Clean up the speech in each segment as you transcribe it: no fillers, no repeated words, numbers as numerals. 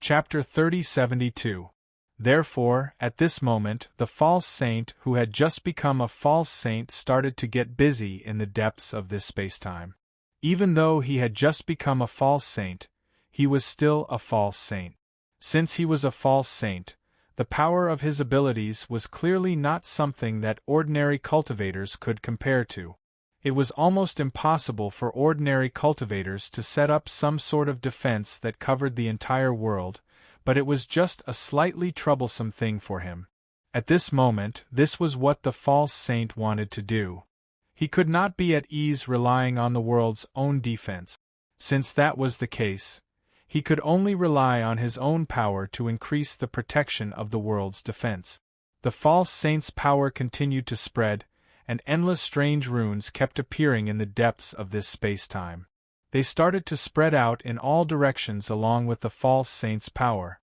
Chapter 3072. Therefore, at this moment, the false saint who had just become a false saint started to get busy in the depths of this spacetime. Even though he had just become a false saint, he was still a false saint. Since he was a false saint, the power of his abilities was clearly not something that ordinary cultivators could compare to. It was almost impossible for ordinary cultivators to set up some sort of defense that covered the entire world, but it was just a slightly troublesome thing for him. At this moment, this was what the false saint wanted to do. He could not be at ease relying on the world's own defense. Since that was the case, he could only rely on his own power to increase the protection of the world's defense. The false saint's power continued to spread, and endless strange runes kept appearing in the depths of this space-time. They started to spread out in all directions along with the false saint's power.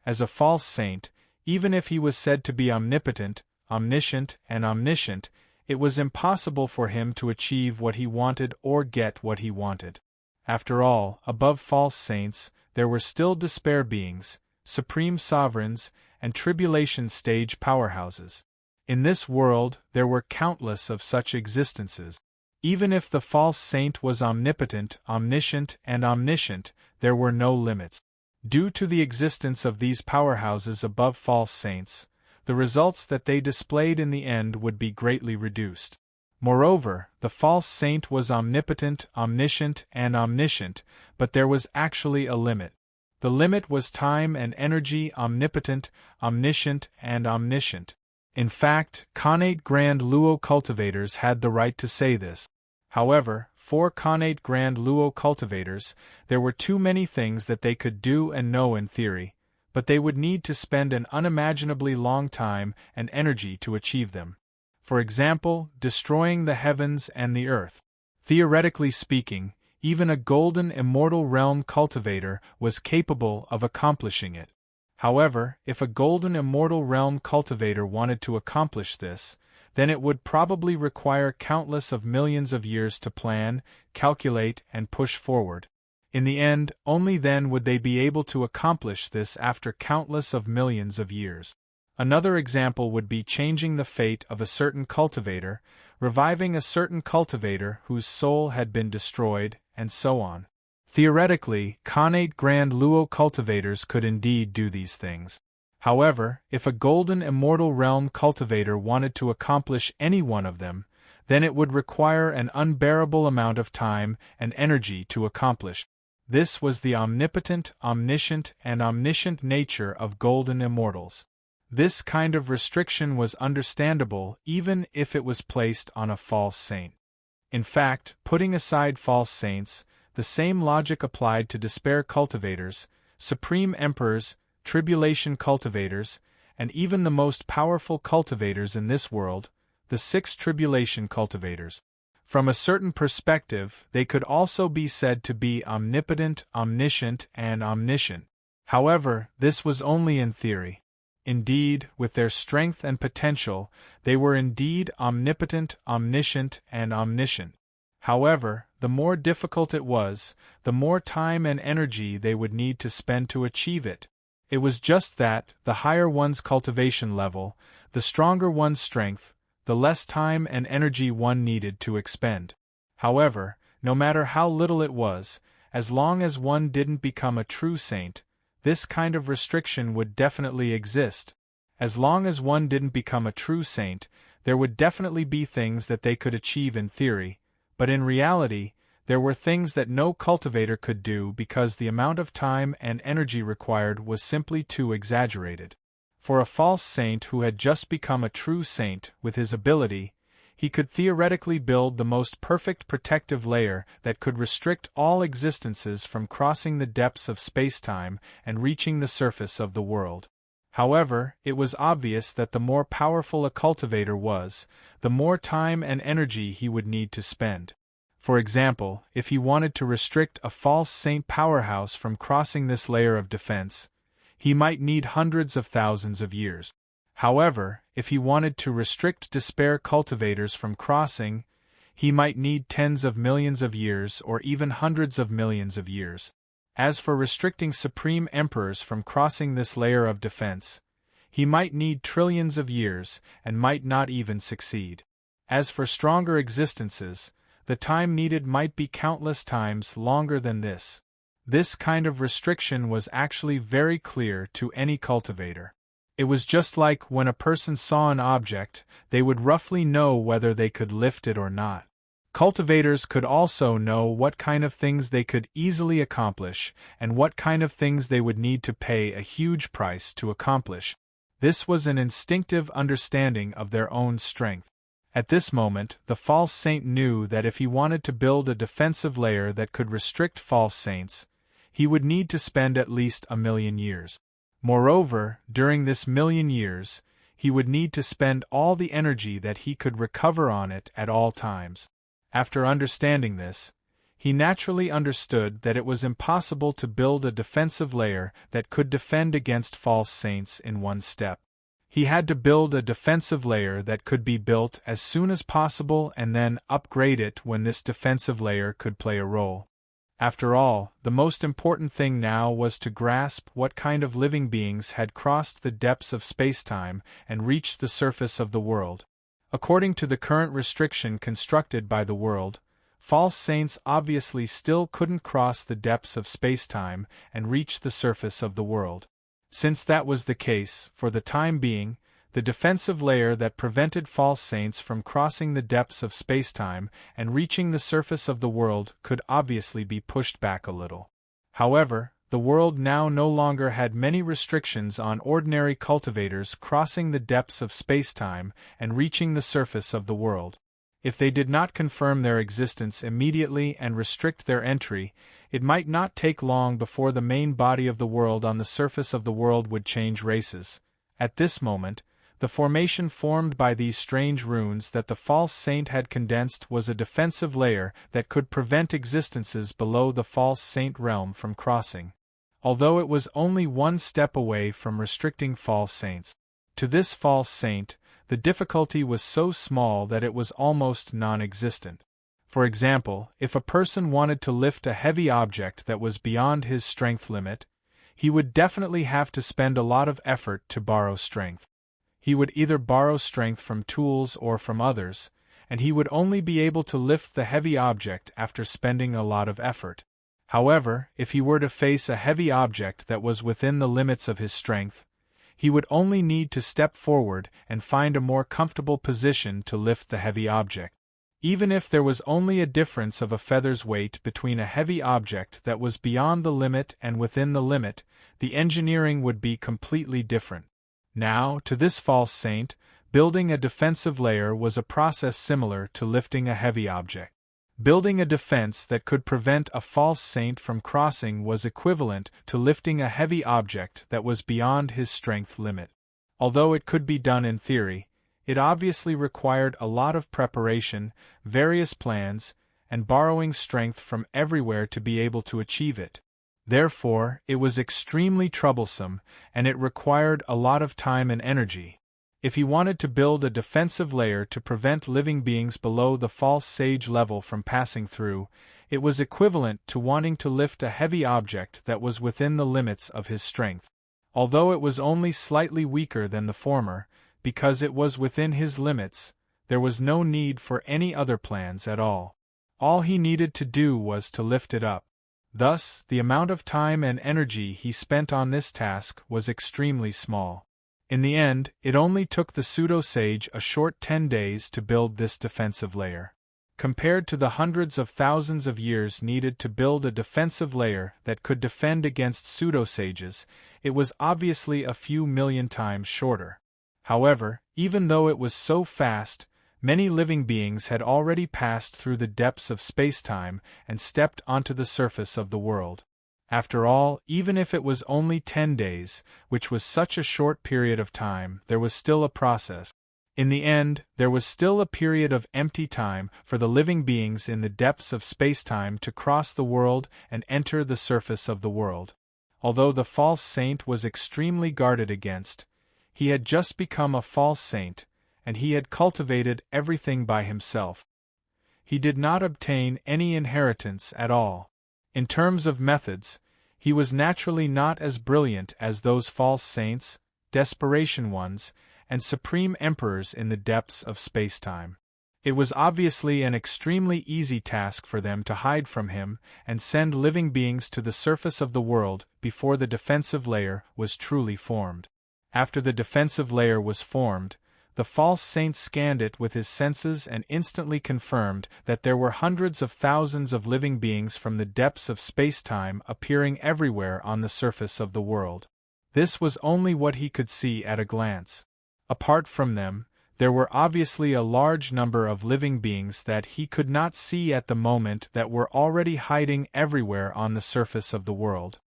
As a false saint, even if he was said to be omnipotent, omniscient, and omniscient, it was impossible for him to achieve what he wanted or get what he wanted. After all, above false saints, there were still despair beings, supreme sovereigns, and tribulation stage powerhouses. In this world, there were countless of such existences. Even if the false saint was omnipotent, omniscient, and omniscient, there were no limits. Due to the existence of these powerhouses above false saints, the results that they displayed in the end would be greatly reduced. Moreover, the false saint was omnipotent, omniscient, and omniscient, but there was actually a limit. The limit was time and energy, omnipotent, omniscient, and omniscient. In fact, connate Grand Luo cultivators had the right to say this. However, for connate Grand Luo cultivators, there were too many things that they could do and know in theory, but they would need to spend an unimaginably long time and energy to achieve them. For example, destroying the heavens and the earth. Theoretically speaking, even a golden immortal realm cultivator was capable of accomplishing it. However, if a golden immortal realm cultivator wanted to accomplish this, then it would probably require countless of millions of years to plan, calculate, and push forward. In the end, only then would they be able to accomplish this after countless of millions of years. Another example would be changing the fate of a certain cultivator, reviving a certain cultivator whose soul had been destroyed, and so on. Theoretically, connate Grand Luo cultivators could indeed do these things. However, if a golden immortal realm cultivator wanted to accomplish any one of them, then it would require an unbearable amount of time and energy to accomplish. This was the omnipotent, omniscient, and omniscient nature of golden immortals. This kind of restriction was understandable even if it was placed on a false saint. In fact, putting aside false saints, the same logic applied to despair cultivators, supreme emperors, tribulation cultivators, and even the most powerful cultivators in this world, the 6 tribulation cultivators. From a certain perspective, they could also be said to be omnipotent, omniscient, and omniscient. However, this was only in theory. Indeed, with their strength and potential, they were indeed omnipotent, omniscient, and omniscient. However, the more difficult it was, the more time and energy they would need to spend to achieve it. It was just that, the higher one's cultivation level, the stronger one's strength, the less time and energy one needed to expend. However, no matter how little it was, as long as one didn't become a true saint, this kind of restriction would definitely exist. As long as one didn't become a true saint, there would definitely be things that they could achieve in theory, but in reality, there were things that no cultivator could do because the amount of time and energy required was simply too exaggerated. For a false saint who had just become a true saint, with his ability, he could theoretically build the most perfect protective layer that could restrict all existences from crossing the depths of spacetime and reaching the surface of the world. However, it was obvious that the more powerful a cultivator was, the more time and energy he would need to spend. For example, if he wanted to restrict a false saint powerhouse from crossing this layer of defense, he might need hundreds of thousands of years. However, if he wanted to restrict despair cultivators from crossing, he might need tens of millions of years or even hundreds of millions of years. As for restricting supreme emperors from crossing this layer of defense, he might need trillions of years and might not even succeed. As for stronger existences, the time needed might be countless times longer than this. This kind of restriction was actually very clear to any cultivator. It was just like when a person saw an object, they would roughly know whether they could lift it or not. Cultivators could also know what kind of things they could easily accomplish and what kind of things they would need to pay a huge price to accomplish. This was an instinctive understanding of their own strength. At this moment, the false saint knew that if he wanted to build a defensive layer that could restrict false saints, he would need to spend at least 1,000,000 years. Moreover, during this 1,000,000 years, he would need to spend all the energy that he could recover on it at all times. After understanding this, he naturally understood that it was impossible to build a defensive layer that could defend against false saints in one step. He had to build a defensive layer that could be built as soon as possible and then upgrade it when this defensive layer could play a role. After all, the most important thing now was to grasp what kind of living beings had crossed the depths of spacetime and reached the surface of the world. According to the current restriction constructed by the world, false saints obviously still couldn't cross the depths of spacetime and reach the surface of the world. Since that was the case, for the time being, the defensive layer that prevented false saints from crossing the depths of spacetime and reaching the surface of the world could obviously be pushed back a little. However, the world now no longer had many restrictions on ordinary cultivators crossing the depths of spacetime and reaching the surface of the world. If they did not confirm their existence immediately and restrict their entry, it might not take long before the main body of the world on the surface of the world would change races. At this moment, the formation formed by these strange runes that the false saint had condensed was a defensive layer that could prevent existences below the false saint realm from crossing. Although it was only one step away from restricting false saints, to this false saint, the difficulty was so small that it was almost non-existent. For example, if a person wanted to lift a heavy object that was beyond his strength limit, he would definitely have to spend a lot of effort to borrow strength. He would either borrow strength from tools or from others, and he would only be able to lift the heavy object after spending a lot of effort. However, if he were to face a heavy object that was within the limits of his strength, he would only need to step forward and find a more comfortable position to lift the heavy object. Even if there was only a difference of a feather's weight between a heavy object that was beyond the limit and within the limit, the engineering would be completely different. Now, to this false saint, building a defensive layer was a process similar to lifting a heavy object. Building a defense that could prevent a false saint from crossing was equivalent to lifting a heavy object that was beyond his strength limit. Although it could be done in theory, it obviously required a lot of preparation, various plans, and borrowing strength from everywhere to be able to achieve it. Therefore, it was extremely troublesome, and it required a lot of time and energy. If he wanted to build a defensive layer to prevent living beings below the false sage level from passing through, it was equivalent to wanting to lift a heavy object that was within the limits of his strength. Although it was only slightly weaker than the former, because it was within his limits, there was no need for any other plans at all. All he needed to do was to lift it up. Thus, the amount of time and energy he spent on this task was extremely small. In the end, it only took the pseudo-sage a short 10 days to build this defensive layer. Compared to the hundreds of thousands of years needed to build a defensive layer that could defend against pseudo-sages, it was obviously a few million times shorter. However, even though it was so fast, many living beings had already passed through the depths of spacetime and stepped onto the surface of the world. After all, even if it was only 10 days, which was such a short period of time, there was still a process. In the end, there was still a period of empty time for the living beings in the depths of spacetime to cross the world and enter the surface of the world. Although the false saint was extremely guarded against, he had just become a false saint, and he had cultivated everything by himself. He did not obtain any inheritance at all. In terms of methods, He was naturally not as brilliant as those false saints, desperation ones, and supreme emperors in the depths of space-time. It was obviously an extremely easy task for them to hide from him and send living beings to the surface of the world before the defensive layer was truly formed. After the defensive layer was formed, the false saint scanned it with his senses and instantly confirmed that there were hundreds of thousands of living beings from the depths of space-time appearing everywhere on the surface of the world. This was only what he could see at a glance. Apart from them, there were obviously a large number of living beings that he could not see at the moment that were already hiding everywhere on the surface of the world.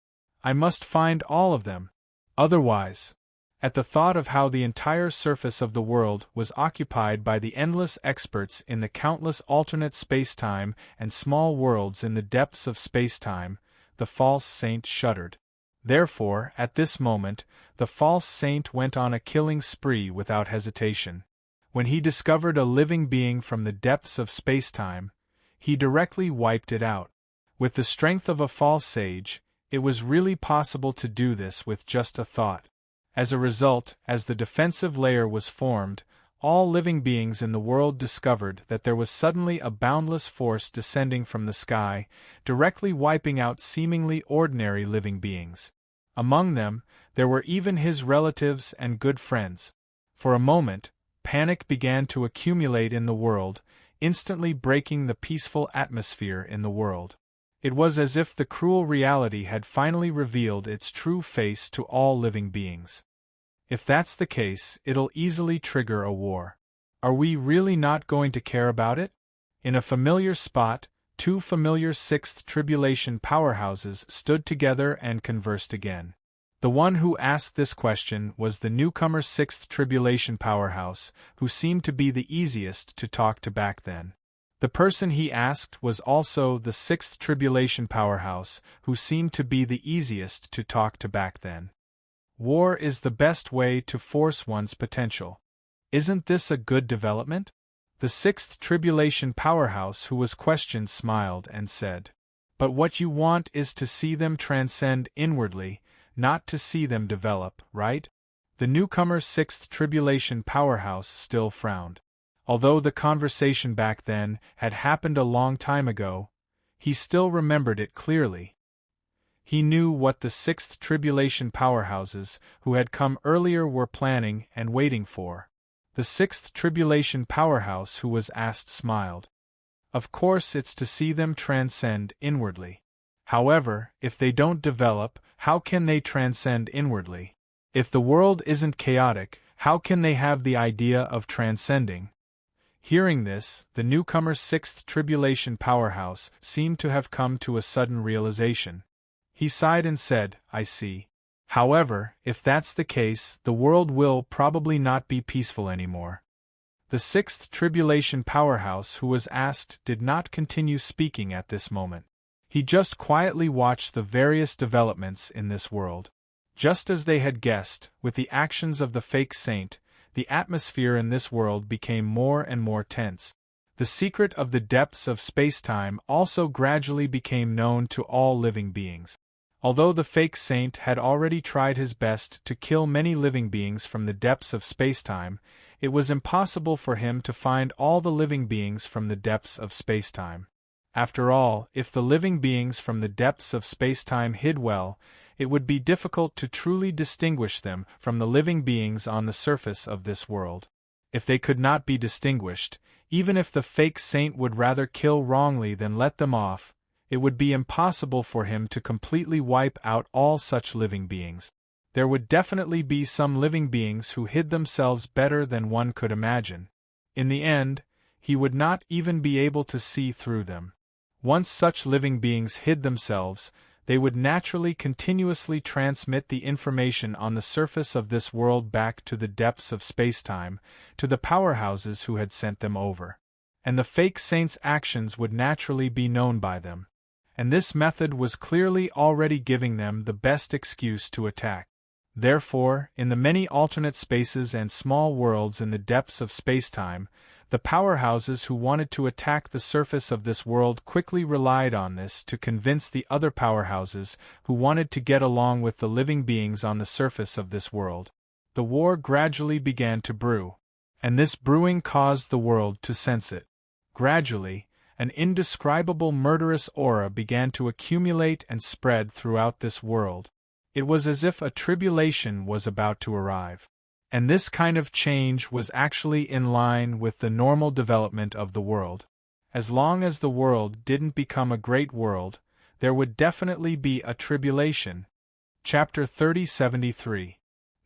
I must find all of them. Otherwise, at the thought of how the entire surface of the world was occupied by the endless experts in the countless alternate space-time and small worlds in the depths of space-time, the false saint shuddered. Therefore, at this moment, the false saint went on a killing spree without hesitation. When he discovered a living being from the depths of space-time, he directly wiped it out. With the strength of a false sage, it was really possible to do this with just a thought. As a result, as the defensive layer was formed, all living beings in the world discovered that there was suddenly a boundless force descending from the sky, directly wiping out seemingly ordinary living beings. Among them, there were even his relatives and good friends. For a moment, panic began to accumulate in the world, instantly breaking the peaceful atmosphere in the world. It was as if the cruel reality had finally revealed its true face to all living beings. If that's the case, it'll easily trigger a war. Are we really not going to care about it? In a familiar spot, two familiar sixth tribulation powerhouses stood together and conversed again. The one who asked this question was the newcomer sixth tribulation powerhouse, who seemed to be the easiest to talk to back then. The person he asked was also the sixth tribulation powerhouse, who seemed to be the easiest to talk to back then. War is the best way to force one's potential. Isn't this a good development? The sixth tribulation powerhouse who was questioned smiled and said, "But what you want is to see them transcend inwardly, not to see them develop, right?" The newcomer sixth tribulation powerhouse still frowned. Although the conversation back then had happened a long time ago, he still remembered it clearly. He knew what the sixth tribulation powerhouses who had come earlier were planning and waiting for. The sixth tribulation powerhouse who was asked smiled. Of course it's to see them transcend inwardly. However, if they don't develop, how can they transcend inwardly? If the world isn't chaotic, how can they have the idea of transcending? Hearing this, the newcomer sixth tribulation powerhouse seemed to have come to a sudden realization. He sighed and said, "I see. However, if that's the case, the world will probably not be peaceful anymore." The sixth tribulation powerhouse who was asked did not continue speaking at this moment. He just quietly watched the various developments in this world. Just as they had guessed, with the actions of the fake saint, the atmosphere in this world became more and more tense. The secret of the depths of space-time also gradually became known to all living beings. Although the fake saint had already tried his best to kill many living beings from the depths of space-time, it was impossible for him to find all the living beings from the depths of space-time. After all, if the living beings from the depths of space-time hid well, it would be difficult to truly distinguish them from the living beings on the surface of this world. If they could not be distinguished, even if the fake saint would rather kill wrongly than let them off, it would be impossible for him to completely wipe out all such living beings. There would definitely be some living beings who hid themselves better than one could imagine. In the end, he would not even be able to see through them. Once such living beings hid themselves, they would naturally continuously transmit the information on the surface of this world back to the depths of space-time, to the powerhouses who had sent them over. And the fake saint's actions would naturally be known by them. And this method was clearly already giving them the best excuse to attack. Therefore, in the many alternate spaces and small worlds in the depths of space-time, The powerhouses who wanted to attack the surface of this world quickly relied on this to convince the other powerhouses who wanted to get along with the living beings on the surface of this world. The war gradually began to brew, and this brewing caused the world to sense it. Gradually, an indescribable murderous aura began to accumulate and spread throughout this world. It was as if a tribulation was about to arrive. And this kind of change was actually in line with the normal development of the world. As long as the world didn't become a great world, there would definitely be a tribulation. Chapter 3073.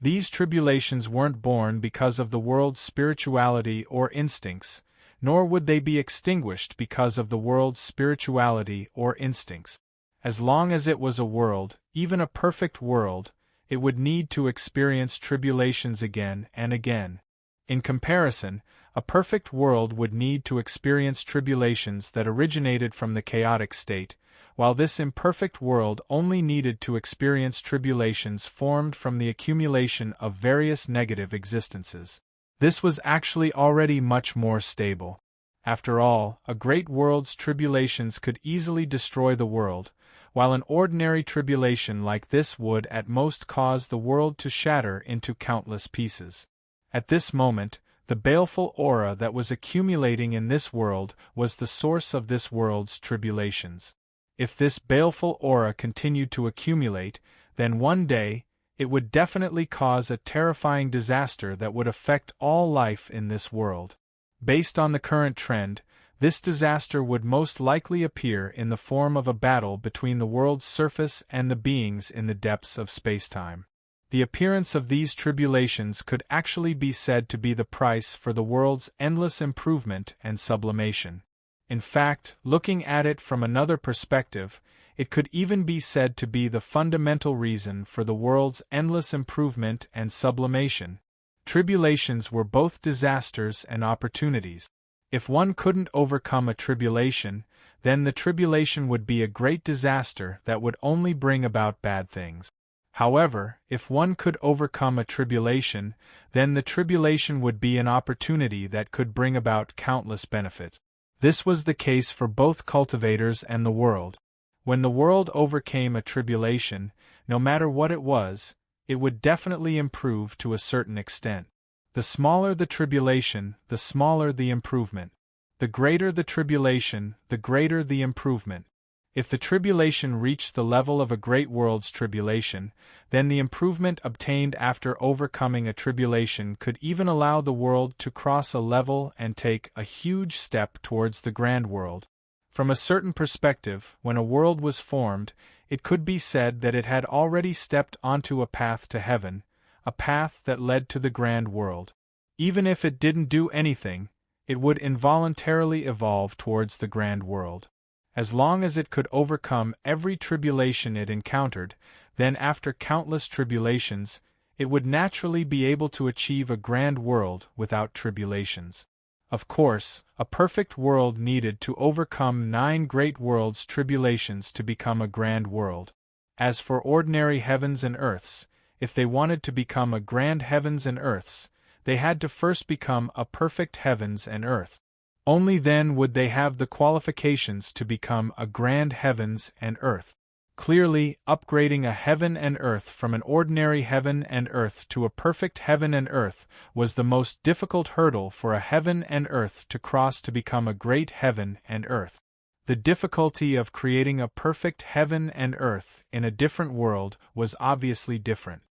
These tribulations weren't born because of the world's spirituality or instincts, nor would they be extinguished because of the world's spirituality or instincts. As long as it was a world, even a perfect world, it would need to experience tribulations again and again. In comparison, a perfect world would need to experience tribulations that originated from the chaotic state, while this imperfect world only needed to experience tribulations formed from the accumulation of various negative existences. This was actually already much more stable. After all, a great world's tribulations could easily destroy the world, while an ordinary tribulation like this would at most cause the world to shatter into countless pieces. At this moment, the baleful aura that was accumulating in this world was the source of this world's tribulations. If this baleful aura continued to accumulate, then one day, it would definitely cause a terrifying disaster that would affect all life in this world. Based on the current trend, this disaster would most likely appear in the form of a battle between the world's surface and the beings in the depths of spacetime. The appearance of these tribulations could actually be said to be the price for the world's endless improvement and sublimation. In fact, looking at it from another perspective, it could even be said to be the fundamental reason for the world's endless improvement and sublimation. Tribulations were both disasters and opportunities. If one couldn't overcome a tribulation, then the tribulation would be a great disaster that would only bring about bad things. However, if one could overcome a tribulation, then the tribulation would be an opportunity that could bring about countless benefits. This was the case for both cultivators and the world. When the world overcame a tribulation, no matter what it was, it would definitely improve to a certain extent. The smaller the tribulation, the smaller the improvement. The greater the tribulation, the greater the improvement. If the tribulation reached the level of a great world's tribulation, then the improvement obtained after overcoming a tribulation could even allow the world to cross a level and take a huge step towards the grand world. From a certain perspective, when a world was formed, it could be said that it had already stepped onto a path to heaven, a path that led to the grand world. Even if it didn't do anything, it would involuntarily evolve towards the grand world. As long as it could overcome every tribulation it encountered, then after countless tribulations, it would naturally be able to achieve a grand world without tribulations. Of course, a perfect world needed to overcome 9 great worlds' tribulations to become a grand world. As for ordinary heavens and earths, if they wanted to become a grand heavens and earths, they had to first become a perfect heavens and earth. Only then would they have the qualifications to become a grand heavens and earth. Clearly, upgrading a heaven and earth from an ordinary heaven and earth to a perfect heaven and earth was the most difficult hurdle for a heaven and earth to cross to become a great heaven and earth. The difficulty of creating a perfect heaven and earth in a different world was obviously different.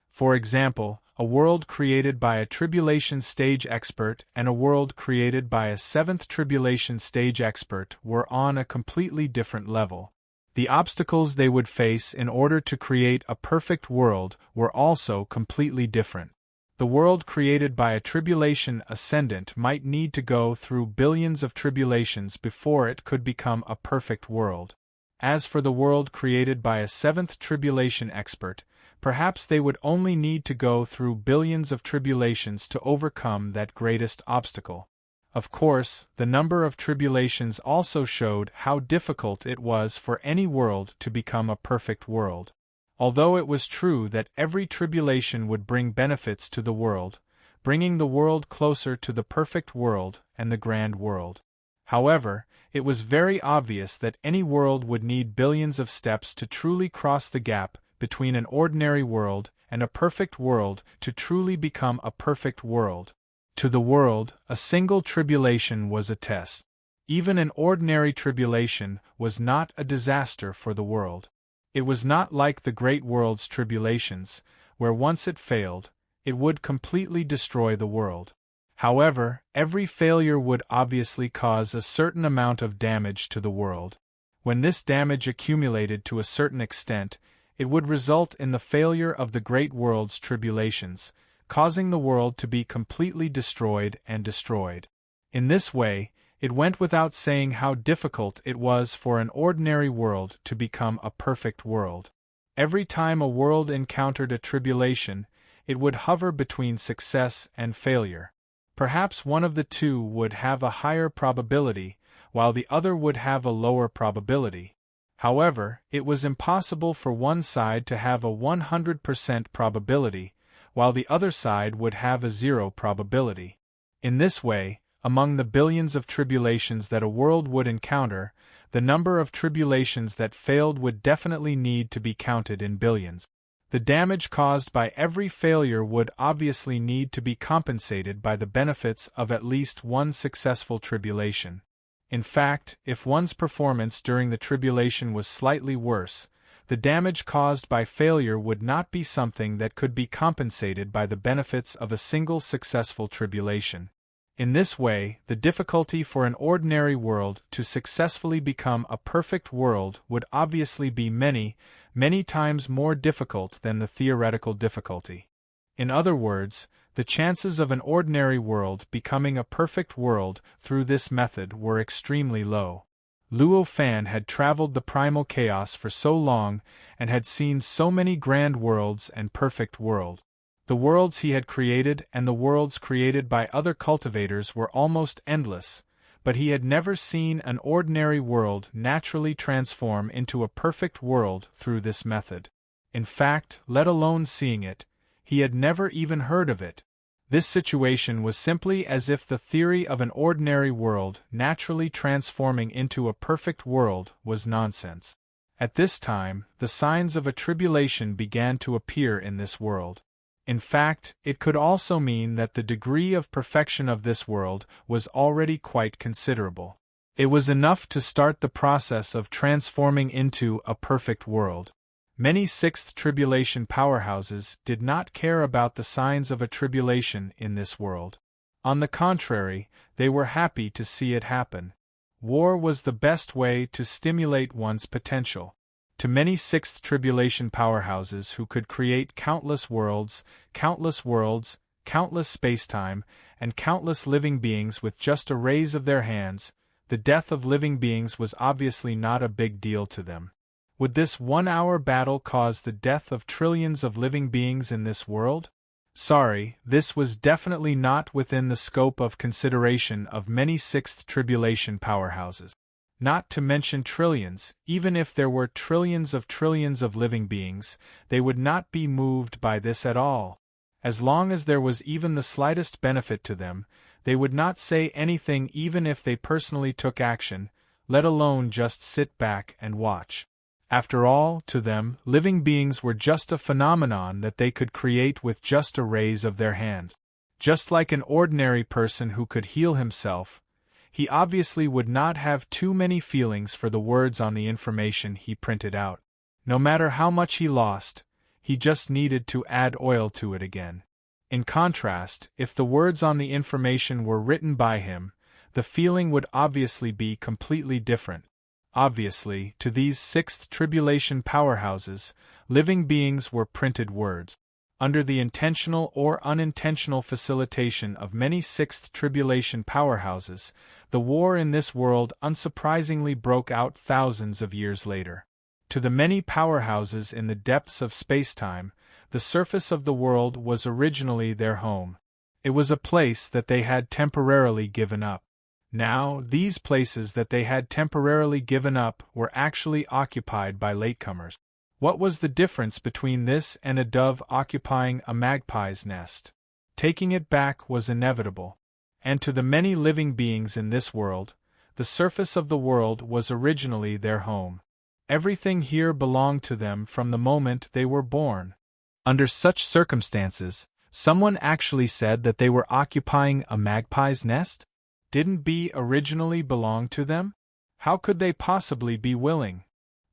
For example, a world created by a tribulation stage expert and a world created by a 7th tribulation stage expert were on a completely different level. The obstacles they would face in order to create a perfect world were also completely different. The world created by a tribulation ascendant might need to go through billions of tribulations before it could become a perfect world. As for the world created by a 7th tribulation expert, perhaps they would only need to go through billions of tribulations to overcome that greatest obstacle. Of course, the number of tribulations also showed how difficult it was for any world to become a perfect world. Although it was true that every tribulation would bring benefits to the world, bringing the world closer to the perfect world and the grand world. However, it was very obvious that any world would need billions of steps to truly cross the gap between an ordinary world and a perfect world to truly become a perfect world. To the world, a single tribulation was a test. Even an ordinary tribulation was not a disaster for the world. It was not like the great world's tribulations, where once it failed, it would completely destroy the world. However, every failure would obviously cause a certain amount of damage to the world. When this damage accumulated to a certain extent, it would result in the failure of the great world's tribulations, causing the world to be completely destroyed and destroyed. In this way, it went without saying how difficult it was for an ordinary world to become a perfect world. Every time a world encountered a tribulation, it would hover between success and failure. Perhaps one of the two would have a higher probability, while the other would have a lower probability. However, it was impossible for one side to have a 100% probability, while the other side would have a 0 probability. In this way, among the billions of tribulations that a world would encounter, the number of tribulations that failed would definitely need to be counted in billions. The damage caused by every failure would obviously need to be compensated by the benefits of at least one successful tribulation. In fact, if one's performance during the tribulation was slightly worse, the damage caused by failure would not be something that could be compensated by the benefits of a single successful tribulation. In this way, the difficulty for an ordinary world to successfully become a perfect world would obviously be many, many times more difficult than the theoretical difficulty. In other words, the chances of an ordinary world becoming a perfect world through this method were extremely low. Luo Fan had traveled the primal chaos for so long and had seen so many grand worlds and perfect worlds. The worlds he had created and the worlds created by other cultivators were almost endless, but he had never seen an ordinary world naturally transform into a perfect world through this method. In fact, let alone seeing it, he had never even heard of it. This situation was simply as if the theory of an ordinary world naturally transforming into a perfect world was nonsense. At this time, the signs of a tribulation began to appear in this world. In fact, it could also mean that the degree of perfection of this world was already quite considerable. It was enough to start the process of transforming into a perfect world. Many sixth tribulation powerhouses did not care about the signs of a tribulation in this world. On the contrary, they were happy to see it happen. War was the best way to stimulate one's potential. To many sixth tribulation powerhouses who could create countless worlds, countless spacetime, and countless living beings with just a raise of their hands, the death of living beings was obviously not a big deal to them. Would this 1-hour battle cause the death of trillions of living beings in this world? Sorry, this was definitely not within the scope of consideration of many sixth tribulation powerhouses. Not to mention trillions, even if there were trillions of living beings, they would not be moved by this at all. As long as there was even the slightest benefit to them, they would not say anything even if they personally took action, let alone just sit back and watch. After all, to them, living beings were just a phenomenon that they could create with just a raise of their hands. Just like an ordinary person who could heal himself, he obviously would not have too many feelings for the words on the information he printed out. No matter how much he lost, he just needed to add oil to it again. In contrast, if the words on the information were written by him, the feeling would obviously be completely different. Obviously, to these sixth tribulation powerhouses, living beings were printed words. Under the intentional or unintentional facilitation of many sixth tribulation powerhouses, the war in this world unsurprisingly broke out thousands of years later. To the many powerhouses in the depths of spacetime, the surface of the world was originally their home. It was a place that they had temporarily given up. Now, these places that they had temporarily given up were actually occupied by latecomers. What was the difference between this and a dove occupying a magpie's nest? Taking it back was inevitable. And to the many living beings in this world, the surface of the world was originally their home. Everything here belonged to them from the moment they were born. Under such circumstances, someone actually said that they were occupying a magpie's nest? Didn't B originally belong to them? How could they possibly be willing?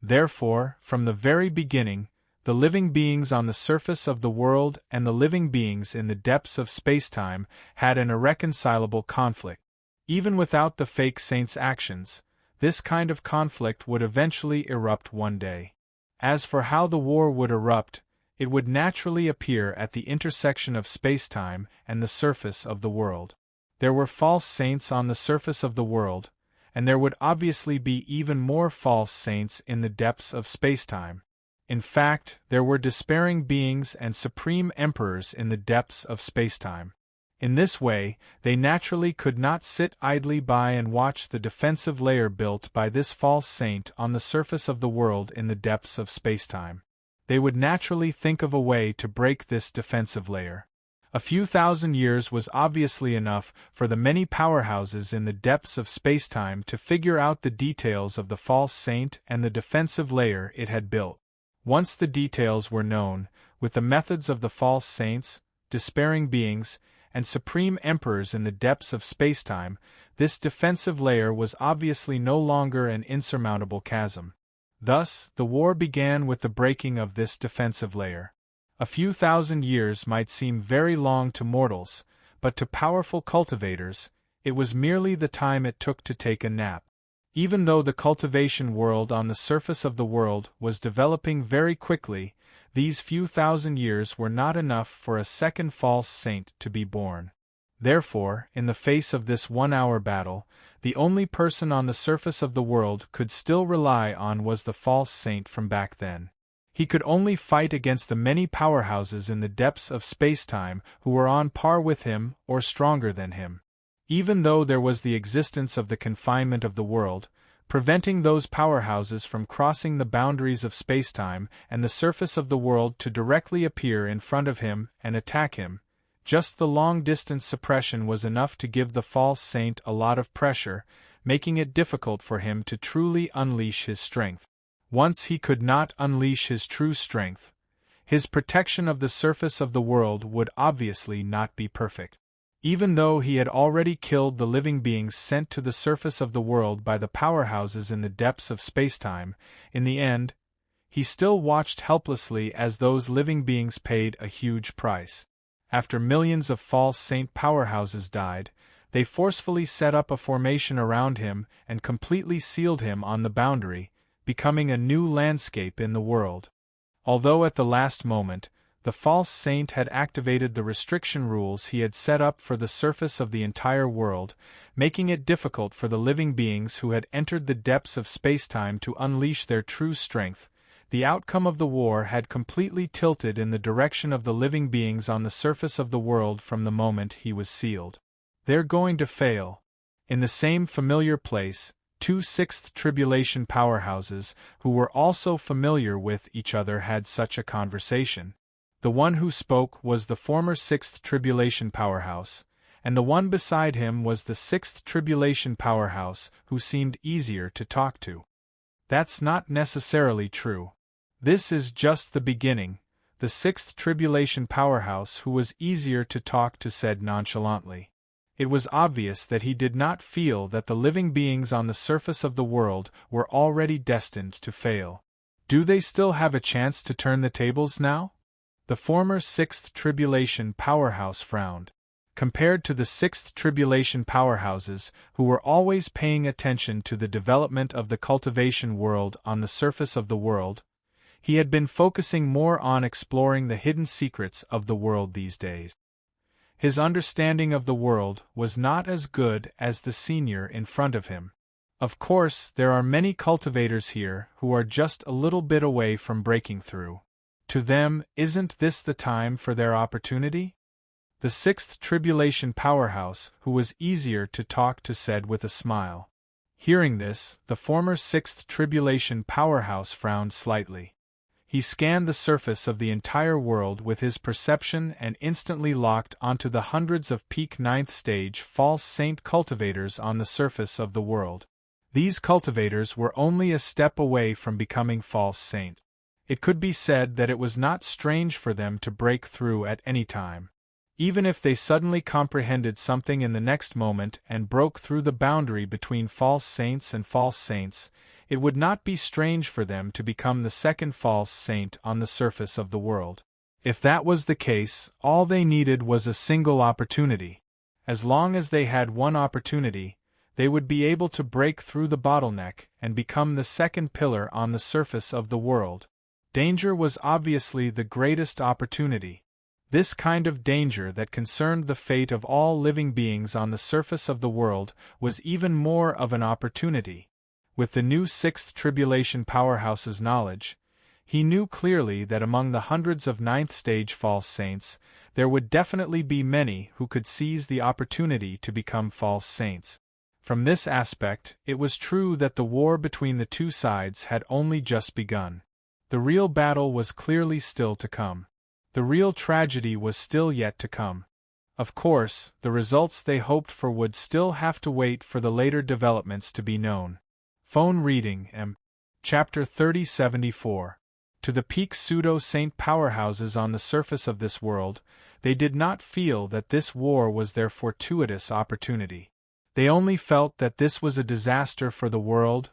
Therefore, from the very beginning, the living beings on the surface of the world and the living beings in the depths of spacetime had an irreconcilable conflict. Even without the fake saint's actions, this kind of conflict would eventually erupt one day. As for how the war would erupt, it would naturally appear at the intersection of spacetime and the surface of the world. There were false saints on the surface of the world, and there would obviously be even more false saints in the depths of spacetime. In fact, there were despairing beings and supreme emperors in the depths of spacetime. In this way, they naturally could not sit idly by and watch the defensive layer built by this false saint on the surface of the world in the depths of spacetime. They would naturally think of a way to break this defensive layer. A few thousand years was obviously enough for the many powerhouses in the depths of spacetime to figure out the details of the false saint and the defensive layer it had built. Once the details were known, with the methods of the false saints, despairing beings, and supreme emperors in the depths of spacetime, this defensive layer was obviously no longer an insurmountable chasm. Thus, the war began with the breaking of this defensive layer. A few thousand years might seem very long to mortals, but to powerful cultivators, it was merely the time it took to take a nap. Even though the cultivation world on the surface of the world was developing very quickly, these few thousand years were not enough for a second false saint to be born. Therefore, in the face of this one-hour battle, the only person on the surface of the world could still rely on was the false saint from back then. He could only fight against the many powerhouses in the depths of spacetime who were on par with him or stronger than him. Even though there was the existence of the confinement of the world, preventing those powerhouses from crossing the boundaries of spacetime and the surface of the world to directly appear in front of him and attack him, just the long-distance suppression was enough to give the false saint a lot of pressure, making it difficult for him to truly unleash his strength. Once he could not unleash his true strength, his protection of the surface of the world would obviously not be perfect. Even though he had already killed the living beings sent to the surface of the world by the powerhouses in the depths of spacetime, in the end, he still watched helplessly as those living beings paid a huge price. After millions of false saint powerhouses died, they forcefully set up a formation around him and completely sealed him on the boundary, becoming a new landscape in the world. Although at the last moment, the false saint had activated the restriction rules he had set up for the surface of the entire world, making it difficult for the living beings who had entered the depths of spacetime to unleash their true strength, the outcome of the war had completely tilted in the direction of the living beings on the surface of the world from the moment he was sealed. They're going to fail. In the same familiar place, two sixth tribulation powerhouses, who were also familiar with each other, had such a conversation. The one who spoke was the former sixth tribulation powerhouse, and the one beside him was the sixth tribulation powerhouse who seemed easier to talk to. That's not necessarily true. This is just the beginning, the sixth tribulation powerhouse who was easier to talk to said nonchalantly. It was obvious that he did not feel that the living beings on the surface of the world were already destined to fail. Do they still have a chance to turn the tables now? The former sixth tribulation powerhouse frowned. Compared to the sixth tribulation powerhouses, who were always paying attention to the development of the cultivation world on the surface of the world, he had been focusing more on exploring the hidden secrets of the world these days. His understanding of the world was not as good as the senior in front of him. Of course, there are many cultivators here who are just a little bit away from breaking through. To them, isn't this the time for their opportunity? The sixth tribulation powerhouse, who was easier to talk to, said with a smile. Hearing this, the former sixth tribulation powerhouse frowned slightly. He scanned the surface of the entire world with his perception and instantly locked onto the hundreds of peak ninth stage false saint cultivators on the surface of the world. These cultivators were only a step away from becoming false saint. It could be said that it was not strange for them to break through at any time. Even if they suddenly comprehended something in the next moment and broke through the boundary between false saints and false saints, it would not be strange for them to become the second false saint on the surface of the world. If that was the case, all they needed was a single opportunity. As long as they had one opportunity, they would be able to break through the bottleneck and become the second pillar on the surface of the world. Danger was obviously the greatest opportunity. This kind of danger that concerned the fate of all living beings on the surface of the world was even more of an opportunity. With the new sixth tribulation powerhouse's knowledge, he knew clearly that among the hundreds of ninth stage false saints, there would definitely be many who could seize the opportunity to become false saints. From this aspect, it was true that the war between the two sides had only just begun. The real battle was clearly still to come. The real tragedy was still yet to come. Of course, the results they hoped for would still have to wait for the later developments to be known. Phone reading Chapter 3074. To the peak pseudo-saint powerhouses on the surface of this world, they did not feel that this war was their fortuitous opportunity. They only felt that this was a disaster for the world,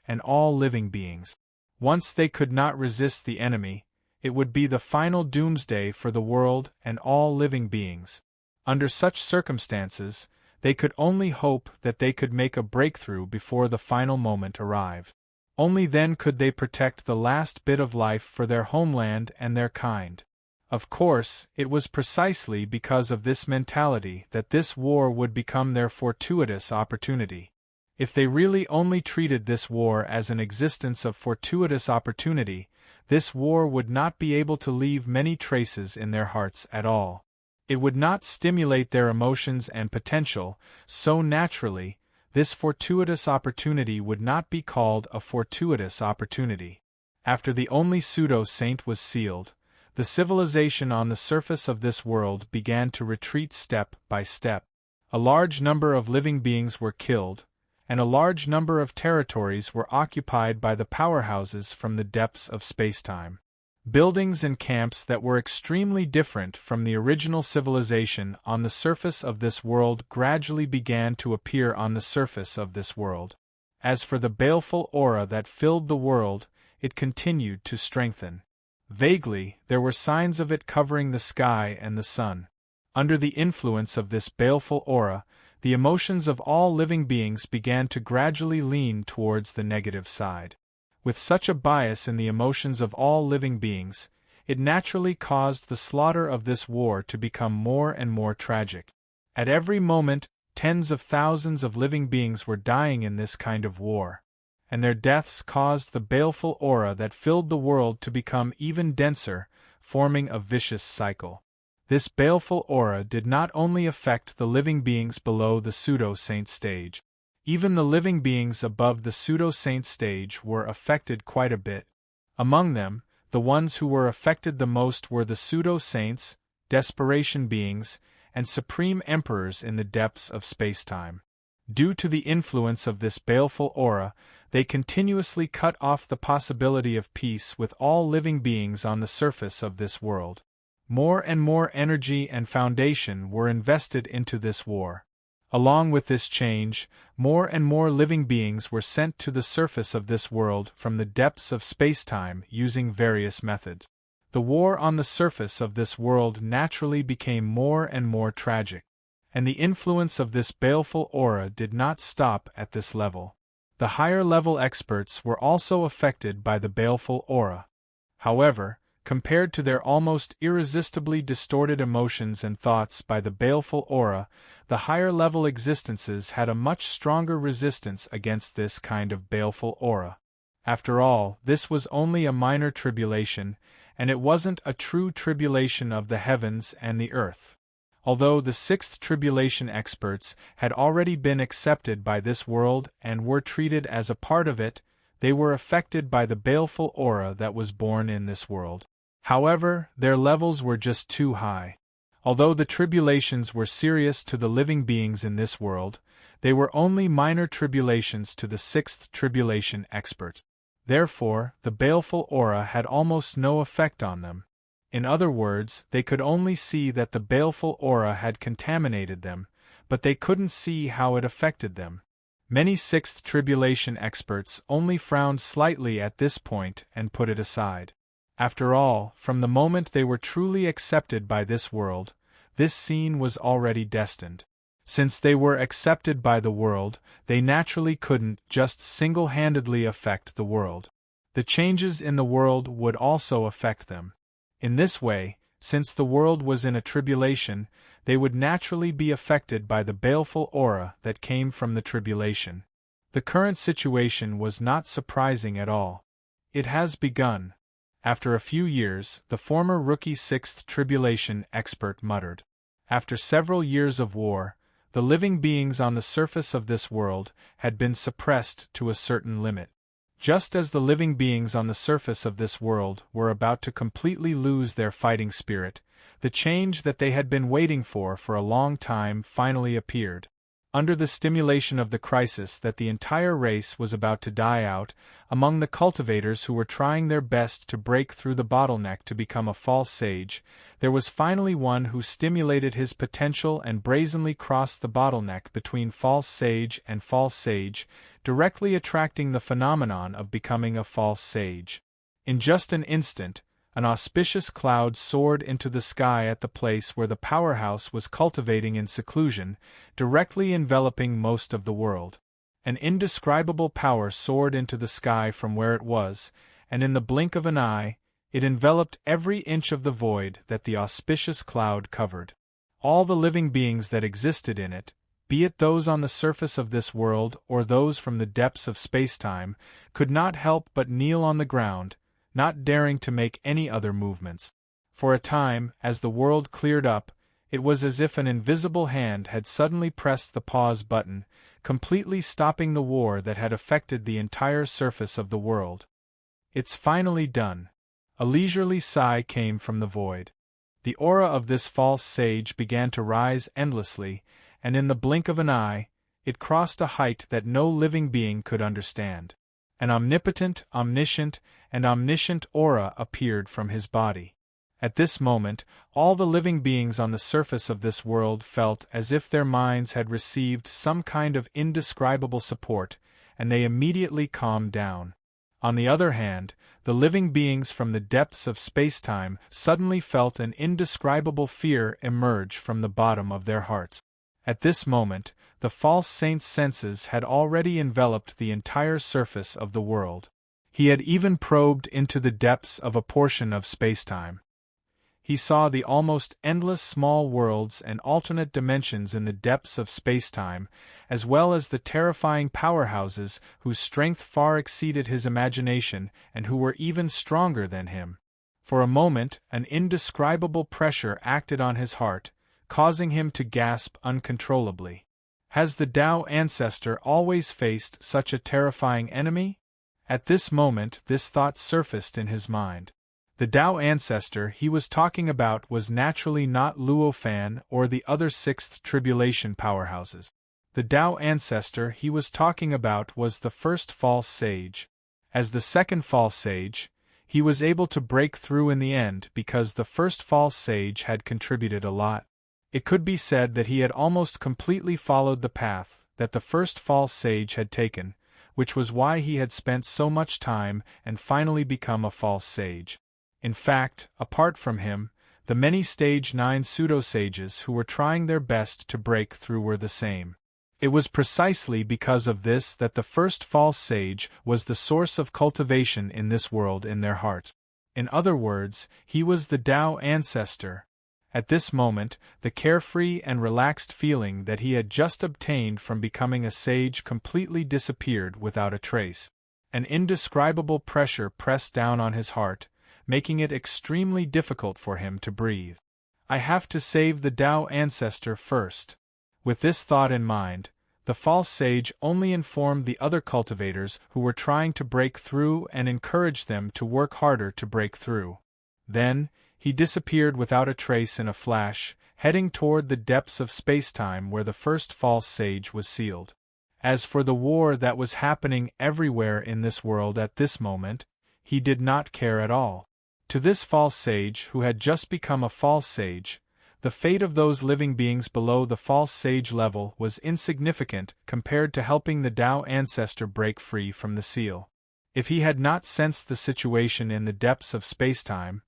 and all living beings. Once they could not resist the enemy, it would be the final doomsday for the world and all living beings. Under such circumstances, they could only hope that they could make a breakthrough before the final moment arrived. Only then could they protect the last bit of life for their homeland and their kind. Of course, it was precisely because of this mentality that this war would become their fortuitous opportunity. If they really only treated this war as an existence of fortuitous opportunity, this war would not be able to leave many traces in their hearts at all. It would not stimulate their emotions and potential, so naturally, this fortuitous opportunity would not be called a fortuitous opportunity. After the only pseudo-saint was sealed, the civilization on the surface of this world began to retreat step by step. A large number of living beings were killed, and a large number of territories were occupied by the powerhouses from the depths of spacetime. Buildings and camps that were extremely different from the original civilization on the surface of this world gradually began to appear on the surface of this world. As for the baleful aura that filled the world, it continued to strengthen. Vaguely, there were signs of it covering the sky and the sun. Under the influence of this baleful aura, the emotions of all living beings began to gradually lean towards the negative side. With such a bias in the emotions of all living beings, it naturally caused the slaughter of this war to become more and more tragic. At every moment, tens of thousands of living beings were dying in this kind of war, and their deaths caused the baleful aura that filled the world to become even denser, forming a vicious cycle. This baleful aura did not only affect the living beings below the pseudo-saint stage. Even the living beings above the pseudo-saint stage were affected quite a bit. Among them, the ones who were affected the most were the pseudo-saints, desperation beings, and supreme emperors in the depths of spacetime. Due to the influence of this baleful aura, they continuously cut off the possibility of peace with all living beings on the surface of this world. More and more energy and foundation were invested into this war. Along with this change, more and more living beings were sent to the surface of this world from the depths of spacetime using various methods. The war on the surface of this world naturally became more and more tragic. And the influence of this baleful aura did not stop at this level. The higher-level experts were also affected by the baleful aura. However, compared to their almost irresistibly distorted emotions and thoughts by the baleful aura, the higher-level existences had a much stronger resistance against this kind of baleful aura. After all, this was only a minor tribulation, and it wasn't a true tribulation of the heavens and the earth. Although the sixth tribulation experts had already been accepted by this world and were treated as a part of it, they were affected by the baleful aura that was born in this world. However, their levels were just too high. Although the tribulations were serious to the living beings in this world, they were only minor tribulations to the sixth tribulation expert. Therefore, the baleful aura had almost no effect on them. In other words, they could only see that the baleful aura had contaminated them, but they couldn't see how it affected them. Many sixth tribulation experts only frowned slightly at this point and put it aside. After all, from the moment they were truly accepted by this world, this scene was already destined. Since they were accepted by the world, they naturally couldn't just single-handedly affect the world. The changes in the world would also affect them. In this way, since the world was in a tribulation, they would naturally be affected by the baleful aura that came from the tribulation. The current situation was not surprising at all. It has begun. After a few years, the former rookie sixth tribulation expert muttered. After several years of war, the living beings on the surface of this world had been suppressed to a certain limit. Just as the living beings on the surface of this world were about to completely lose their fighting spirit, the change that they had been waiting for a long time finally appeared. Under the stimulation of the crisis that the entire race was about to die out, among the cultivators who were trying their best to break through the bottleneck to become a false sage, there was finally one who stimulated his potential and brazenly crossed the bottleneck between false sage and false sage, directly attracting the phenomenon of becoming a false sage. In just an instant, an auspicious cloud soared into the sky at the place where the powerhouse was cultivating in seclusion, directly enveloping most of the world. An indescribable power soared into the sky from where it was, and in the blink of an eye, it enveloped every inch of the void that the auspicious cloud covered. All the living beings that existed in it, be it those on the surface of this world or those from the depths of space-time, could not help but kneel on the ground, not daring to make any other movements. For a time, as the world cleared up, it was as if an invisible hand had suddenly pressed the pause button, completely stopping the war that had affected the entire surface of the world. It's finally done. A leisurely sigh came from the void. The aura of this false sage began to rise endlessly, and in the blink of an eye, it crossed a height that no living being could understand. An omnipotent, omniscient, and omniscient aura appeared from his body. At this moment, all the living beings on the surface of this world felt as if their minds had received some kind of indescribable support, and they immediately calmed down. On the other hand, the living beings from the depths of space-time suddenly felt an indescribable fear emerge from the bottom of their hearts. At this moment, the false saint's senses had already enveloped the entire surface of the world. He had even probed into the depths of a portion of space-time. He saw the almost endless small worlds and alternate dimensions in the depths of space-time, as well as the terrifying powerhouses whose strength far exceeded his imagination and who were even stronger than him. For a moment, an indescribable pressure acted on his heart, causing him to gasp uncontrollably. Has the Tao ancestor always faced such a terrifying enemy? At this moment, this thought surfaced in his mind. The Tao ancestor he was talking about was naturally not Luo Fan or the other sixth tribulation powerhouses. The Tao ancestor he was talking about was the first false sage. As the second false sage, he was able to break through in the end because the first false sage had contributed a lot. It could be said that he had almost completely followed the path that the first false sage had taken, which was why he had spent so much time and finally become a false sage. In fact, apart from him, the many Stage 9 pseudo-sages who were trying their best to break through were the same. It was precisely because of this that the first false sage was the source of cultivation in this world in their hearts. In other words, he was the Tao ancestor. At this moment, the carefree and relaxed feeling that he had just obtained from becoming a sage completely disappeared without a trace. An indescribable pressure pressed down on his heart, making it extremely difficult for him to breathe. I have to save the Tao ancestor first. With this thought in mind, the false sage only informed the other cultivators who were trying to break through and encouraged them to work harder to break through. Then, he disappeared without a trace in a flash, heading toward the depths of space-time where the first false sage was sealed. As for the war that was happening everywhere in this world at this moment, he did not care at all. To this false sage who had just become a false sage, the fate of those living beings below the false sage level was insignificant compared to helping the Tao ancestor break free from the seal. If he had not sensed the situation in the depths of spacetime,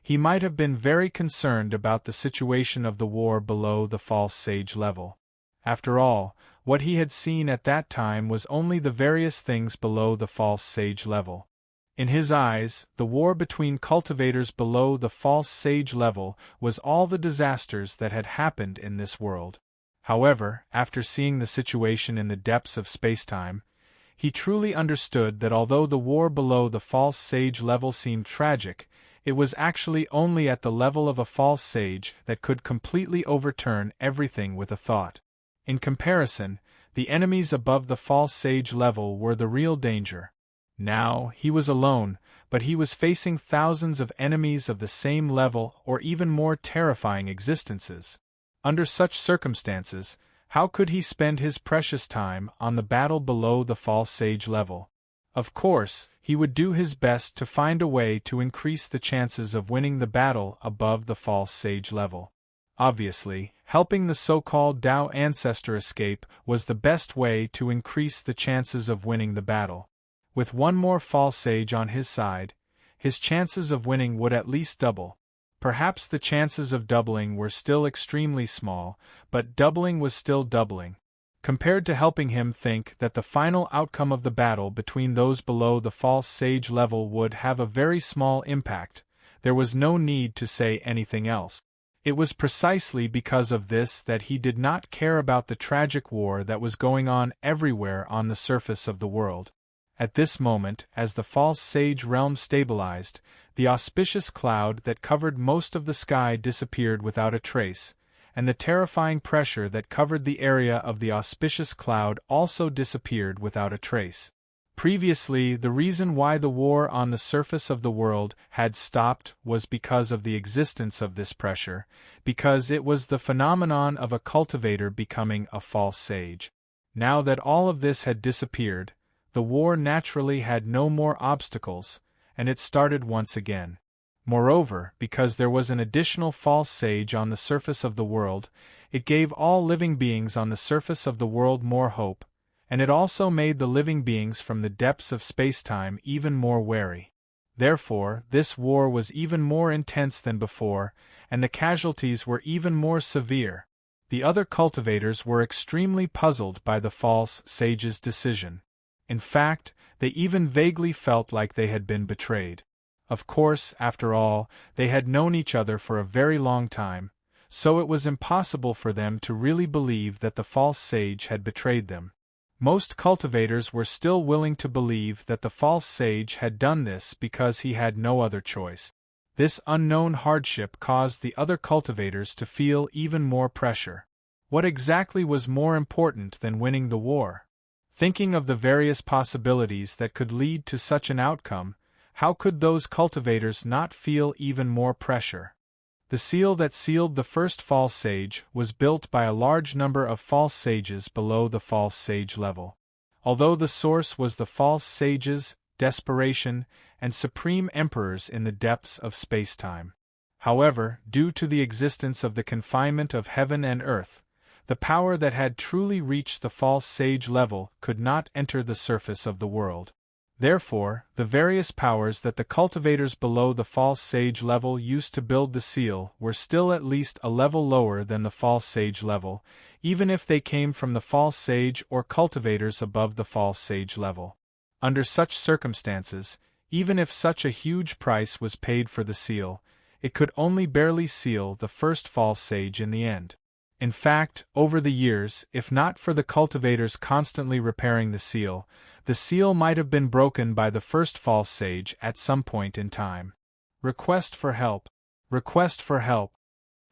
he might have been very concerned about the situation of the war below the false sage level. After all, what he had seen at that time was only the various things below the false sage level. In his eyes, the war between cultivators below the false sage level was all the disasters that had happened in this world. However, after seeing the situation in the depths of spacetime, he truly understood that although the war below the false sage level seemed tragic, it was actually only at the level of a false sage that could completely overturn everything with a thought. In comparison, the enemies above the false sage level were the real danger. Now, he was alone, but he was facing thousands of enemies of the same level or even more terrifying existences. Under such circumstances, how could he spend his precious time on the battle below the false sage level? Of course, he would do his best to find a way to increase the chances of winning the battle above the false sage level. Obviously, helping the so-called Tao ancestor escape was the best way to increase the chances of winning the battle. With one more false sage on his side, his chances of winning would at least double. Perhaps the chances of doubling were still extremely small, but doubling was still doubling. Compared to helping him think that the final outcome of the battle between those below the false sage level would have a very small impact, there was no need to say anything else. It was precisely because of this that he did not care about the tragic war that was going on everywhere on the surface of the world. At this moment, as the false sage realm stabilized, the auspicious cloud that covered most of the sky disappeared without a trace, and the terrifying pressure that covered the area of the auspicious cloud also disappeared without a trace. Previously, the reason why the war on the surface of the world had stopped was because of the existence of this pressure, because it was the phenomenon of a cultivator becoming a false sage. Now that all of this had disappeared, the war naturally had no more obstacles, and it started once again. Moreover, because there was an additional false sage on the surface of the world, it gave all living beings on the surface of the world more hope, and it also made the living beings from the depths of spacetime even more wary. Therefore, this war was even more intense than before, and the casualties were even more severe. The other cultivators were extremely puzzled by the false sage's decision. In fact, they even vaguely felt like they had been betrayed. Of course, after all, they had known each other for a very long time, so it was impossible for them to really believe that the false sage had betrayed them. Most cultivators were still willing to believe that the false sage had done this because he had no other choice. This unknown hardship caused the other cultivators to feel even more pressure. What exactly was more important than winning the war? Thinking of the various possibilities that could lead to such an outcome, how could those cultivators not feel even more pressure? The seal that sealed the first false sage was built by a large number of false sages below the false sage level. Although the source was the false sages, desperation, and supreme emperors in the depths of spacetime. However, due to the existence of the confinement of heaven and earth, the power that had truly reached the false sage level could not enter the surface of the world. Therefore, the various powers that the cultivators below the false sage level used to build the seal were still at least a level lower than the false sage level, even if they came from the false sage or cultivators above the false sage level. Under such circumstances, even if such a huge price was paid for the seal, it could only barely seal the first false sage in the end. In fact, over the years, if not for the cultivators constantly repairing the seal might have been broken by the first false sage at some point in time. Request for help. Request for help.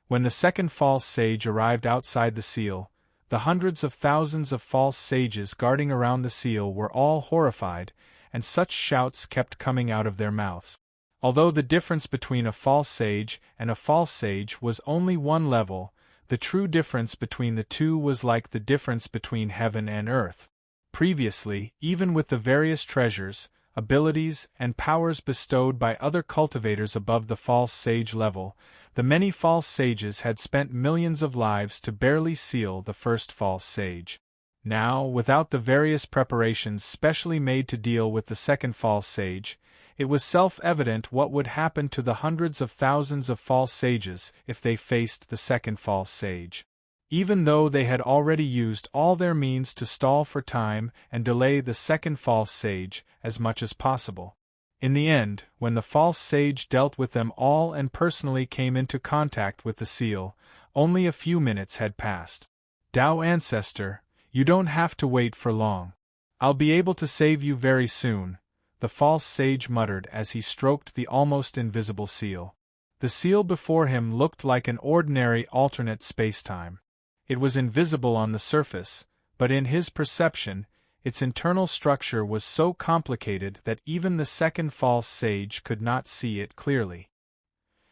When the second false sage arrived outside the seal, The hundreds of thousands of false sages guarding around the seal were all horrified, and such shouts kept coming out of their mouths. Although the difference between a false sage and a false sage was only one level, the true difference between the two was like the difference between heaven and earth. Previously, even with the various treasures, abilities, and powers bestowed by other cultivators above the false sage level, the many false sages had spent millions of lives to barely seal the first false sage. Now, without the various preparations specially made to deal with the second false sage, it was self-evident what would happen to the hundreds of thousands of false sages if they faced the second false sage. Even though they had already used all their means to stall for time and delay the second false sage as much as possible. In the end, when the false sage dealt with them all and personally came into contact with the seal, only a few minutes had passed. Tao Ancestor, you don't have to wait for long. I'll be able to save you very soon, the false sage muttered as he stroked the almost invisible seal. The seal before him looked like an ordinary alternate spacetime. It was invisible on the surface, but in his perception, its internal structure was so complicated that even the second false sage could not see it clearly.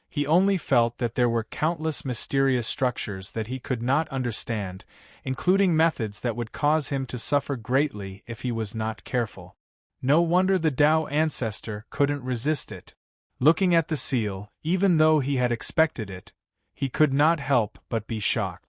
He only felt that there were countless mysterious structures that he could not understand, including methods that would cause him to suffer greatly if he was not careful. No wonder the Tao Ancestor couldn't resist it. Looking at the seal, even though he had expected it, he could not help but be shocked.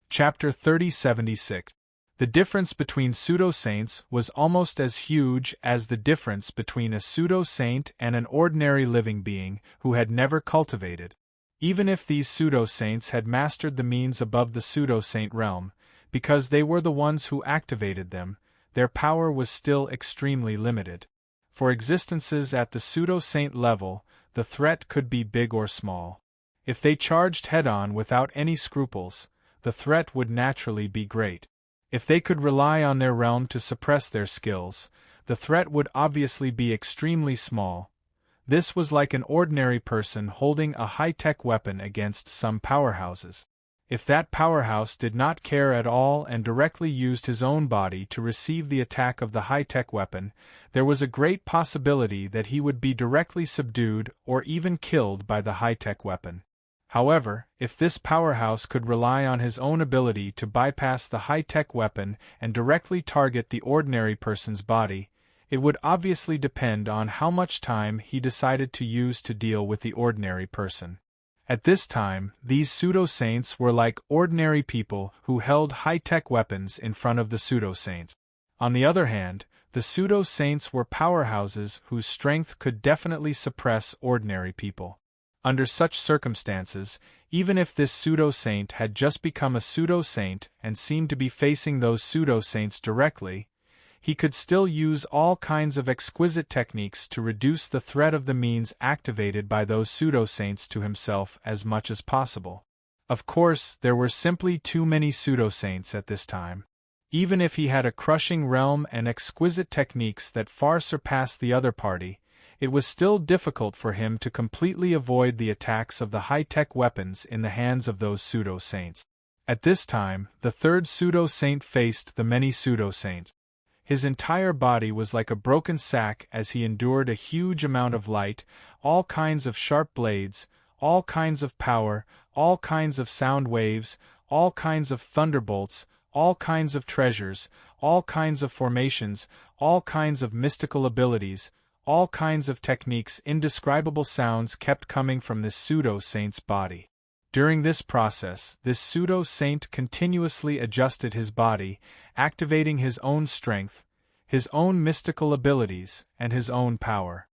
Chapter 3076. The difference between pseudo-saints was almost as huge as the difference between a pseudo-saint and an ordinary living being who had never cultivated. Even if these pseudo-saints had mastered the means above the pseudo-saint realm, because they were the ones who activated them, their power was still extremely limited. For existences at the pseudo-saint level, the threat could be big or small. If they charged head-on without any scruples, the threat would naturally be great. If they could rely on their realm to suppress their skills, the threat would obviously be extremely small. This was like an ordinary person holding a high-tech weapon against some powerhouses. If that powerhouse did not care at all and directly used his own body to receive the attack of the high-tech weapon, there was a great possibility that he would be directly subdued or even killed by the high-tech weapon. However, if this powerhouse could rely on his own ability to bypass the high-tech weapon and directly target the ordinary person's body, it would obviously depend on how much time he decided to use to deal with the ordinary person. At this time, these pseudo-saints were like ordinary people who held high-tech weapons in front of the pseudo-saints. On the other hand, the pseudo-saints were powerhouses whose strength could definitely suppress ordinary people. Under such circumstances, even if this pseudo-saint had just become a pseudo-saint and seemed to be facing those pseudo-saints directly, he could still use all kinds of exquisite techniques to reduce the threat of the means activated by those pseudo-saints to himself as much as possible. Of course, there were simply too many pseudo-saints at this time. Even if he had a crushing realm and exquisite techniques that far surpassed the other party, it was still difficult for him to completely avoid the attacks of the high-tech weapons in the hands of those pseudo-saints. At this time, the third pseudo-saint faced the many pseudo-saints. His entire body was like a broken sack as he endured a huge amount of light, all kinds of sharp blades, all kinds of power, all kinds of sound waves, all kinds of thunderbolts, all kinds of treasures, all kinds of formations, all kinds of mystical abilities, all kinds of techniques. Indescribable sounds kept coming from this pseudo-saint's body. During this process, this pseudo-saint continuously adjusted his body, activating his own strength, his own mystical abilities, and his own power.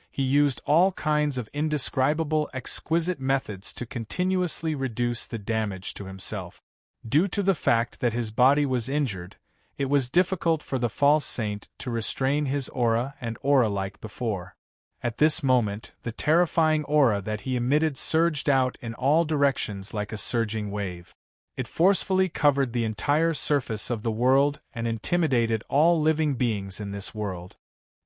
He used all kinds of indescribable, exquisite methods to continuously reduce the damage to himself. Due to the fact that his body was injured, it was difficult for the false saint to restrain his aura and aura like before. At this moment, the terrifying aura that he emitted surged out in all directions like a surging wave. It forcefully covered the entire surface of the world and intimidated all living beings in this world.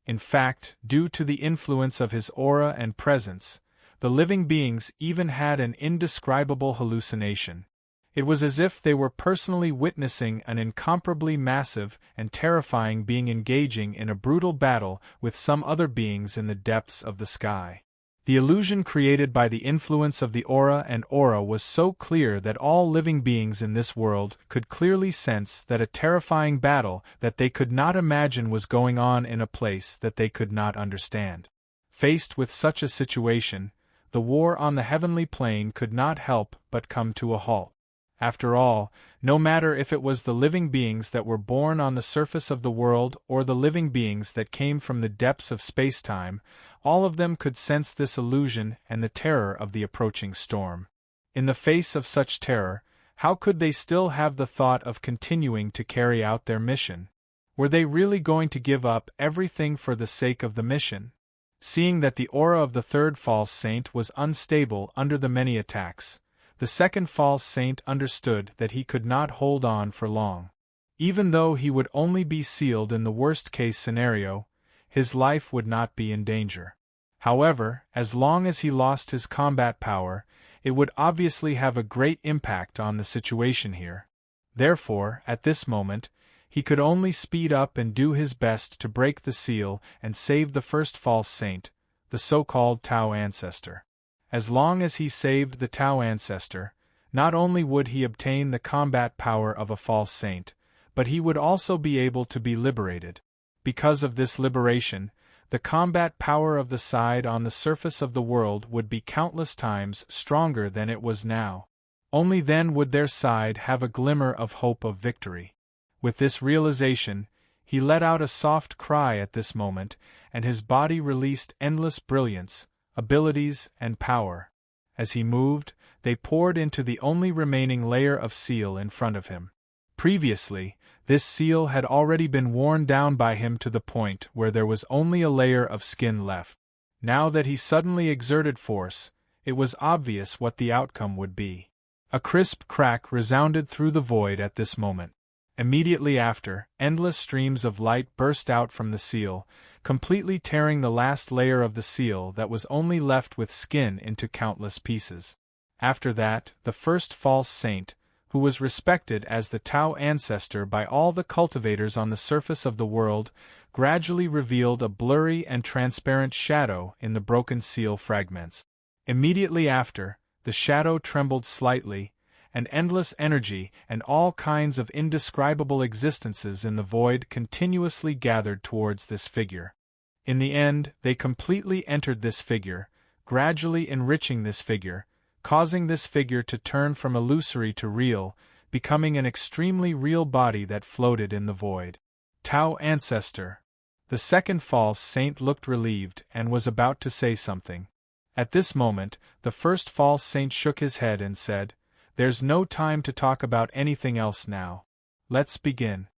In fact, due to the influence of his aura and presence, the living beings even had an indescribable hallucination. It was as if they were personally witnessing an incomparably massive and terrifying being engaging in a brutal battle with some other beings in the depths of the sky. The illusion created by the influence of the aura and aura was so clear that all living beings in this world could clearly sense that a terrifying battle that they could not imagine was going on in a place that they could not understand. Faced with such a situation, the war on the heavenly plane could not help but come to a halt. After all, no matter if it was the living beings that were born on the surface of the world or the living beings that came from the depths of space-time, all of them could sense this illusion and the terror of the approaching storm. In the face of such terror, how could they still have the thought of continuing to carry out their mission? Were they really going to give up everything for the sake of the mission? Seeing that the aura of the third false saint was unstable under the many attacks, the second false saint understood that he could not hold on for long. Even though he would only be sealed in the worst-case scenario, his life would not be in danger. However, as long as he lost his combat power, it would obviously have a great impact on the situation here. Therefore, at this moment, he could only speed up and do his best to break the seal and save the first false saint, the so-called Tao ancestor. As long as he saved the Tao ancestor, not only would he obtain the combat power of a false saint, but he would also be able to be liberated. Because of this liberation, the combat power of the side on the surface of the world would be countless times stronger than it was now. Only then would their side have a glimmer of hope of victory. With this realization, he let out a soft cry at this moment, and his body released endless brilliance, abilities, and power. As he moved, they poured into the only remaining layer of seal in front of him. Previously, this seal had already been worn down by him to the point where there was only a layer of skin left. Now that he suddenly exerted force, it was obvious what the outcome would be. A crisp crack resounded through the void at this moment. Immediately after, endless streams of light burst out from the seal, completely tearing the last layer of the seal that was only left with skin into countless pieces. After that, the first false saint, who was respected as the Tao ancestor by all the cultivators on the surface of the world, gradually revealed a blurry and transparent shadow in the broken seal fragments. Immediately after, the shadow trembled slightly, and endless energy and all kinds of indescribable existences in the void continuously gathered towards this figure. In the end, they completely entered this figure, gradually enriching this figure, causing this figure to turn from illusory to real, becoming an extremely real body that floated in the void. Tao ancestor. The second false saint looked relieved and was about to say something. At this moment, the first false saint shook his head and said, "There's no time to talk about anything else now. Let's begin."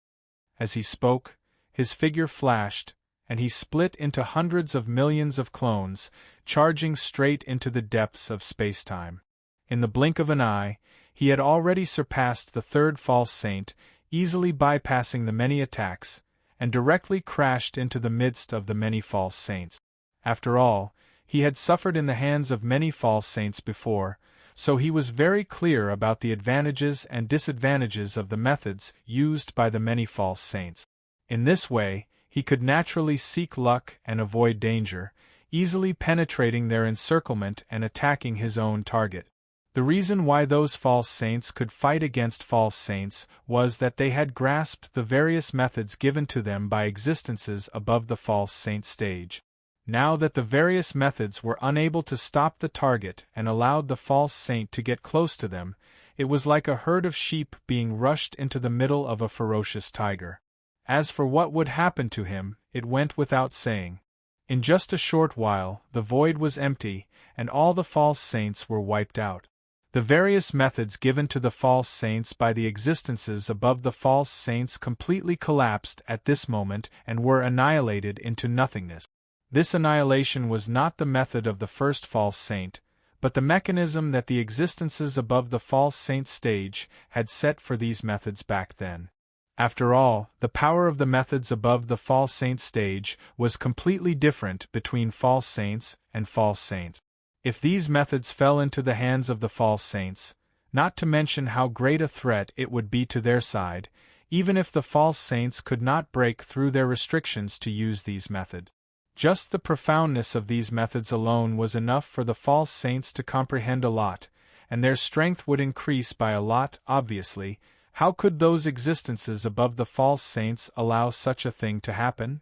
As he spoke, his figure flashed, and he split into hundreds of millions of clones, charging straight into the depths of space-time. In the blink of an eye, he had already surpassed the third false saint, easily bypassing the many attacks, and directly crashed into the midst of the many false saints. After all, he had suffered in the hands of many false saints before, so he was very clear about the advantages and disadvantages of the methods used by the many false saints. In this way, he could naturally seek luck and avoid danger, easily penetrating their encirclement and attacking his own target. The reason why those false saints could fight against false saints was that they had grasped the various methods given to them by existences above the false saint stage. Now that the various methods were unable to stop the target and allowed the false saint to get close to them, it was like a herd of sheep being rushed into the middle of a ferocious tiger. As for what would happen to him, it went without saying. In just a short while, the void was empty, and all the false saints were wiped out. The various methods given to the false saints by the existences above the false saints completely collapsed at this moment and were annihilated into nothingness. This annihilation was not the method of the first false saint, but the mechanism that the existences above the false saint stage had set for these methods back then. After all, the power of the methods above the false saint stage was completely different between false saints and false saints. If these methods fell into the hands of the false saints, not to mention how great a threat it would be to their side, even if the false saints could not break through their restrictions to use these methods. Just the profoundness of these methods alone was enough for the false saints to comprehend a lot, and their strength would increase by a lot. Obviously, how could those existences above the false saints allow such a thing to happen?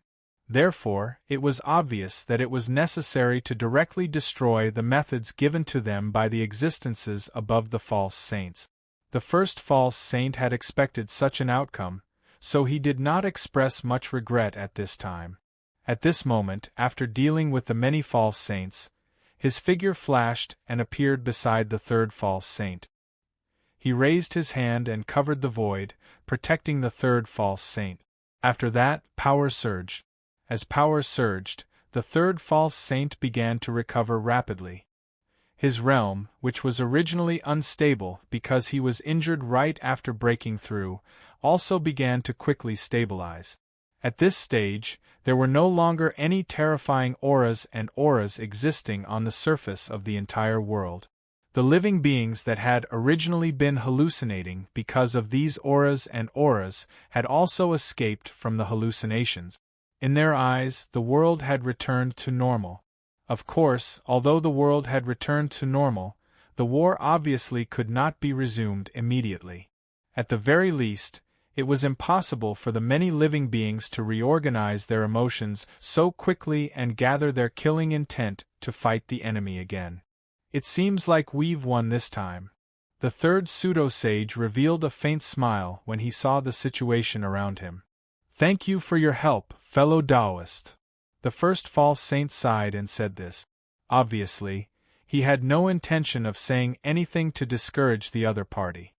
Therefore, it was obvious that it was necessary to directly destroy the methods given to them by the existences above the false saints. The first false saint had expected such an outcome, so he did not express much regret at this time. At this moment, after dealing with the many false saints, his figure flashed and appeared beside the third false saint. He raised his hand and covered the void, protecting the third false saint. After that, power surged. As power surged, the third false saint began to recover rapidly. His realm, which was originally unstable because he was injured right after breaking through, also began to quickly stabilize. At this stage, there were no longer any terrifying auras and auras existing on the surface of the entire world. The living beings that had originally been hallucinating because of these auras and auras had also escaped from the hallucinations. In their eyes, the world had returned to normal. Of course, although the world had returned to normal, the war obviously could not be resumed immediately. At the very least, it was impossible for the many living beings to reorganize their emotions so quickly and gather their killing intent to fight the enemy again. It seems like we've won this time. The third pseudo-sage revealed a faint smile when he saw the situation around him. Thank you for your help, fellow Taoist. The first false saint sighed and said this. Obviously, he had no intention of saying anything to discourage the other party.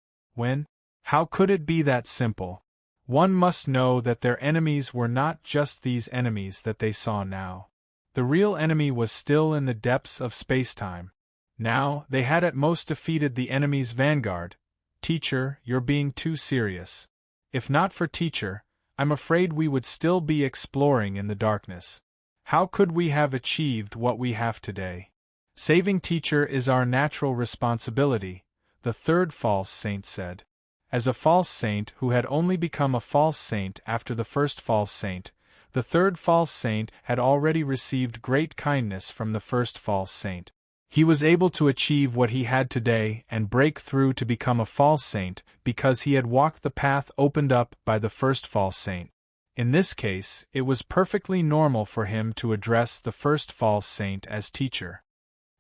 How could it be that simple? One must know that their enemies were not just these enemies that they saw now. The real enemy was still in the depths of space-time. Now, they had at most defeated the enemy's vanguard. Teacher, you're being too serious. If not for Teacher, I'm afraid we would still be exploring in the darkness. How could we have achieved what we have today? Saving Teacher is our natural responsibility, the third false saint said. As a false saint who had only become a false saint after the first false saint, the third false saint had already received great kindness from the first false saint. He was able to achieve what he had today and break through to become a false saint because he had walked the path opened up by the first false saint. In this case, it was perfectly normal for him to address the first false saint as Teacher.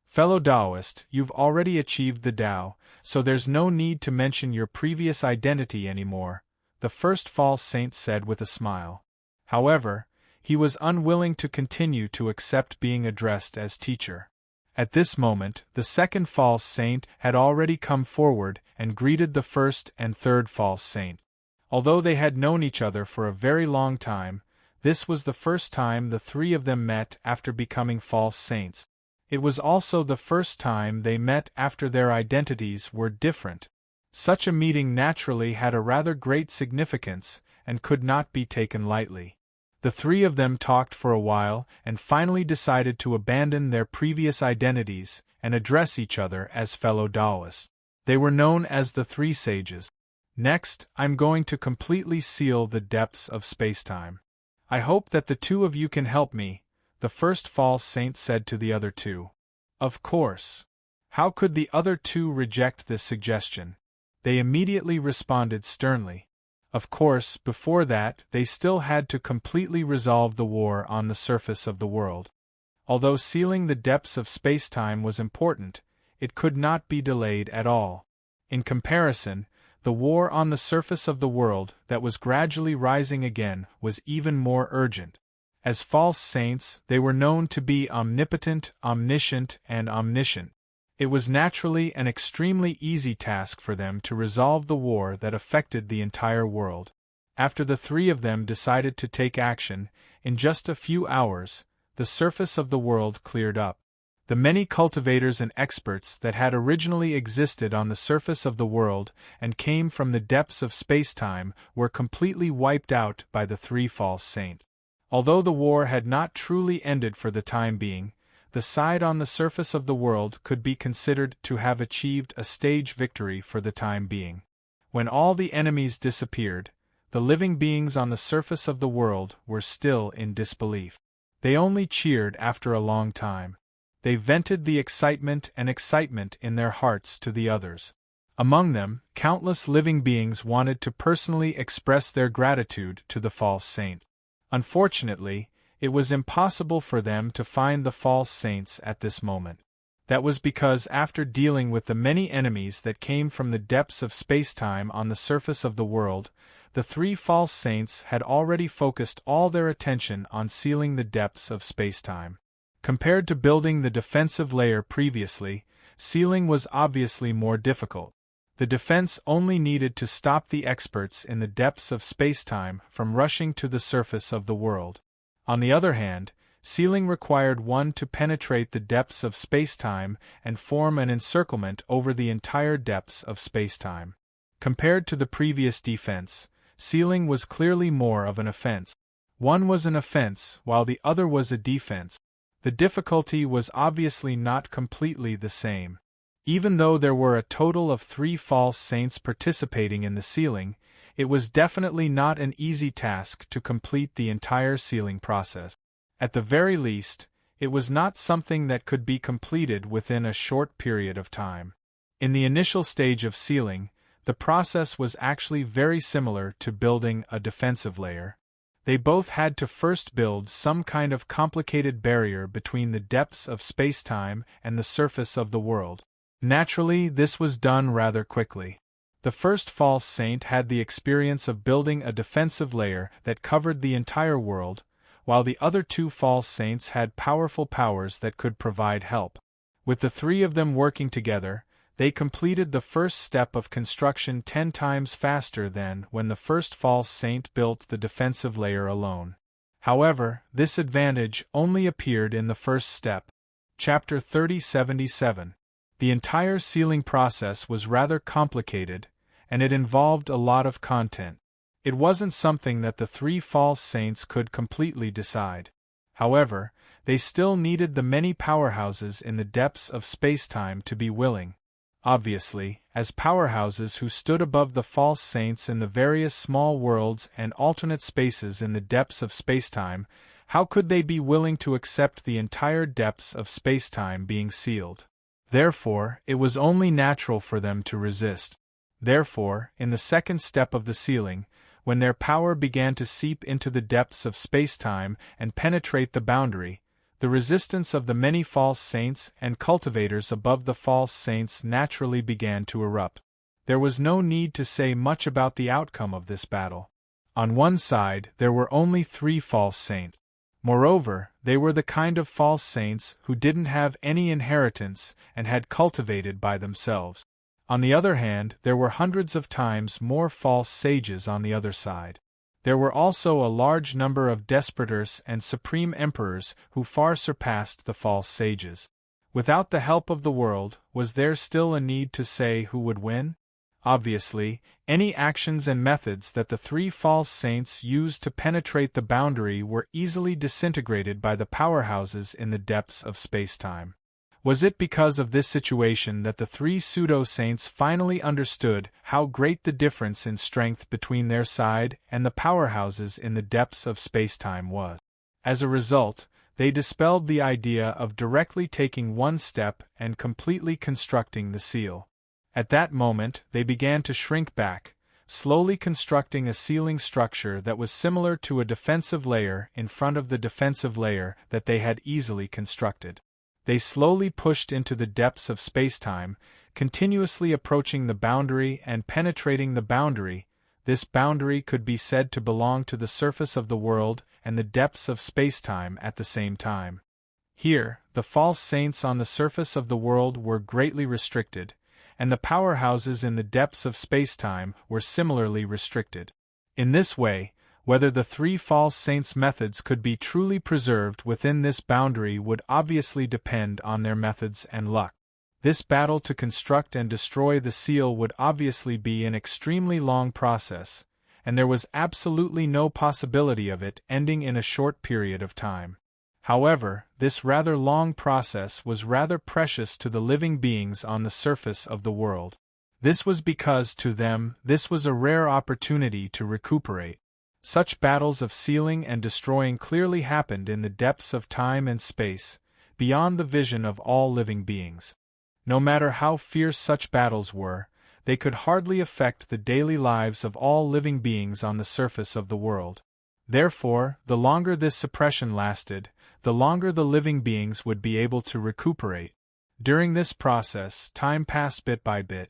Fellow Taoist, you've already achieved the Tao, so there's no need to mention your previous identity anymore, the first false saint said with a smile. However, he was unwilling to continue to accept being addressed as Teacher. At this moment, the second false saint had already come forward and greeted the first and third false saint. Although they had known each other for a very long time, this was the first time the three of them met after becoming false saints. It was also the first time they met after their identities were different. Such a meeting naturally had a rather great significance and could not be taken lightly. The three of them talked for a while and finally decided to abandon their previous identities and address each other as fellow Taoists. They were known as the Three Sages. Next, I'm going to completely seal the depths of spacetime. I hope that the two of you can help me, the first false saint said to the other two. Of course. How could the other two reject this suggestion? They immediately responded sternly. Of course, before that, they still had to completely resolve the war on the surface of the world. Although sealing the depths of spacetime was important, it could not be delayed at all. In comparison, the war on the surface of the world that was gradually rising again was even more urgent. As false saints, they were known to be omnipotent, omniscient, and omniscient. It was naturally an extremely easy task for them to resolve the war that affected the entire world. After the three of them decided to take action, in just a few hours, the surface of the world cleared up. The many cultivators and experts that had originally existed on the surface of the world and came from the depths of spacetime were completely wiped out by the three false saints. Although the war had not truly ended for the time being, the side on the surface of the world could be considered to have achieved a stage victory for the time being. When all the enemies disappeared, the living beings on the surface of the world were still in disbelief. They only cheered after a long time. They vented the excitement in their hearts to the others. Among them, countless living beings wanted to personally express their gratitude to the false saint. Unfortunately, it was impossible for them to find the false saints at this moment. That was because after dealing with the many enemies that came from the depths of spacetime on the surface of the world, the three false saints had already focused all their attention on sealing the depths of spacetime. Compared to building the defensive layer previously, sealing was obviously more difficult. The defense only needed to stop the experts in the depths of spacetime from rushing to the surface of the world. On the other hand, sealing required one to penetrate the depths of spacetime and form an encirclement over the entire depths of spacetime. Compared to the previous defense, sealing was clearly more of an offense. One was an offense while the other was a defense. The difficulty was obviously not completely the same. Even though there were a total of 3 false saints participating in the sealing, it was definitely not an easy task to complete the entire sealing process. At the very least, it was not something that could be completed within a short period of time. In the initial stage of sealing, the process was actually very similar to building a defensive layer. They both had to first build some kind of complicated barrier between the depths of spacetime and the surface of the world. Naturally, this was done rather quickly. The first false saint had the experience of building a defensive layer that covered the entire world, while the other 2 false saints had powerful powers that could provide help. With the 3 of them working together, they completed the first step of construction 10 times faster than when the first false saint built the defensive layer alone. However, this advantage only appeared in the first step. Chapter 3077. The entire sealing process was rather complicated, and it involved a lot of content. It wasn't something that the 3 false saints could completely decide. However, they still needed the many powerhouses in the depths of spacetime to be willing. Obviously, as powerhouses who stood above the false saints in the various small worlds and alternate spaces in the depths of spacetime, how could they be willing to accept the entire depths of spacetime being sealed? Therefore, it was only natural for them to resist. Therefore, in the second step of the sealing, when their power began to seep into the depths of spacetime and penetrate the boundary, the resistance of the many false saints and cultivators above the false saints naturally began to erupt. There was no need to say much about the outcome of this battle. On one side, there were only 3 false saints. Moreover, they were the kind of false saints who didn't have any inheritance and had cultivated by themselves. On the other hand, there were hundreds of times more false sages on the other side. There were also a large number of despoters and supreme emperors who far surpassed the false sages. Without the help of the world, was there still a need to say who would win? Obviously, any actions and methods that the 3 false saints used to penetrate the boundary were easily disintegrated by the powerhouses in the depths of spacetime. Was it because of this situation that the 3 pseudo-saints finally understood how great the difference in strength between their side and the powerhouses in the depths of spacetime was? As a result, they dispelled the idea of directly taking one step and completely constructing the seal. At that moment, they began to shrink back, slowly constructing a sealing structure that was similar to a defensive layer in front of the defensive layer that they had easily constructed. They slowly pushed into the depths of spacetime, continuously approaching the boundary and penetrating the boundary. This boundary could be said to belong to the surface of the world and the depths of spacetime at the same time. Here, the false saints on the surface of the world were greatly restricted, and the powerhouses in the depths of spacetime were similarly restricted. In this way, whether the 3 false saints' methods could be truly preserved within this boundary would obviously depend on their methods and luck. This battle to construct and destroy the seal would obviously be an extremely long process, and there was absolutely no possibility of it ending in a short period of time. However, this rather long process was rather precious to the living beings on the surface of the world. This was because to them this was a rare opportunity to recuperate. Such battles of sealing and destroying clearly happened in the depths of time and space, beyond the vision of all living beings. No matter how fierce such battles were, they could hardly affect the daily lives of all living beings on the surface of the world. Therefore, the longer this suppression lasted, the longer the living beings would be able to recuperate. During this process, time passed bit by bit.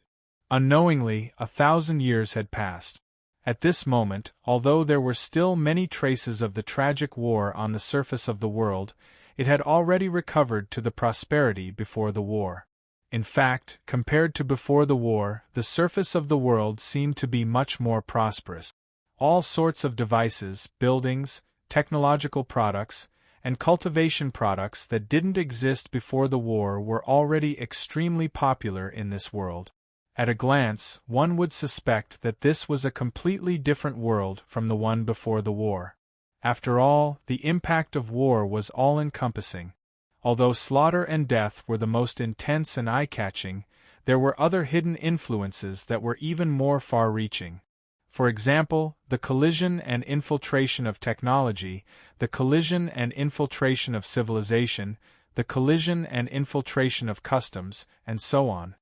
Unknowingly, 1,000 years had passed. At this moment, although there were still many traces of the tragic war on the surface of the world, it had already recovered to the prosperity before the war. In fact, compared to before the war, the surface of the world seemed to be much more prosperous. All sorts of devices, buildings, technological products, and cultivation products that didn't exist before the war were already extremely popular in this world. At a glance, one would suspect that this was a completely different world from the one before the war. After all, the impact of war was all-encompassing. Although slaughter and death were the most intense and eye-catching, there were other hidden influences that were even more far-reaching. For example, the collision and infiltration of technology, the collision and infiltration of civilization, the collision and infiltration of customs, and so on.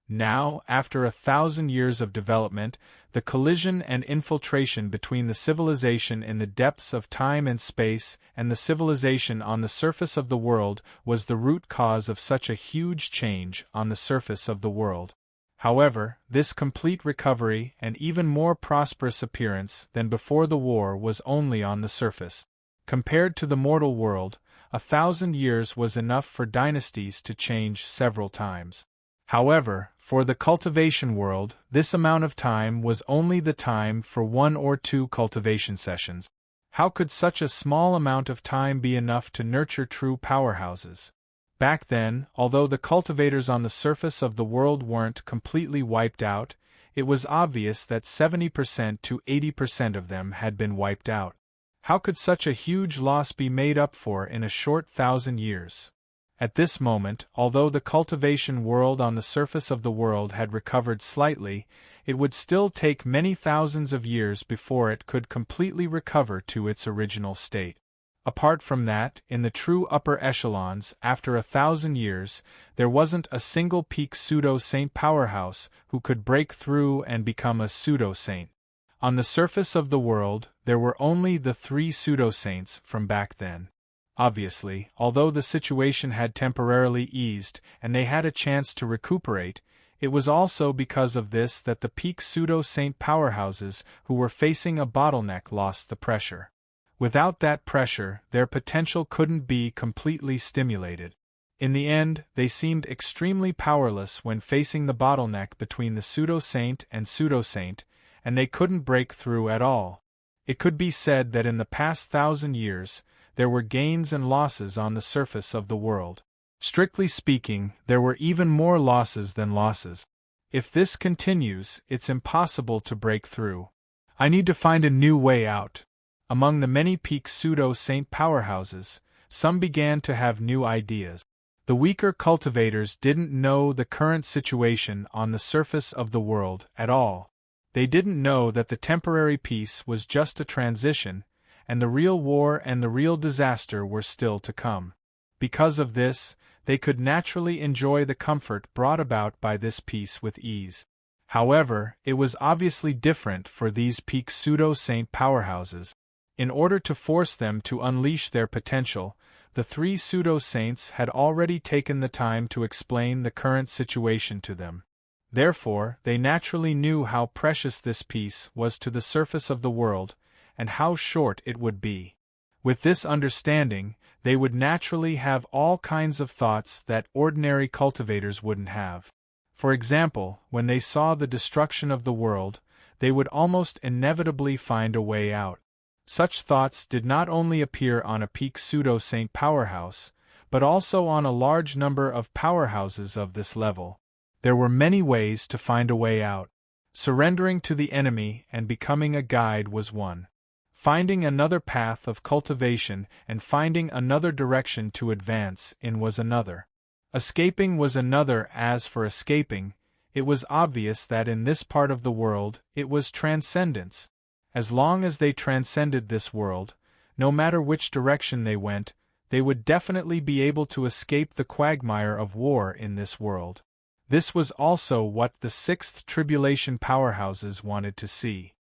Now, after 1,000 years of development, the collision and infiltration between the civilization in the depths of time and space and the civilization on the surface of the world was the root cause of such a huge change on the surface of the world. However, this complete recovery and even more prosperous appearance than before the war was only on the surface. Compared to the mortal world, 1,000 years was enough for dynasties to change several times. However, for the cultivation world, this amount of time was only the time for 1 or 2 cultivation sessions. How could such a small amount of time be enough to nurture true powerhouses? Back then, although the cultivators on the surface of the world weren't completely wiped out, it was obvious that 70% to 80% of them had been wiped out. How could such a huge loss be made up for in a short 1,000 years? At this moment, although the cultivation world on the surface of the world had recovered slightly, it would still take many thousands of years before it could completely recover to its original state. Apart from that, in the true upper echelons, after 1,000 years, there wasn't a single peak pseudo-saint powerhouse who could break through and become a pseudo-saint. On the surface of the world, there were only the 3 pseudo-saints from back then. Obviously, although the situation had temporarily eased and they had a chance to recuperate, it was also because of this that the peak pseudo-saint powerhouses who were facing a bottleneck lost the pressure. Without that pressure, their potential couldn't be completely stimulated. In the end, they seemed extremely powerless when facing the bottleneck between the pseudo-saint and pseudo-saint, and they couldn't break through at all. It could be said that in the past 1,000 years, there were gains and losses on the surface of the world. Strictly speaking, there were even more losses than losses. If this continues, it's impossible to break through. I need to find a new way out. Among the many peak pseudo-saint powerhouses, some began to have new ideas. The weaker cultivators didn't know the current situation on the surface of the world at all. They didn't know that the temporary peace was just a transition, and the real war and the real disaster were still to come. Because of this, they could naturally enjoy the comfort brought about by this peace with ease. However, it was obviously different for these peak pseudo-saint powerhouses. In order to force them to unleash their potential, the 3 pseudo-saints had already taken the time to explain the current situation to them. Therefore, they naturally knew how precious this peace was to the surface of the world, and how short it would be. With this understanding, they would naturally have all kinds of thoughts that ordinary cultivators wouldn't have. For example, when they saw the destruction of the world, they would almost inevitably find a way out. Such thoughts did not only appear on a peak pseudo-saint powerhouse, but also on a large number of powerhouses of this level. There were many ways to find a way out. Surrendering to the enemy and becoming a guide was one. Finding another path of cultivation and finding another direction to advance in was another. Escaping was another. As for escaping, it was obvious that in this part of the world it was transcendence. As long as they transcended this world, no matter which direction they went, they would definitely be able to escape the quagmire of war in this world. This was also what the sixth tribulation powerhouses wanted to see.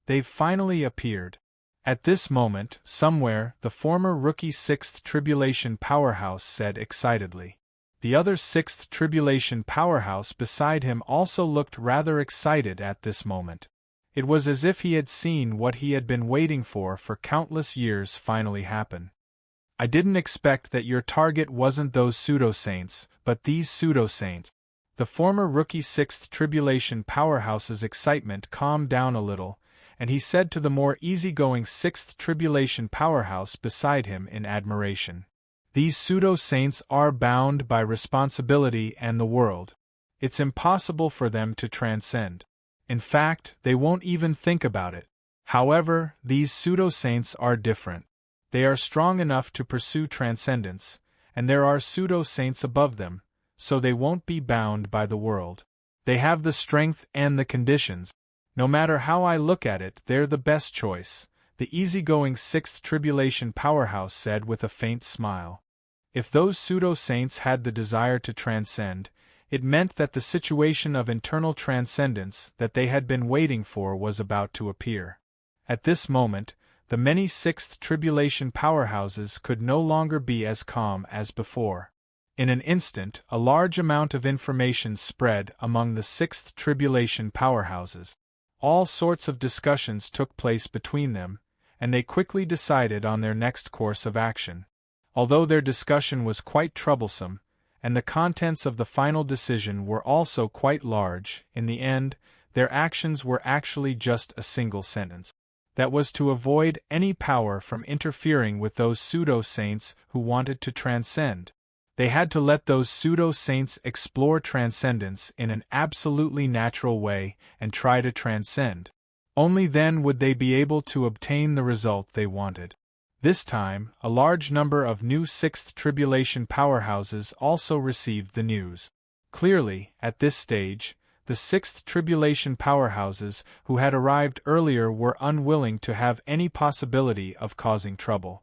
They've finally appeared. At this moment, somewhere, the former rookie sixth tribulation powerhouse said excitedly. The other sixth tribulation powerhouse beside him also looked rather excited at this moment. It was as if he had seen what he had been waiting for countless years finally happen. I didn't expect that your target wasn't those pseudo-saints, but these pseudo-saints. The former rookie sixth tribulation powerhouse's excitement calmed down a little, and he said to the more easygoing sixth tribulation powerhouse beside him in admiration. These pseudo-saints are bound by responsibility and the world. It's impossible for them to transcend. In fact, they won't even think about it. However, these pseudo-saints are different. They are strong enough to pursue transcendence, and there are pseudo-saints above them, so they won't be bound by the world. They have the strength and the conditions. No matter how I look at it, they're the best choice, the easygoing sixth tribulation powerhouse said with a faint smile. If those pseudo-saints had the desire to transcend, it meant that the situation of internal transcendence that they had been waiting for was about to appear. At this moment, the many sixth tribulation powerhouses could no longer be as calm as before. In an instant, a large amount of information spread among the sixth tribulation powerhouses. All sorts of discussions took place between them, and they quickly decided on their next course of action. Although their discussion was quite troublesome, and the contents of the final decision were also quite large, in the end, their actions were actually just a single sentence. That was to avoid any power from interfering with those pseudo-saints who wanted to transcend. They had to let those pseudo-saints explore transcendence in an absolutely natural way and try to transcend. Only then would they be able to obtain the result they wanted. This time, a large number of new sixth tribulation powerhouses also received the news. Clearly, at this stage, the sixth tribulation powerhouses who had arrived earlier were unwilling to have any possibility of causing trouble.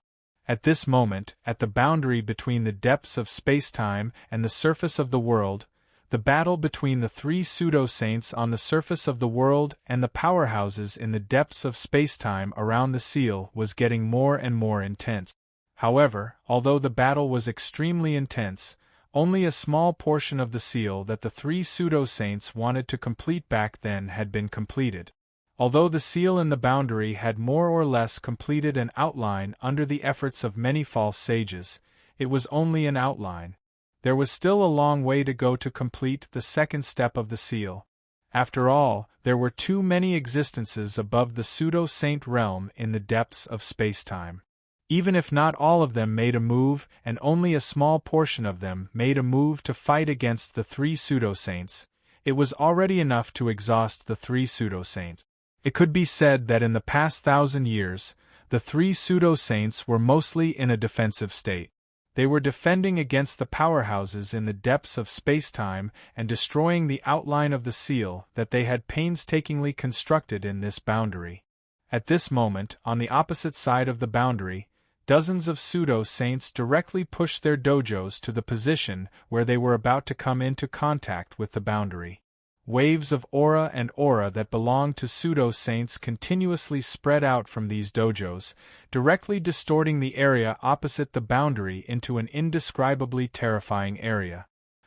At this moment, at the boundary between the depths of space-time and the surface of the world, the battle between the three pseudo-saints on the surface of the world and the powerhouses in the depths of space-time around the seal was getting more and more intense. However, although the battle was extremely intense, only a small portion of the seal that the three pseudo-saints wanted to complete back then had been completed. Although the seal in the boundary had more or less completed an outline under the efforts of many false sages, it was only an outline. There was still a long way to go to complete the second step of the seal. After all, there were too many existences above the pseudo-saint realm in the depths of space-time. Even if not all of them made a move and only a small portion of them made a move to fight against the three pseudo-saints, it was already enough to exhaust the three pseudo-saints. It could be said that in the past 1,000 years, the three pseudo-saints were mostly in a defensive state. They were defending against the powerhouses in the depths of space-time and destroying the outline of the seal that they had painstakingly constructed in this boundary. At this moment, on the opposite side of the boundary, dozens of pseudo-saints directly pushed their dojos to the position where they were about to come into contact with the boundary. Waves of aura and aura that belonged to pseudo-saints continuously spread out from these dojos, directly distorting the area opposite the boundary into an indescribably terrifying area.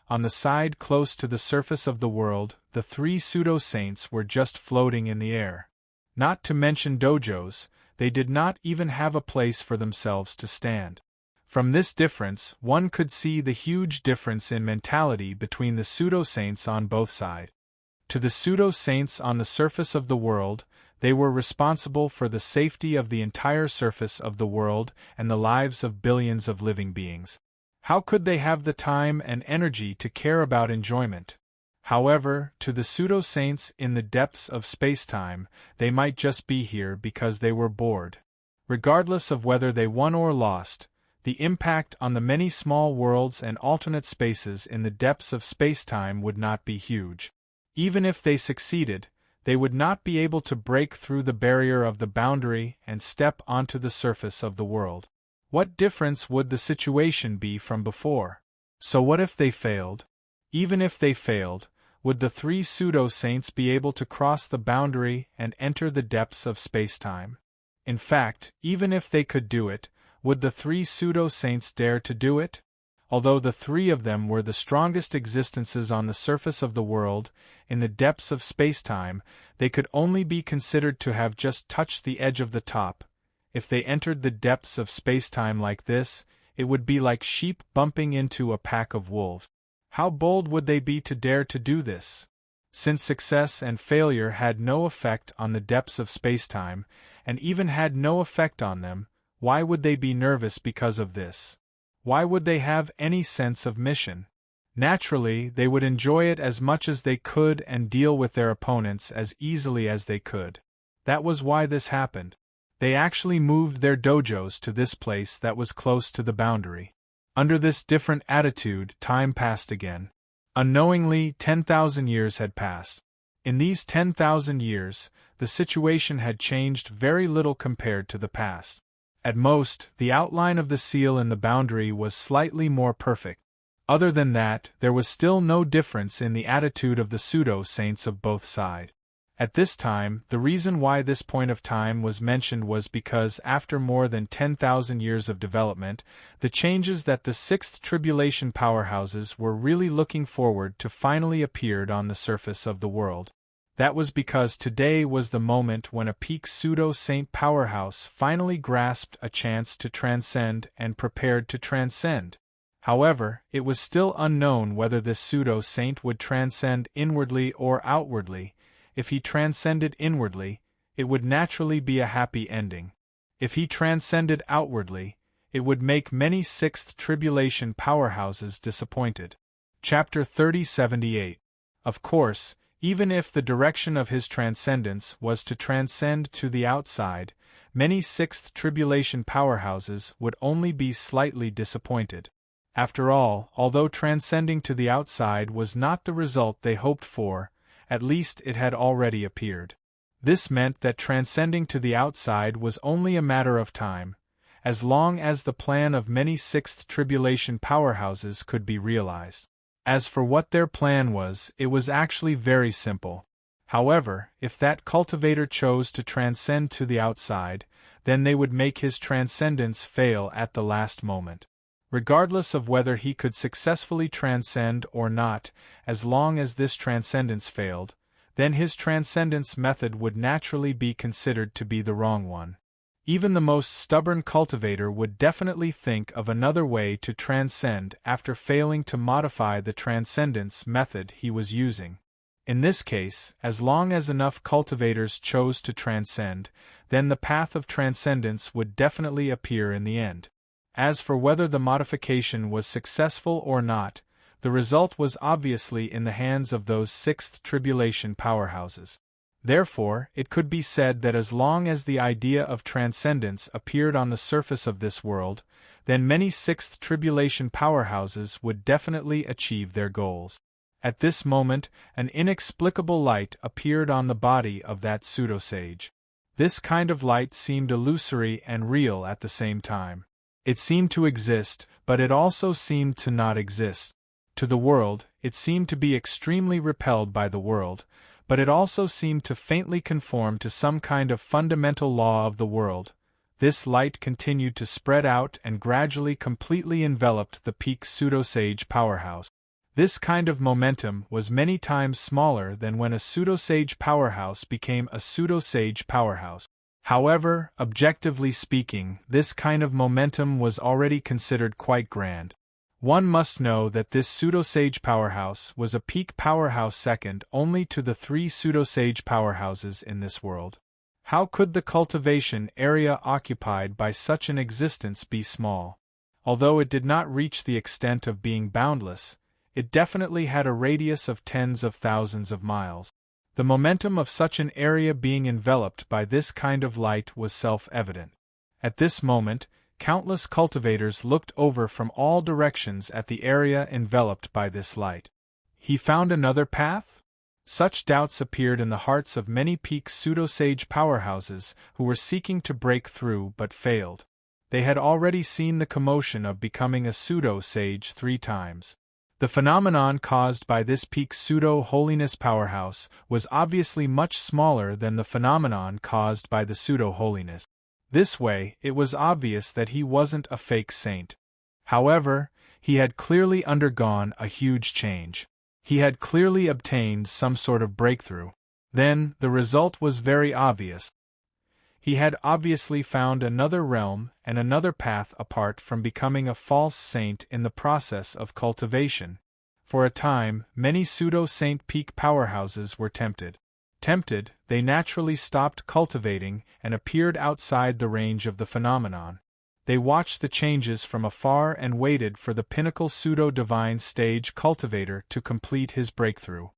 On the side close to the surface of the world, the three pseudo-saints were just floating in the air. Not to mention dojos, they did not even have a place for themselves to stand. From this difference, one could see the huge difference in mentality between the pseudo-saints on both sides. To the pseudo-saints on the surface of the world, they were responsible for the safety of the entire surface of the world and the lives of billions of living beings. How could they have the time and energy to care about enjoyment? However, to the pseudo-saints in the depths of space-time, they might just be here because they were bored. Regardless of whether they won or lost, the impact on the many small worlds and alternate spaces in the depths of spacetime would not be huge. Even if they succeeded, they would not be able to break through the barrier of the boundary and step onto the surface of the world. What difference would the situation be from before? So what if they failed? Even if they failed, would the three pseudo-saints be able to cross the boundary and enter the depths of spacetime? In fact, even if they could do it, would the three pseudo-saints dare to do it? Although the three of them were the strongest existences on the surface of the world, in the depths of spacetime, they could only be considered to have just touched the edge of the top. If they entered the depths of spacetime like this, it would be like sheep bumping into a pack of wolves. How bold would they be to dare to do this? Since success and failure had no effect on the depths of spacetime, and even had no effect on them, why would they be nervous because of this? Why would they have any sense of mission? Naturally, they would enjoy it as much as they could and deal with their opponents as easily as they could. That was why this happened. They actually moved their dojos to this place that was close to the boundary. Under this different attitude, time passed again. Unknowingly, 10,000 years had passed. In these 10,000 years, the situation had changed very little compared to the past. At most, the outline of the seal in the boundary was slightly more perfect. Other than that, there was still no difference in the attitude of the pseudo-saints of both sides. At this time, the reason why this point of time was mentioned was because after more than 10,000 years of development, the changes that the sixth tribulation powerhouses were really looking forward to finally appeared on the surface of the world. That was because today was the moment when a peak pseudo-saint powerhouse finally grasped a chance to transcend and prepared to transcend. However, it was still unknown whether this pseudo-saint would transcend inwardly or outwardly. If he transcended inwardly, it would naturally be a happy ending. If he transcended outwardly, it would make many sixth tribulation powerhouses disappointed. Chapter 3078. Of course, even if the direction of his transcendence was to transcend to the outside, many sixth tribulation powerhouses would only be slightly disappointed. After all, although transcending to the outside was not the result they hoped for, at least it had already appeared. This meant that transcending to the outside was only a matter of time, as long as the plan of many sixth tribulation powerhouses could be realized. As for what their plan was, it was actually very simple. However, if that cultivator chose to transcend to the outside, then they would make his transcendence fail at the last moment. Regardless of whether he could successfully transcend or not, as long as this transcendence failed, then his transcendence method would naturally be considered to be the wrong one. Even the most stubborn cultivator would definitely think of another way to transcend after failing to modify the transcendence method he was using. In this case, as long as enough cultivators chose to transcend, then the path of transcendence would definitely appear in the end. As for whether the modification was successful or not, the result was obviously in the hands of those sixth tribulation powerhouses. Therefore, it could be said that as long as the idea of transcendence appeared on the surface of this world, then many sixth tribulation powerhouses would definitely achieve their goals. At this moment, an inexplicable light appeared on the body of that pseudo-sage. This kind of light seemed illusory and real at the same time. It seemed to exist, but it also seemed to not exist. To the world, it seemed to be extremely repelled by the world, but it also seemed to faintly conform to some kind of fundamental law of the world. This light continued to spread out and gradually completely enveloped the peak pseudo-sage powerhouse. This kind of momentum was many times smaller than when a pseudo-sage powerhouse became a pseudo-sage powerhouse. However, objectively speaking, this kind of momentum was already considered quite grand. One must know that this pseudo-sage powerhouse was a peak powerhouse second only to the three pseudo-sage powerhouses in this world. How could the cultivation area occupied by such an existence be small? Although it did not reach the extent of being boundless, it definitely had a radius of tens of thousands of miles. The momentum of such an area being enveloped by this kind of light was self-evident. At this moment, countless cultivators looked over from all directions at the area enveloped by this light. He found another path? Such doubts appeared in the hearts of many peak pseudo-sage powerhouses who were seeking to break through but failed. They had already seen the commotion of becoming a pseudo-sage 3 times. The phenomenon caused by this peak pseudo-holiness powerhouse was obviously much smaller than the phenomenon caused by the pseudo-holiness. This way, it was obvious that he wasn't a fake saint. However, he had clearly undergone a huge change. He had clearly obtained some sort of breakthrough. Then, the result was very obvious. He had obviously found another realm and another path apart from becoming a false saint in the process of cultivation. For a time, many pseudo-saint peak powerhouses were tempted. Tempted, they naturally stopped cultivating and appeared outside the range of the phenomenon. They watched the changes from afar and waited for the pinnacle pseudo-divine stage cultivator to complete his breakthrough.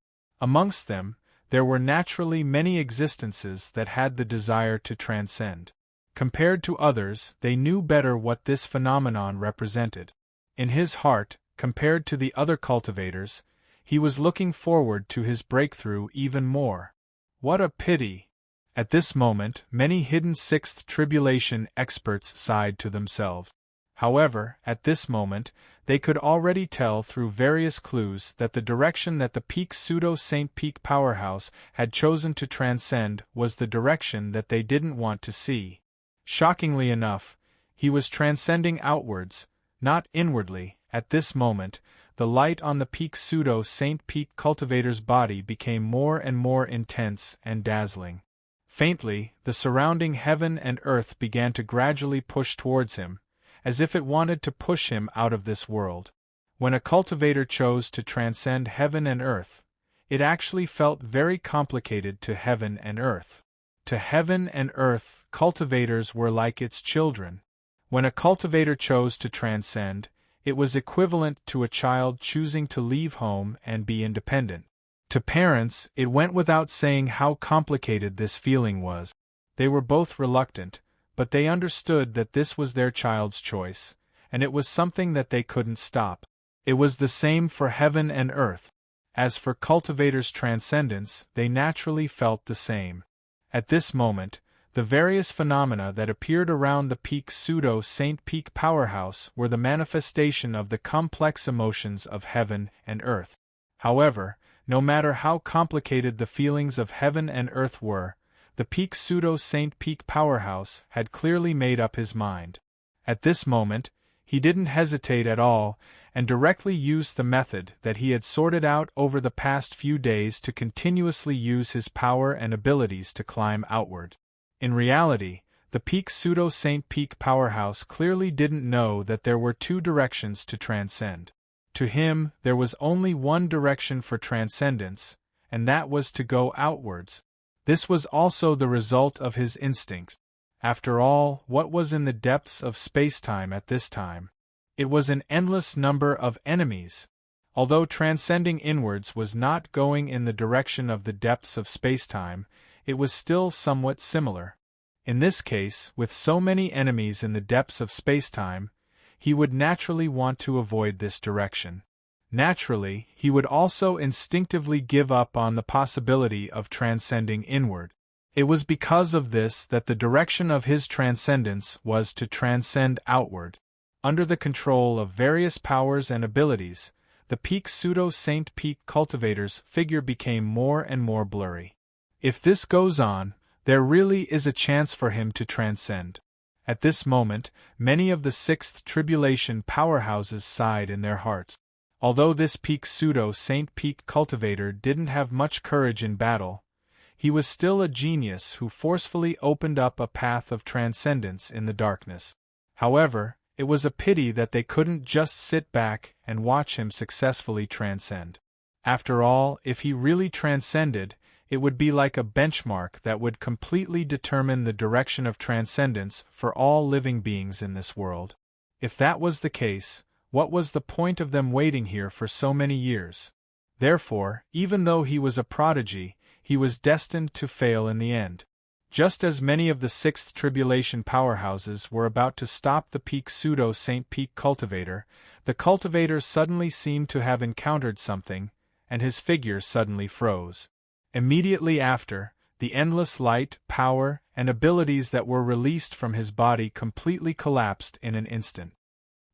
Amongst them, there were naturally many existences that had the desire to transcend. Compared to others, they knew better what this phenomenon represented. In his heart, compared to the other cultivators, he was looking forward to his breakthrough even more. What a pity! At this moment, many hidden sixth tribulation experts sighed to themselves. However, at this moment, they could already tell through various clues that the direction that the peak pseudo-saint peak powerhouse had chosen to transcend was the direction that they didn't want to see. Shockingly enough, he was transcending outwards, not inwardly. At this moment, the light on the peak pseudo-saint peak cultivator's body became more and more intense and dazzling. Faintly, the surrounding heaven and earth began to gradually push towards him, as if it wanted to push him out of this world. When a cultivator chose to transcend heaven and earth, it actually felt very complicated to heaven and earth. To heaven and earth, cultivators were like its children. When a cultivator chose to transcend, it was equivalent to a child choosing to leave home and be independent. To parents, it went without saying how complicated this feeling was. They were both reluctant, but they understood that this was their child's choice, and it was something that they couldn't stop. It was the same for heaven and earth. As for cultivators' transcendence, they naturally felt the same. At this moment, the various phenomena that appeared around the peak pseudo-saint peak powerhouse were the manifestation of the complex emotions of heaven and earth. However, no matter how complicated the feelings of heaven and earth were, the peak pseudo-saint peak powerhouse had clearly made up his mind. At this moment, he didn't hesitate at all, and directly used the method that he had sorted out over the past few days to continuously use his power and abilities to climb outward. In reality, the peak pseudo-saint peak powerhouse clearly didn't know that there were 2 directions to transcend. To him, there was only one direction for transcendence, and that was to go outwards. This was also the result of his instinct. After all, what was in the depths of space-time at this time? It was an endless number of enemies. Although transcending inwards was not going in the direction of the depths of space-time, it was still somewhat similar. In this case, with so many enemies in the depths of space-time, he would naturally want to avoid this direction. Naturally, he would also instinctively give up on the possibility of transcending inward. It was because of this that the direction of his transcendence was to transcend outward. Under the control of various powers and abilities, the peak pseudo-saint peak cultivator's figure became more and more blurry. If this goes on, there really is a chance for him to transcend. At this moment, many of the sixth tribulation powerhouses sighed in their hearts. Although this peak pseudo-saint peak cultivator didn't have much courage in battle, he was still a genius who forcefully opened up a path of transcendence in the darkness. However, it was a pity that they couldn't just sit back and watch him successfully transcend. After all, if he really transcended, it would be like a benchmark that would completely determine the direction of transcendence for all living beings in this world. If that was the case, what was the point of them waiting here for so many years? Therefore, even though he was a prodigy, he was destined to fail in the end. Just as many of the sixth tribulation powerhouses were about to stop the peak pseudo-Saint Peak cultivator, the cultivator suddenly seemed to have encountered something, and his figure suddenly froze. Immediately after, the endless light, power, and abilities that were released from his body completely collapsed in an instant.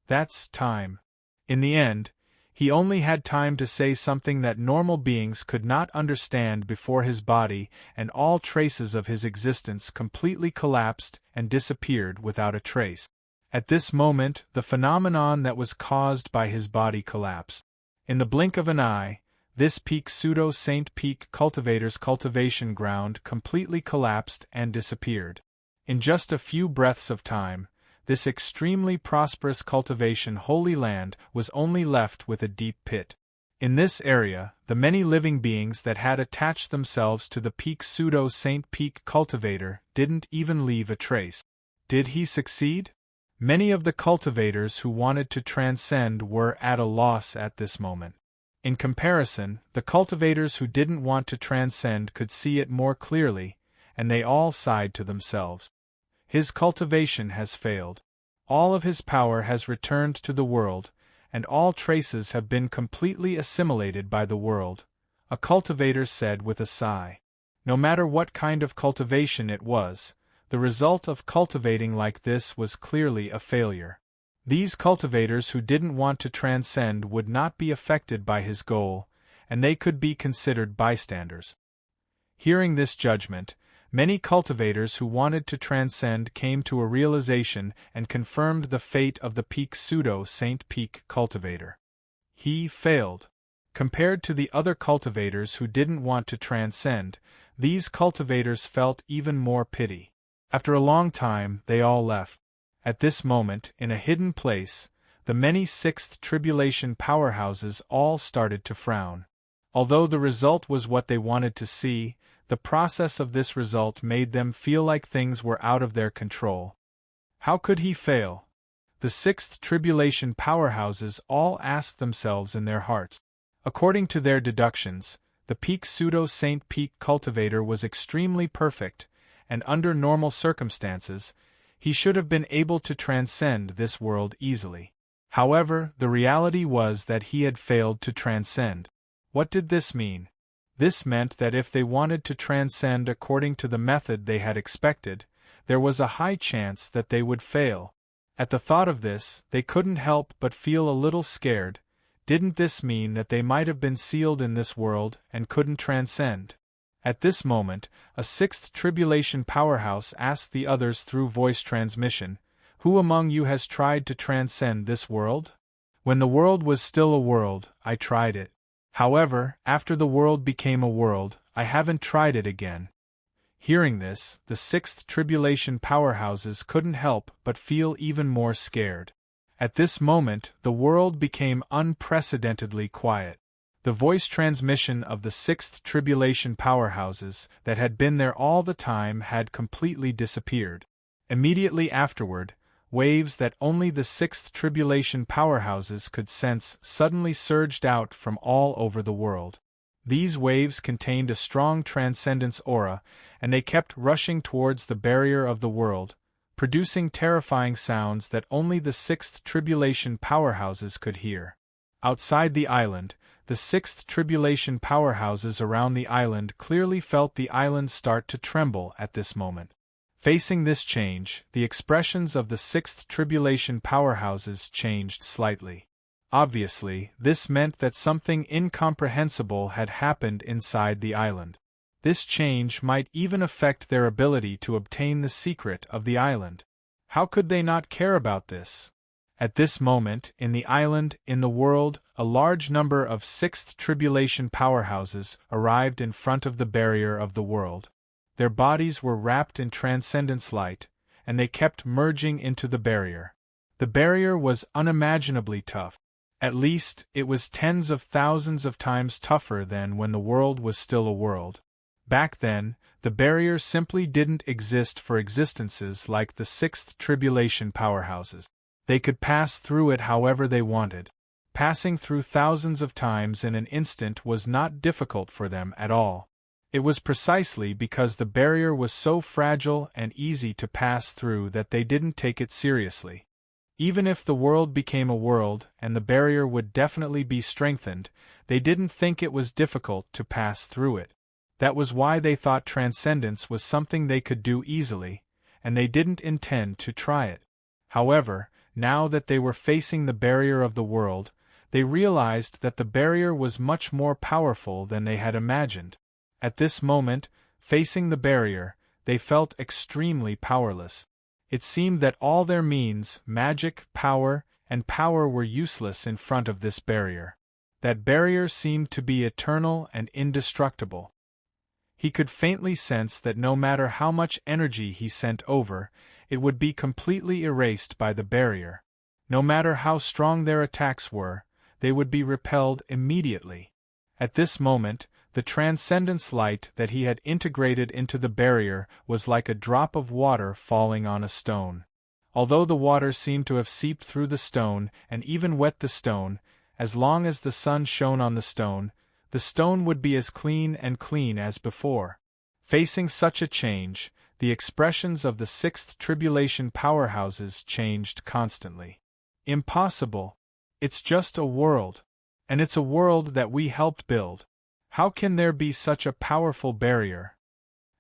That's time. In the end, he only had time to say something that normal beings could not understand before his body and all traces of his existence completely collapsed and disappeared without a trace. At this moment, the phenomenon that was caused by his body collapsed. In the blink of an eye, this peak pseudo-Saint Peak cultivator's cultivation ground completely collapsed and disappeared. In just a few breaths of time, this extremely prosperous cultivation holy land was only left with a deep pit. In this area, the many living beings that had attached themselves to the peak pseudo-Saint Peak cultivator didn't even leave a trace. Did he succeed? Many of the cultivators who wanted to transcend were at a loss at this moment. In comparison, the cultivators who didn't want to transcend could see it more clearly, and they all sighed to themselves. His cultivation has failed. All of his power has returned to the world, and all traces have been completely assimilated by the world, a cultivator said with a sigh. No matter what kind of cultivation it was, the result of cultivating like this was clearly a failure. These cultivators who didn't want to transcend would not be affected by his goal, and they could be considered bystanders. Hearing this judgment, many cultivators who wanted to transcend came to a realization and confirmed the fate of the peak pseudo-Saint Peak cultivator. He failed. Compared to the other cultivators who didn't want to transcend, these cultivators felt even more pity. After a long time, they all left. At this moment, in a hidden place, the many sixth tribulation powerhouses all started to frown. Although the result was what they wanted to see, the process of this result made them feel like things were out of their control. How could he fail? The sixth tribulation powerhouses all asked themselves in their hearts. According to their deductions, the peak pseudo-Saint Peak cultivator was extremely perfect, and under normal circumstances, he should have been able to transcend this world easily. However, the reality was that he had failed to transcend. What did this mean? This meant that if they wanted to transcend according to the method they had expected, there was a high chance that they would fail. At the thought of this, they couldn't help but feel a little scared. Didn't this mean that they might have been sealed in this world and couldn't transcend? At this moment, a sixth tribulation powerhouse asked the others through voice transmission, "Who among you has tried to transcend this world? When the world was still a world, I tried it. However, after the world became a world, I haven't tried it again." Hearing this, the sixth tribulation powerhouses couldn't help but feel even more scared. At this moment, the world became unprecedentedly quiet. The voice transmission of the sixth tribulation powerhouses that had been there all the time had completely disappeared. Immediately afterward, waves that only the sixth tribulation powerhouses could sense suddenly surged out from all over the world. These waves contained a strong transcendence aura, and they kept rushing towards the barrier of the world, producing terrifying sounds that only the sixth tribulation powerhouses could hear. Outside the island, the sixth tribulation powerhouses around the island clearly felt the island start to tremble at this moment. Facing this change, the expressions of the sixth tribulation powerhouses changed slightly. Obviously, this meant that something incomprehensible had happened inside the island. This change might even affect their ability to obtain the secret of the island. How could they not care about this? At this moment, in the island, in the world, a large number of sixth tribulation powerhouses arrived in front of the barrier of the world. Their bodies were wrapped in transcendence light, and they kept merging into the barrier. The barrier was unimaginably tough. At least, it was tens of thousands of times tougher than when the world was still a world. Back then, the barrier simply didn't exist for existences like the sixth tribulation powerhouses. They could pass through it however they wanted. Passing through thousands of times in an instant was not difficult for them at all. It was precisely because the barrier was so fragile and easy to pass through that they didn't take it seriously. Even if the world became a world and the barrier would definitely be strengthened, they didn't think it was difficult to pass through it. That was why they thought transcendence was something they could do easily, and they didn't intend to try it. However, now that they were facing the barrier of the world, they realized that the barrier was much more powerful than they had imagined. At this moment, facing the barrier, they felt extremely powerless. It seemed that all their means, magic, power, and power were useless in front of this barrier. That barrier seemed to be eternal and indestructible. He could faintly sense that no matter how much energy he sent over, it would be completely erased by the barrier. No matter how strong their attacks were, they would be repelled immediately. At this moment, the transcendence light that he had integrated into the barrier was like a drop of water falling on a stone. Although the water seemed to have seeped through the stone and even wet the stone, as long as the sun shone on the stone would be as clean as before. Facing such a change, the expressions of the sixth tribulation powerhouses changed constantly. Impossible. It's just a world. And it's a world that we helped build. How can there be such a powerful barrier?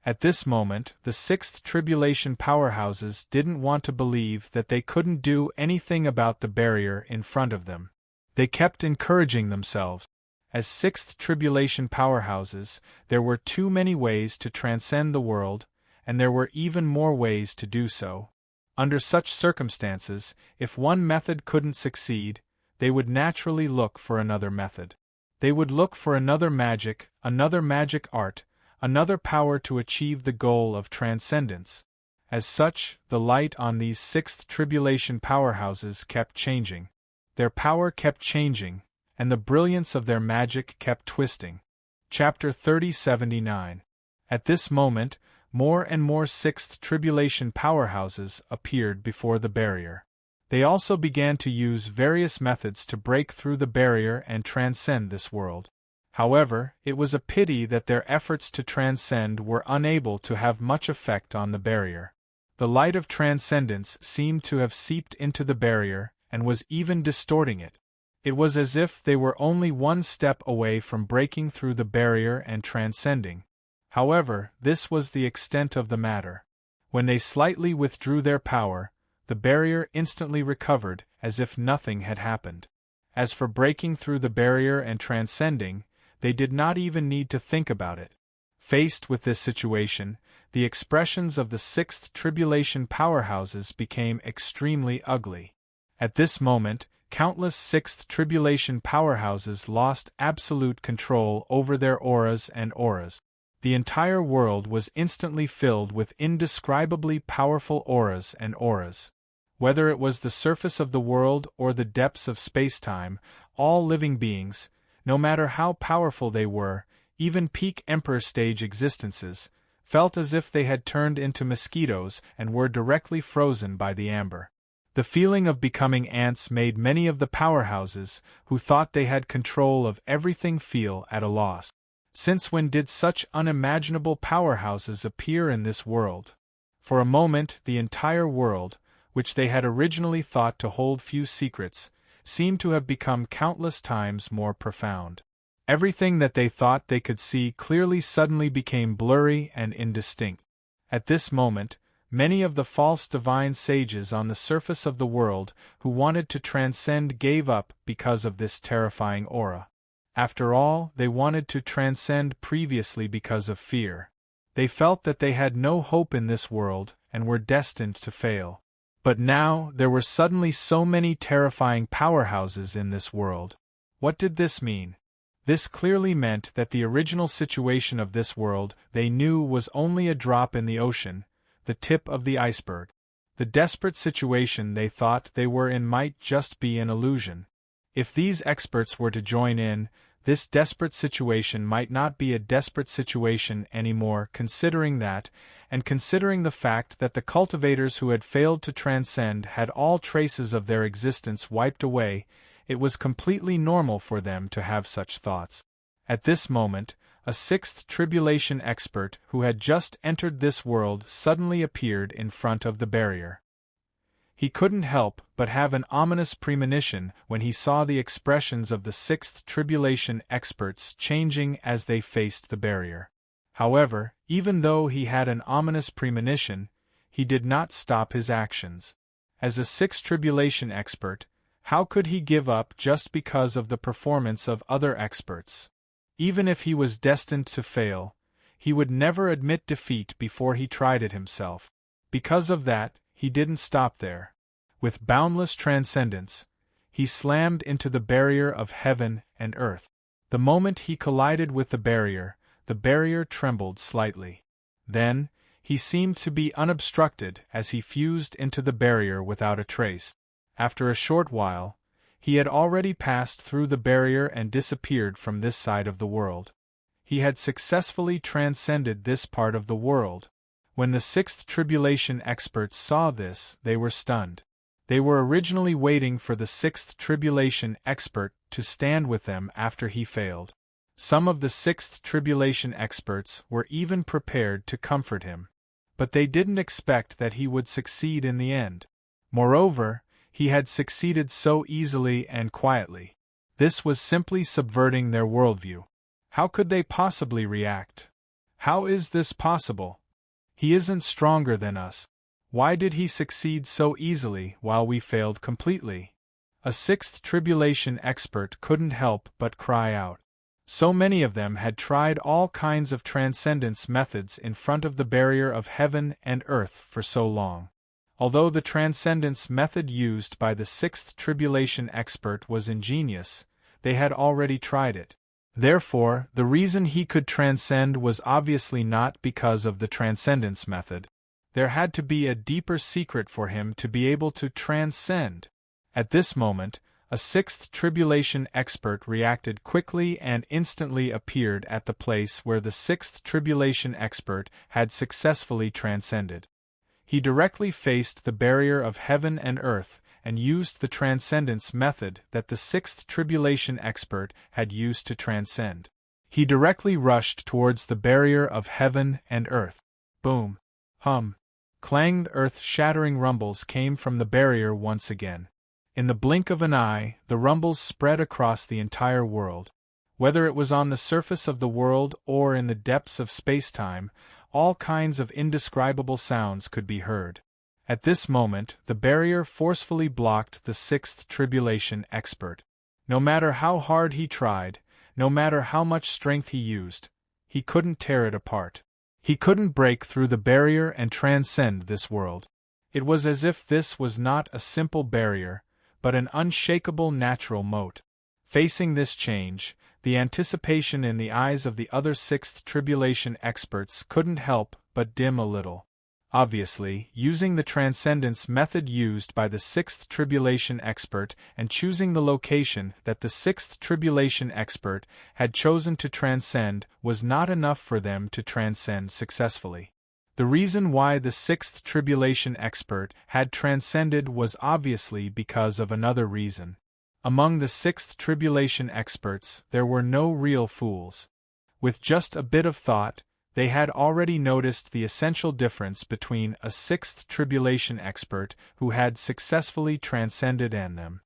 At this moment, the sixth tribulation powerhouses didn't want to believe that they couldn't do anything about the barrier in front of them. They kept encouraging themselves. As sixth tribulation powerhouses, there were too many ways to transcend the world, and there were even more ways to do so. Under such circumstances, if one method couldn't succeed, they would naturally look for another method. They would look for another magic art, another power to achieve the goal of transcendence. As such, the light on these sixth tribulation powerhouses kept changing. Their power kept changing, and the brilliance of their magic kept twisting. Chapter 3079. At this moment, more and more sixth tribulation powerhouses appeared before the barrier. They also began to use various methods to break through the barrier and transcend this world. However, it was a pity that their efforts to transcend were unable to have much effect on the barrier. The light of transcendence seemed to have seeped into the barrier and was even distorting it. It was as if they were only one step away from breaking through the barrier and transcending. However, this was the extent of the matter. When they slightly withdrew their power, the barrier instantly recovered as if nothing had happened. As for breaking through the barrier and transcending, they did not even need to think about it. Faced with this situation, the expressions of the sixth tribulation powerhouses became extremely ugly. At this moment, countless sixth tribulation powerhouses lost absolute control over their auras and auras. The entire world was instantly filled with indescribably powerful auras and auras. Whether it was the surface of the world or the depths of space-time, all living beings, no matter how powerful they were, even peak Emperor stage existences, felt as if they had turned into mosquitoes and were directly frozen by the amber. The feeling of becoming ants made many of the powerhouses, who thought they had control of everything, feel at a loss. Since when did such unimaginable powerhouses appear in this world? For a moment, the entire world, which they had originally thought to hold few secrets, seemed to have become countless times more profound. Everything that they thought they could see clearly suddenly became blurry and indistinct. At this moment, many of the false divine sages on the surface of the world who wanted to transcend gave up because of this terrifying aura. After all, they wanted to transcend previously because of fear. They felt that they had no hope in this world and were destined to fail. But now, there were suddenly so many terrifying powerhouses in this world. What did this mean? This clearly meant that the original situation of this world, they knew, was only a drop in the ocean, the tip of the iceberg. The desperate situation they thought they were in might just be an illusion. If these experts were to join in, this desperate situation might not be a desperate situation anymore, considering that, and considering the fact that the cultivators who had failed to transcend had all traces of their existence wiped away, it was completely normal for them to have such thoughts. At this moment, a sixth tribulation expert who had just entered this world suddenly appeared in front of the barrier. He couldn't help but have an ominous premonition when he saw the expressions of the sixth tribulation experts changing as they faced the barrier. However, even though he had an ominous premonition, he did not stop his actions. As a sixth tribulation expert, how could he give up just because of the performance of other experts? Even if he was destined to fail, he would never admit defeat before he tried it himself. Because of that, he didn't stop there. With boundless transcendence, he slammed into the barrier of heaven and earth. The moment he collided with the barrier trembled slightly. Then, he seemed to be unobstructed as he fused into the barrier without a trace. After a short while, he had already passed through the barrier and disappeared from this side of the world. He had successfully transcended this part of the world. When the sixth tribulation experts saw this, they were stunned. They were originally waiting for the sixth tribulation expert to stand with them after he failed. Some of the sixth tribulation experts were even prepared to comfort him. But they didn't expect that he would succeed in the end. Moreover, he had succeeded so easily and quietly. This was simply subverting their worldview. How could they possibly react? How is this possible? He isn't stronger than us. Why did he succeed so easily while we failed completely? A sixth tribulation expert couldn't help but cry out. So many of them had tried all kinds of transcendence methods in front of the barrier of heaven and earth for so long. Although the transcendence method used by the sixth tribulation expert was ingenious, they had already tried it. Therefore, the reason he could transcend was obviously not because of the transcendence method. There had to be a deeper secret for him to be able to transcend. At this moment, a sixth tribulation expert reacted quickly and instantly appeared at the place where the sixth tribulation expert had successfully transcended. He directly faced the barrier of heaven and earth and used the transcendence method that the sixth tribulation expert had used to transcend. He directly rushed towards the barrier of heaven and earth. Boom! Hum! Clanged earth-shattering rumbles came from the barrier once again. In the blink of an eye, the rumbles spread across the entire world. Whether it was on the surface of the world or in the depths of space-time, all kinds of indescribable sounds could be heard. At this moment, the barrier forcefully blocked the sixth tribulation expert. No matter how hard he tried, no matter how much strength he used, he couldn't tear it apart. He couldn't break through the barrier and transcend this world. It was as if this was not a simple barrier, but an unshakable natural moat. Facing this change, the anticipation in the eyes of the other sixth tribulation experts couldn't help but dim a little. Obviously, using the transcendence method used by the sixth tribulation expert and choosing the location that the sixth tribulation expert had chosen to transcend was not enough for them to transcend successfully. The reason why the sixth tribulation expert had transcended was obviously because of another reason. Among the sixth tribulation experts, there were no real fools. With just a bit of thought, they had already noticed the essential difference between a sixth tribulation expert who had successfully transcended and them.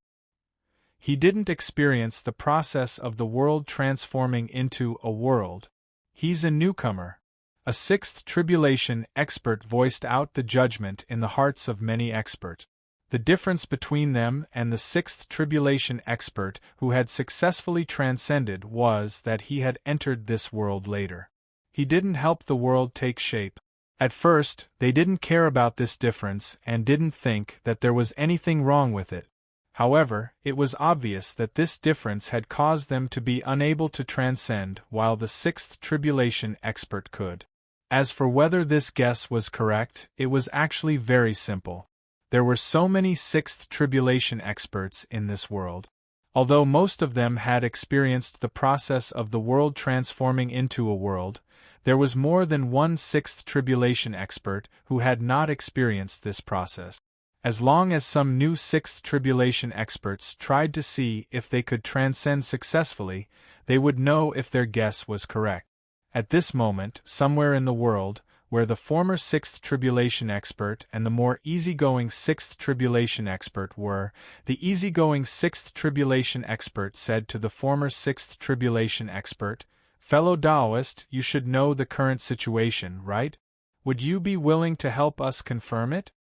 He didn't experience the process of the world transforming into a world. He's a newcomer. A sixth tribulation expert voiced out the judgment in the hearts of many experts. The difference between them and the sixth tribulation expert who had successfully transcended was that he had entered this world later. He didn't help the world take shape. At first, they didn't care about this difference and didn't think that there was anything wrong with it. However, it was obvious that this difference had caused them to be unable to transcend while the sixth tribulation expert could. As for whether this guess was correct, it was actually very simple. There were so many sixth tribulation experts in this world. Although most of them had experienced the process of the world transforming into a world, there was more than one sixth tribulation expert who had not experienced this process. As long as some new sixth tribulation experts tried to see if they could transcend successfully, they would know if their guess was correct. At this moment, somewhere in the world, where the former sixth tribulation expert and the more easygoing sixth tribulation expert were, the easygoing sixth tribulation expert said to the former sixth tribulation expert, "Fellow Taoist, you should know the current situation, right? Would you be willing to help us confirm it?"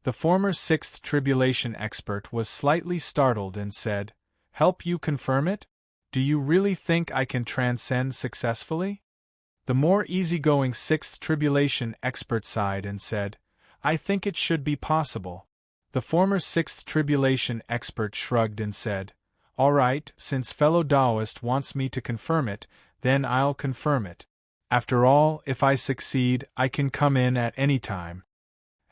The former sixth tribulation expert was slightly startled and said, "Help you confirm it? Do you really think I can transcend successfully?" The more easygoing sixth tribulation expert sighed and said, "I think it should be possible." The former sixth tribulation expert shrugged and said, "All right, since fellow Taoist wants me to confirm it, then I'll confirm it. After all, if I succeed, I can come in at any time."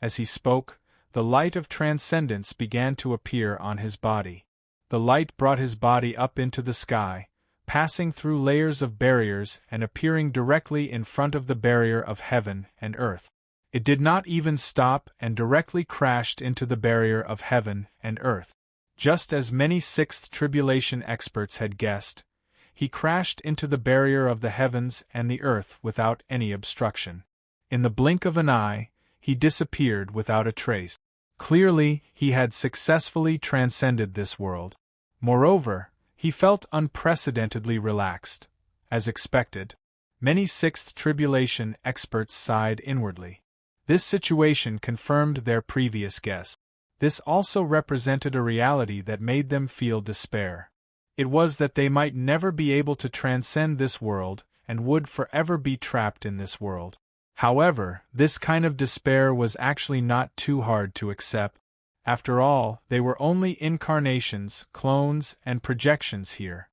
As he spoke, the light of transcendence began to appear on his body. The light brought his body up into the sky, passing through layers of barriers and appearing directly in front of the barrier of heaven and earth. It did not even stop and directly crashed into the barrier of heaven and earth. Just as many sixth tribulation experts had guessed, he crashed into the barrier of the heavens and the earth without any obstruction. In the blink of an eye, he disappeared without a trace. Clearly, he had successfully transcended this world. Moreover, he felt unprecedentedly relaxed. As expected, many sixth tribulation experts sighed inwardly. This situation confirmed their previous guess. This also represented a reality that made them feel despair. It was that they might never be able to transcend this world and would forever be trapped in this world. However, this kind of despair was actually not too hard to accept. After all, they were only incarnations, clones, and projections here.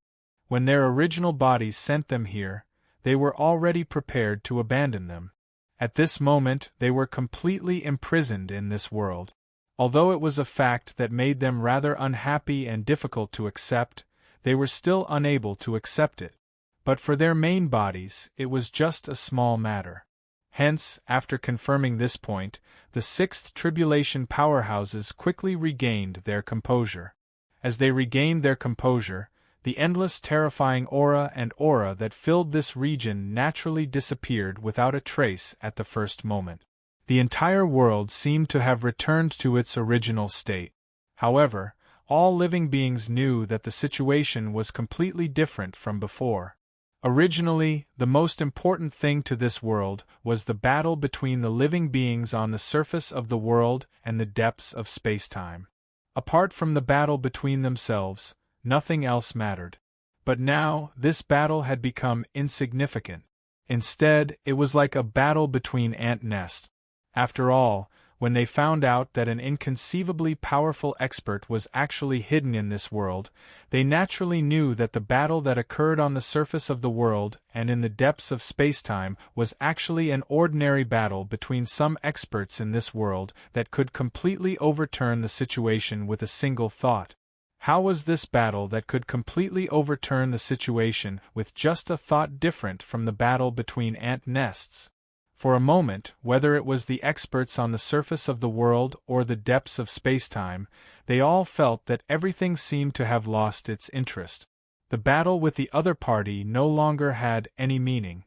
When their original bodies sent them here, they were already prepared to abandon them. At this moment, they were completely imprisoned in this world. Although it was a fact that made them rather unhappy and difficult to accept, they were still unable to accept it. But for their main bodies, it was just a small matter. Hence, after confirming this point, the sixth tribulation powerhouses quickly regained their composure. As they regained their composure, the endless terrifying aura that filled this region naturally disappeared without a trace at the first moment. The entire world seemed to have returned to its original state. However, all living beings knew that the situation was completely different from before. Originally, the most important thing to this world was the battle between the living beings on the surface of the world and the depths of space-time. Apart from the battle between themselves, nothing else mattered. But now, this battle had become insignificant. Instead, it was like a battle between ant nests. After all, when they found out that an inconceivably powerful expert was actually hidden in this world, they naturally knew that the battle that occurred on the surface of the world and in the depths of spacetime was actually an ordinary battle between some experts in this world that could completely overturn the situation with a single thought. How was this battle that could completely overturn the situation with just a thought different from the battle between ant nests? For a moment, whether it was the experts on the surface of the world or the depths of spacetime, they all felt that everything seemed to have lost its interest. The battle with the other party no longer had any meaning.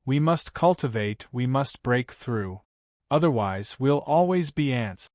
We must cultivate, we must break through. Otherwise, we'll always be ants.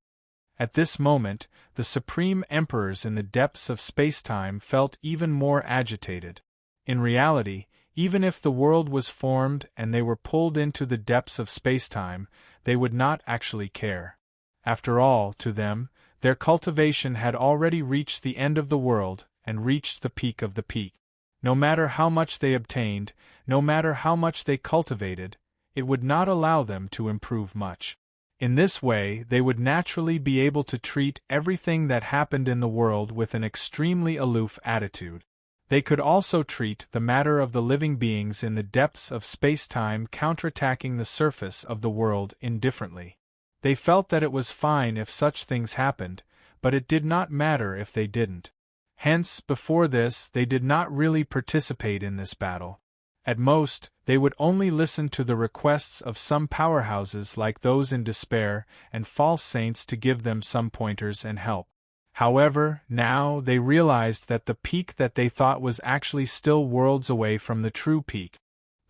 At this moment, the supreme emperors in the depths of spacetime felt even more agitated. In reality, even if the world was formed and they were pulled into the depths of spacetime, they would not actually care. After all, to them, their cultivation had already reached the end of the world and reached the peak of the peak. No matter how much they obtained, no matter how much they cultivated, it would not allow them to improve much. In this way, they would naturally be able to treat everything that happened in the world with an extremely aloof attitude. They could also treat the matter of the living beings in the depths of space-time counterattacking the surface of the world indifferently. They felt that it was fine if such things happened, but it did not matter if they didn't. Hence, before this, they did not really participate in this battle. At most, they would only listen to the requests of some powerhouses like those in despair and false saints to give them some pointers and help. However, now they realized that the peak that they thought was actually still worlds away from the true peak.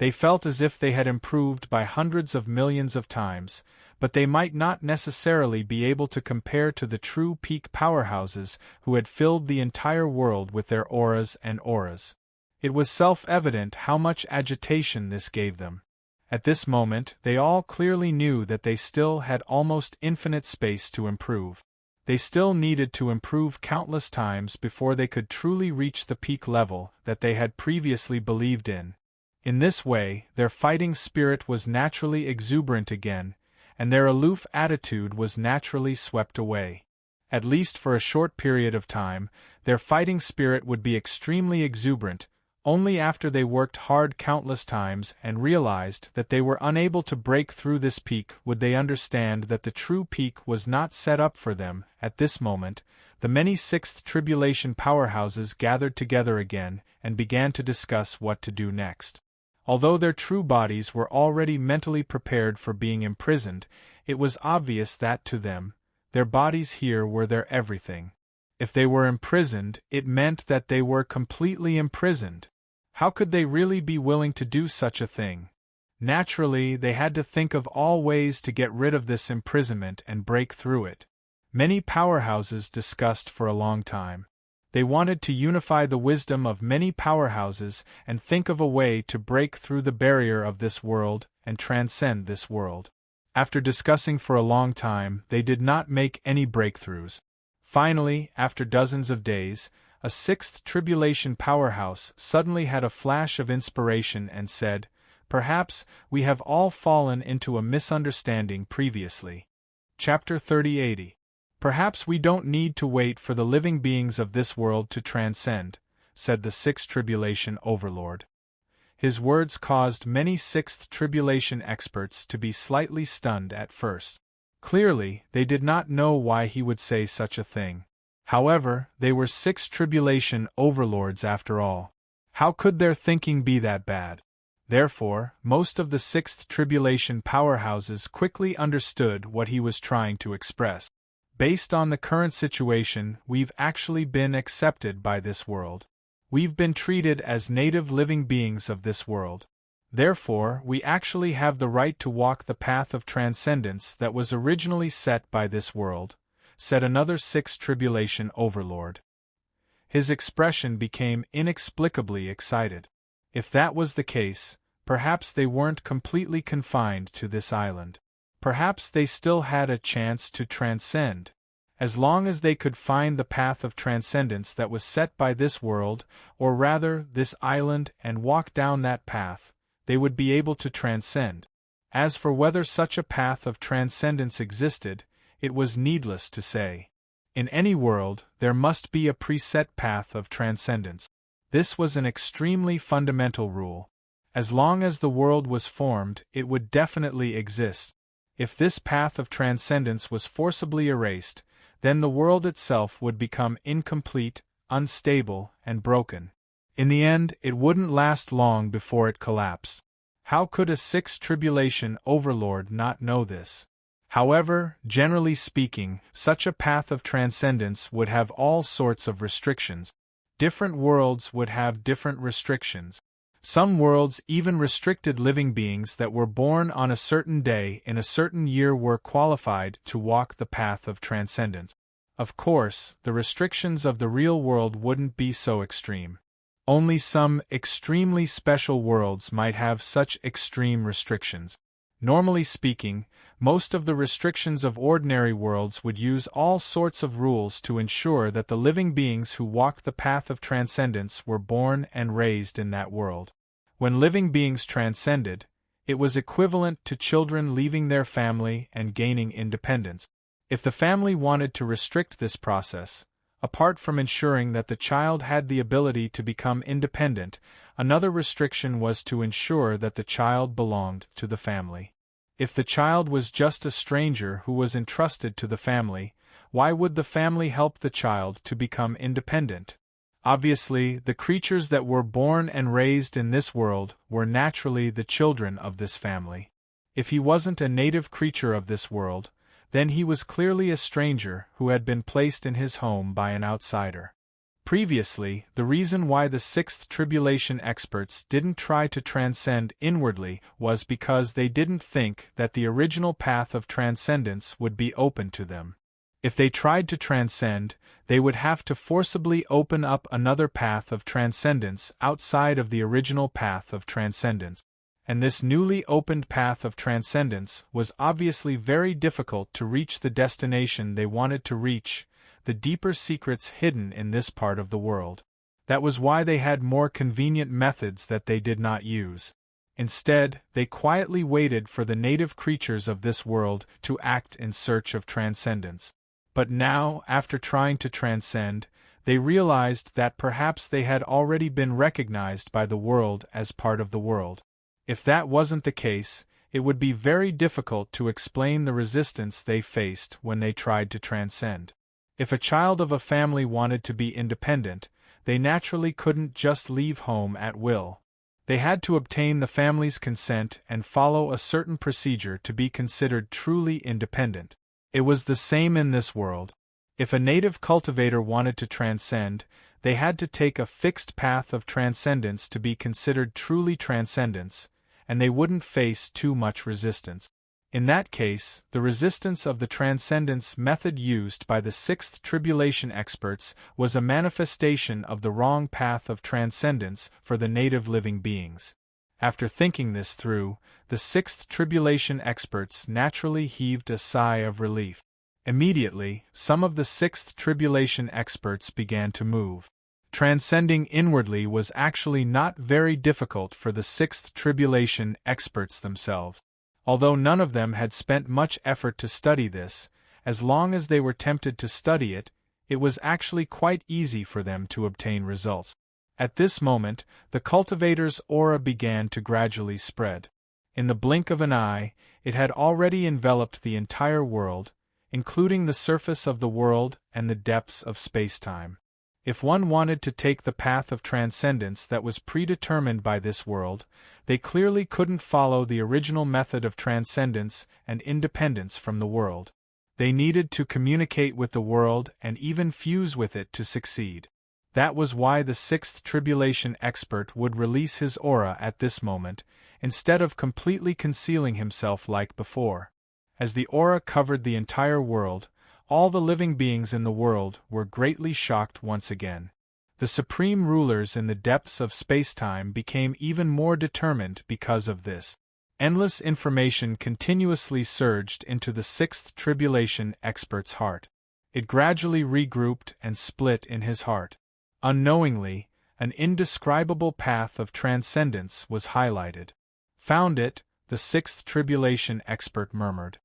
They felt as if they had improved by hundreds of millions of times, but they might not necessarily be able to compare to the true peak powerhouses who had filled the entire world with their auras and auras. It was self-evident how much agitation this gave them. At this moment, they all clearly knew that they still had almost infinite space to improve. They still needed to improve countless times before they could truly reach the peak level that they had previously believed in. In this way, their fighting spirit was naturally exuberant again, and their aloof attitude was naturally swept away. At least for a short period of time, their fighting spirit would be extremely exuberant. Only after they worked hard countless times and realized that they were unable to break through this peak would they understand that the true peak was not set up for them. At this moment, the many sixth tribulation powerhouses gathered together again and began to discuss what to do next. Although their true bodies were already mentally prepared for being imprisoned, it was obvious that to them, their bodies here were their everything. If they were imprisoned, it meant that they were completely imprisoned. How could they really be willing to do such a thing? Naturally, they had to think of all ways to get rid of this imprisonment and break through it. Many powerhouses discussed for a long time. They wanted to unify the wisdom of many powerhouses and think of a way to break through the barrier of this world and transcend this world. After discussing for a long time, they did not make any breakthroughs. Finally, after dozens of days, a sixth tribulation powerhouse suddenly had a flash of inspiration and said, "Perhaps we have all fallen into a misunderstanding previously." Chapter 3080. "Perhaps we don't need to wait for the living beings of this world to transcend," said the sixth tribulation overlord. His words caused many sixth tribulation experts to be slightly stunned at first. Clearly, they did not know why he would say such a thing. However, they were sixth tribulation overlords after all. How could their thinking be that bad? Therefore, most of the sixth tribulation powerhouses quickly understood what he was trying to express. Based on the current situation, we've actually been accepted by this world. We've been treated as native living beings of this world. Therefore, we actually have the right to walk the path of transcendence that was originally set by this world, said another sixth tribulation overlord. His expression became inexplicably excited. If that was the case, perhaps they weren't completely confined to this island. Perhaps they still had a chance to transcend. As long as they could find the path of transcendence that was set by this world, or rather this island, and walk down that path, they would be able to transcend. As for whether such a path of transcendence existed, it was needless to say. In any world, there must be a preset path of transcendence. This was an extremely fundamental rule. As long as the world was formed, it would definitely exist. If this path of transcendence was forcibly erased, then the world itself would become incomplete, unstable, and broken. In the end, it wouldn't last long before it collapsed. How could a sixth tribulation overlord not know this? However, generally speaking, such a path of transcendence would have all sorts of restrictions. Different worlds would have different restrictions. Some worlds even restricted living beings that were born on a certain day in a certain year were qualified to walk the path of transcendence. Of course, the restrictions of the real world wouldn't be so extreme. Only some extremely special worlds might have such extreme restrictions. Normally speaking, most of the restrictions of ordinary worlds would use all sorts of rules to ensure that the living beings who walked the path of transcendence were born and raised in that world. When living beings transcended, it was equivalent to children leaving their family and gaining independence. If the family wanted to restrict this process, apart from ensuring that the child had the ability to become independent, another restriction was to ensure that the child belonged to the family. If the child was just a stranger who was entrusted to the family, why would the family help the child to become independent? Obviously, the creatures that were born and raised in this world were naturally the children of this family. If he wasn't a native creature of this world, then he was clearly a stranger who had been placed in his home by an outsider. Previously, the reason why the sixth tribulation experts didn't try to transcend inwardly was because they didn't think that the original path of transcendence would be open to them. If they tried to transcend, they would have to forcibly open up another path of transcendence outside of the original path of transcendence. And this newly opened path of transcendence was obviously very difficult to reach the destination they wanted to reach, the deeper secrets hidden in this part of the world. That was why they had more convenient methods that they did not use. Instead, they quietly waited for the native creatures of this world to act in search of transcendence. But now, after trying to transcend, they realized that perhaps they had already been recognized by the world as part of the world. If that wasn't the case, it would be very difficult to explain the resistance they faced when they tried to transcend. If a child of a family wanted to be independent, they naturally couldn't just leave home at will. They had to obtain the family's consent and follow a certain procedure to be considered truly independent. It was the same in this world. If a native cultivator wanted to transcend, they had to take a fixed path of transcendence to be considered truly transcendence, and they wouldn't face too much resistance. In that case, the resistance of the transcendence method used by the sixth tribulation experts was a manifestation of the wrong path of transcendence for the native living beings. After thinking this through, the sixth tribulation experts naturally heaved a sigh of relief. Immediately, some of the sixth tribulation experts began to move. Transcending inwardly was actually not very difficult for the sixth tribulation experts themselves. Although none of them had spent much effort to study this, as long as they were tempted to study it, it was actually quite easy for them to obtain results. At this moment, the cultivator's aura began to gradually spread. In the blink of an eye, it had already enveloped the entire world, including the surface of the world and the depths of space-time. If one wanted to take the path of transcendence that was predetermined by this world, they clearly couldn't follow the original method of transcendence and independence from the world. They needed to communicate with the world and even fuse with it to succeed. That was why the sixth tribulation expert would release his aura at this moment, instead of completely concealing himself like before. As the aura covered the entire world, all the living beings in the world were greatly shocked once again. The supreme rulers in the depths of space-time became even more determined because of this. Endless information continuously surged into the sixth tribulation expert's heart. It gradually regrouped and split in his heart. Unknowingly, an indescribable path of transcendence was highlighted. "Found it," the sixth tribulation expert murmured.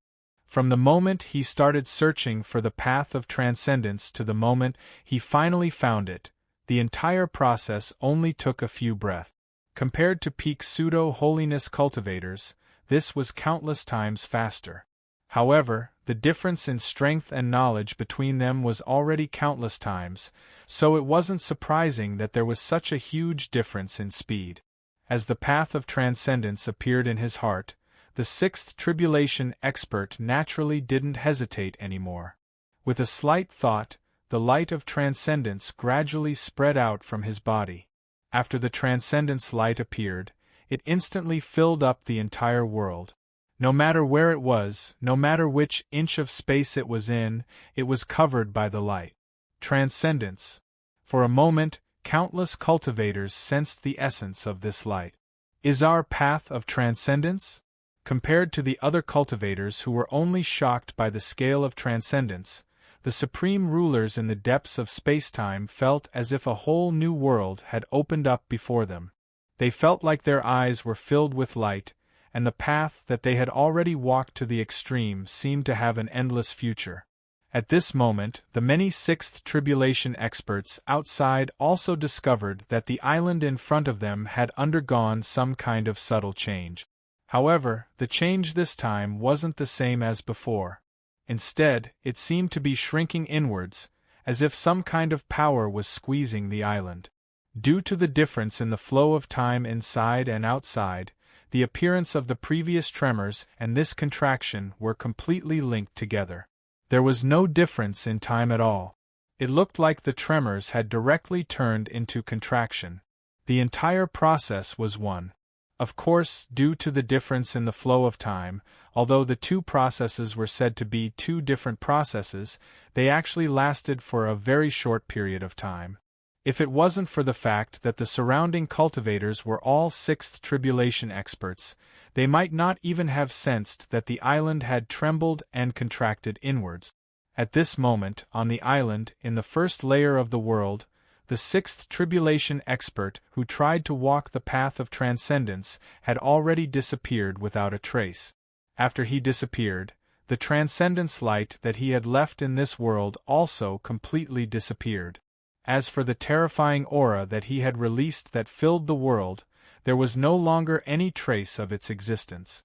From the moment he started searching for the path of transcendence to the moment he finally found it, the entire process only took a few breaths. Compared to peak pseudo-holiness cultivators, this was countless times faster. However, the difference in strength and knowledge between them was already countless times, so it wasn't surprising that there was such a huge difference in speed. As the path of transcendence appeared in his heart, the sixth tribulation expert naturally didn't hesitate anymore. With a slight thought, the light of transcendence gradually spread out from his body. After the transcendence light appeared, it instantly filled up the entire world. No matter where it was, no matter which inch of space it was in, it was covered by the light. Transcendence. For a moment, countless cultivators sensed the essence of this light. Is our path of transcendence? Compared to the other cultivators who were only shocked by the scale of transcendence, the supreme rulers in the depths of space-time felt as if a whole new world had opened up before them. They felt like their eyes were filled with light, and the path that they had already walked to the extreme seemed to have an endless future. At this moment, the many sixth tribulation experts outside also discovered that the island in front of them had undergone some kind of subtle change. However, the change this time wasn't the same as before. Instead, it seemed to be shrinking inwards, as if some kind of power was squeezing the island. Due to the difference in the flow of time inside and outside, the appearance of the previous tremors and this contraction were completely linked together. There was no difference in time at all. It looked like the tremors had directly turned into contraction. The entire process was one. Of course, due to the difference in the flow of time, although the two processes were said to be two different processes, they actually lasted for a very short period of time. If it wasn't for the fact that the surrounding cultivators were all sixth tribulation experts, they might not even have sensed that the island had trembled and contracted inwards. At this moment, on the island, in the first layer of the world, the sixth tribulation expert who tried to walk the path of transcendence had already disappeared without a trace. After he disappeared, the transcendence light that he had left in this world also completely disappeared. As for the terrifying aura that he had released that filled the world, there was no longer any trace of its existence.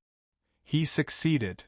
He succeeded.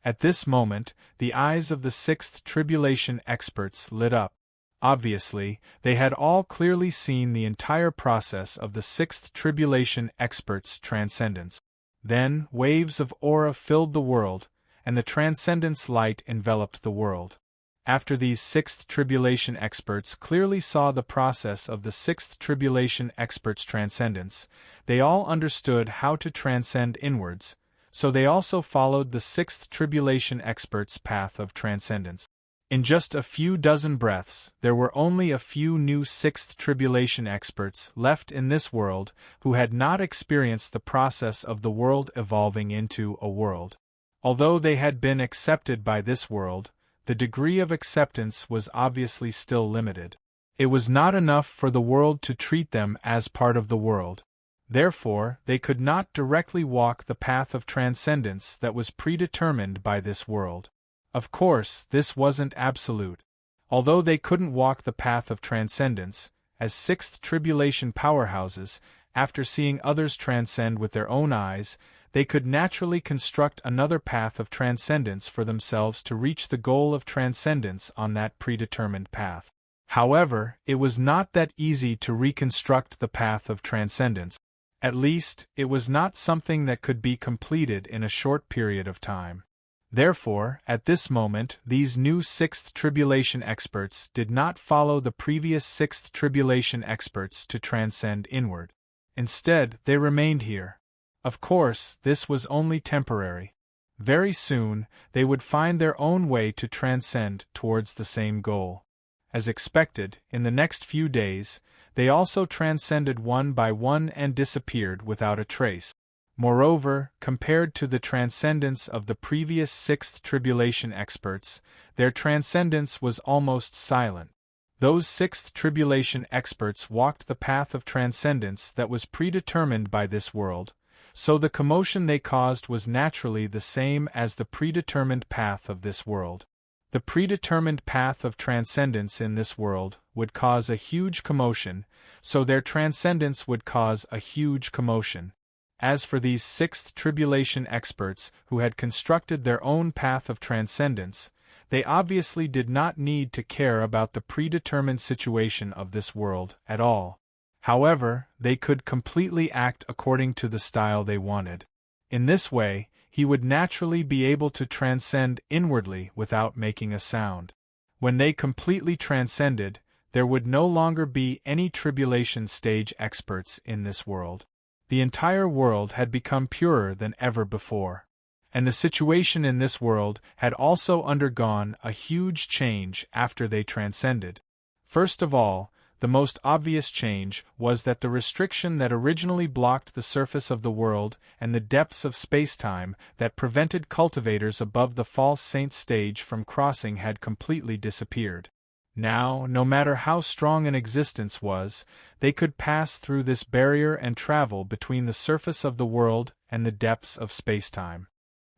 At this moment, the eyes of the sixth tribulation experts lit up. Obviously, they had all clearly seen the entire process of the sixth tribulation experts' transcendence. Then, waves of aura filled the world, and the transcendence light enveloped the world. After these sixth tribulation experts clearly saw the process of the sixth tribulation experts' transcendence, they all understood how to transcend inwards, so they also followed the sixth tribulation experts' path of transcendence. In just a few dozen breaths, there were only a few new sixth tribulation experts left in this world who had not experienced the process of the world evolving into a world. Although they had been accepted by this world, the degree of acceptance was obviously still limited. It was not enough for the world to treat them as part of the world. Therefore, they could not directly walk the path of transcendence that was predetermined by this world. Of course, this wasn't absolute. Although they couldn't walk the path of transcendence, as sixth tribulation powerhouses, after seeing others transcend with their own eyes, they could naturally construct another path of transcendence for themselves to reach the goal of transcendence on that predetermined path. However, it was not that easy to reconstruct the path of transcendence. At least, it was not something that could be completed in a short period of time. Therefore, at this moment, these new sixth tribulation experts did not follow the previous sixth tribulation experts to transcend inward. Instead, they remained here. Of course, this was only temporary. Very soon, they would find their own way to transcend towards the same goal. As expected, in the next few days, they also transcended one by one and disappeared without a trace. Moreover, compared to the transcendence of the previous sixth tribulation experts, their transcendence was almost silent. Those sixth tribulation experts walked the path of transcendence that was predetermined by this world, so the commotion they caused was naturally the same as the predetermined path of this world. The predetermined path of transcendence in this world would cause a huge commotion, so their transcendence would cause a huge commotion. As for these sixth tribulation experts who had constructed their own path of transcendence, they obviously did not need to care about the predetermined situation of this world at all. However, they could completely act according to the style they wanted. In this way, he would naturally be able to transcend inwardly without making a sound. When they completely transcended, there would no longer be any tribulation stage experts in this world. The entire world had become purer than ever before. And the situation in this world had also undergone a huge change after they transcended. First of all, the most obvious change was that the restriction that originally blocked the surface of the world and the depths of space-time that prevented cultivators above the false saint stage from crossing had completely disappeared. Now, no matter how strong an existence was, they could pass through this barrier and travel between the surface of the world and the depths of space-time.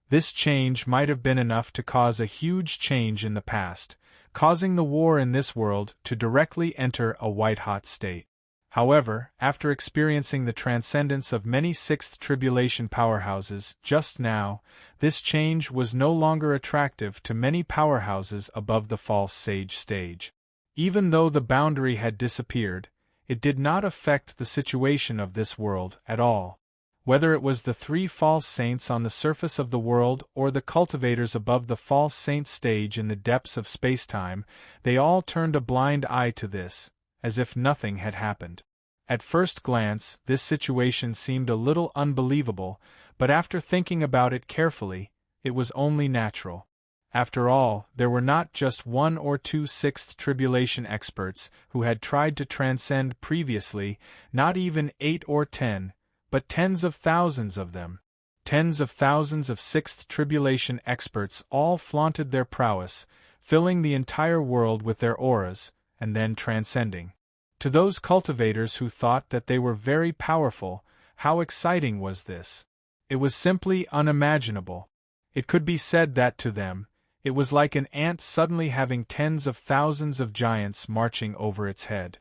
This change might have been enough to cause a huge change in the past, causing the war in this world to directly enter a white-hot state. However, after experiencing the transcendence of many sixth tribulation powerhouses just now, this change was no longer attractive to many powerhouses above the false sage stage. Even though the boundary had disappeared, it did not affect the situation of this world at all. Whether it was the 3 false saints on the surface of the world or the cultivators above the false saint stage in the depths of spacetime, they all turned a blind eye to this, as if nothing had happened. At first glance, this situation seemed a little unbelievable, but after thinking about it carefully, it was only natural. After all, there were not just 1 or 2 sixth tribulation experts who had tried to transcend previously, not even 8 or 10, but tens of thousands of them. Tens of thousands of sixth tribulation experts all flaunted their prowess, filling the entire world with their auras, and then transcending. To those cultivators who thought that they were very powerful, how exciting was this? It was simply unimaginable. It could be said that to them, it was like an ant suddenly having tens of thousands of giants marching over its head.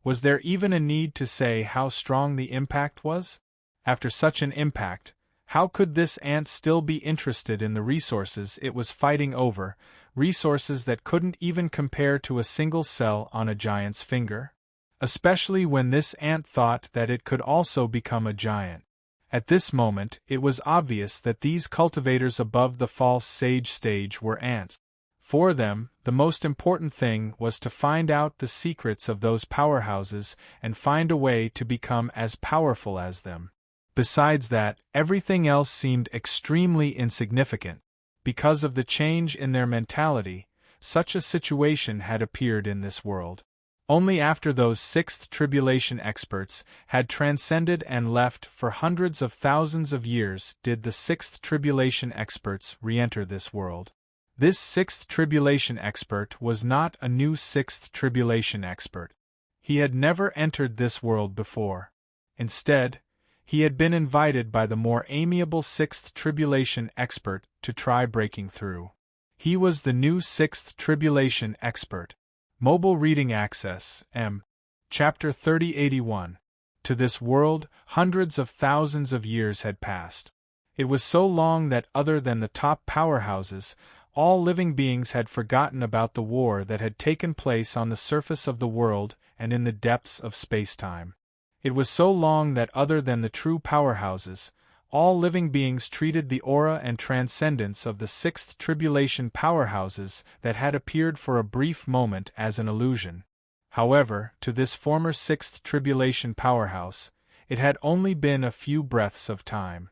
Was there even a need to say how strong the impact was? After such an impact, how could this ant still be interested in the resources it was fighting over, resources that couldn't even compare to a single cell on a giant's finger? Especially when this ant thought that it could also become a giant. At this moment, it was obvious that these cultivators above the false sage stage were ants. For them, the most important thing was to find out the secrets of those powerhouses and find a way to become as powerful as them. Besides that, everything else seemed extremely insignificant. Because of the change in their mentality, such a situation had appeared in this world. Only after those sixth tribulation experts had transcended and left for hundreds of thousands of years did the sixth tribulation experts re-enter this world. This sixth tribulation expert was not a new sixth tribulation expert. He had never entered this world before. Instead, he had been invited by the more amiable sixth tribulation expert to try breaking through. He was the new sixth tribulation expert. Mobile Reading Access, M. Chapter 3081. To this world, hundreds of thousands of years had passed. It was so long that other than the top powerhouses, all living beings had forgotten about the war that had taken place on the surface of the world and in the depths of spacetime. It was so long that other than the true powerhouses, all living beings treated the aura and transcendence of the sixth tribulation powerhouses that had appeared for a brief moment as an illusion. However, to this former sixth tribulation powerhouse, it had only been a few breaths of time.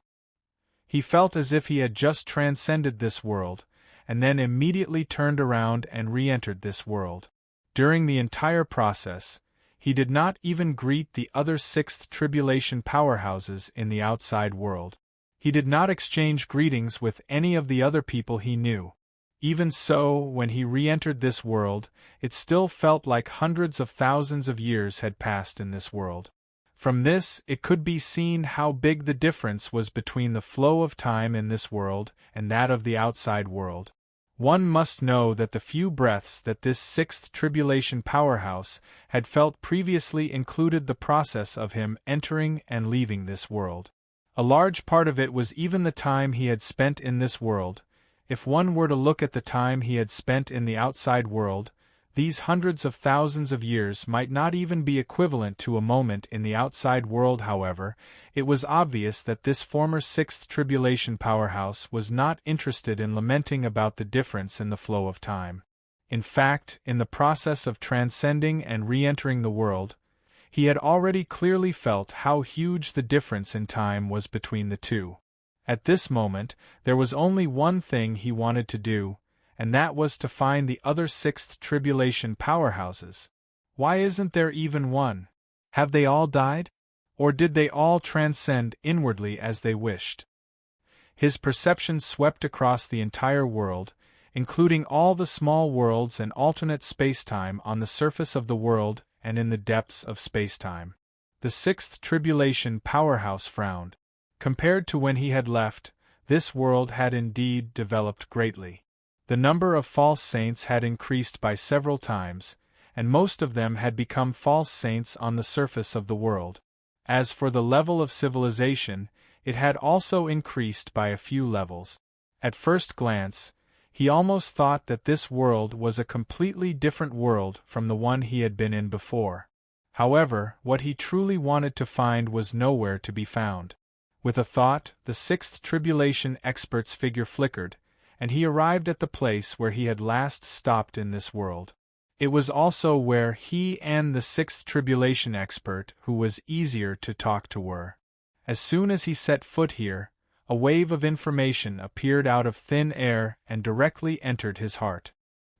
He felt as if he had just transcended this world, and then immediately turned around and re-entered this world. During the entire process, he did not even greet the other sixth tribulation powerhouses in the outside world. He did not exchange greetings with any of the other people he knew. Even so, when he re-entered this world, it still felt like hundreds of thousands of years had passed in this world. From this, it could be seen how big the difference was between the flow of time in this world and that of the outside world. One must know that the few breaths that this sixth tribulation powerhouse had felt previously included the process of him entering and leaving this world. A large part of it was even the time he had spent in this world. If one were to look at the time he had spent in the outside world, these hundreds of thousands of years might not even be equivalent to a moment in the outside world. However, it was obvious that this former sixth tribulation powerhouse was not interested in lamenting about the difference in the flow of time. In fact, in the process of transcending and re-entering the world, he had already clearly felt how huge the difference in time was between the two. At this moment, there was only one thing he wanted to do, and that was to find the other sixth tribulation powerhouses. Why isn't there even one? Have they all died? Or did they all transcend inwardly as they wished? His perception swept across the entire world, including all the small worlds and alternate spacetime on the surface of the world and in the depths of spacetime. The sixth tribulation powerhouse frowned. Compared to when he had left, this world had indeed developed greatly. The number of false saints had increased by several times, and most of them had become false saints on the surface of the world. As for the level of civilization, it had also increased by a few levels. At first glance, he almost thought that this world was a completely different world from the one he had been in before. However, what he truly wanted to find was nowhere to be found. With a thought, the sixth tribulation expert's figure flickered, and he arrived at the place where he had last stopped in this world. It was also where he and the sixth tribulation expert, who was easier to talk to, were. As soon as he set foot here, a wave of information appeared out of thin air and directly entered his heart.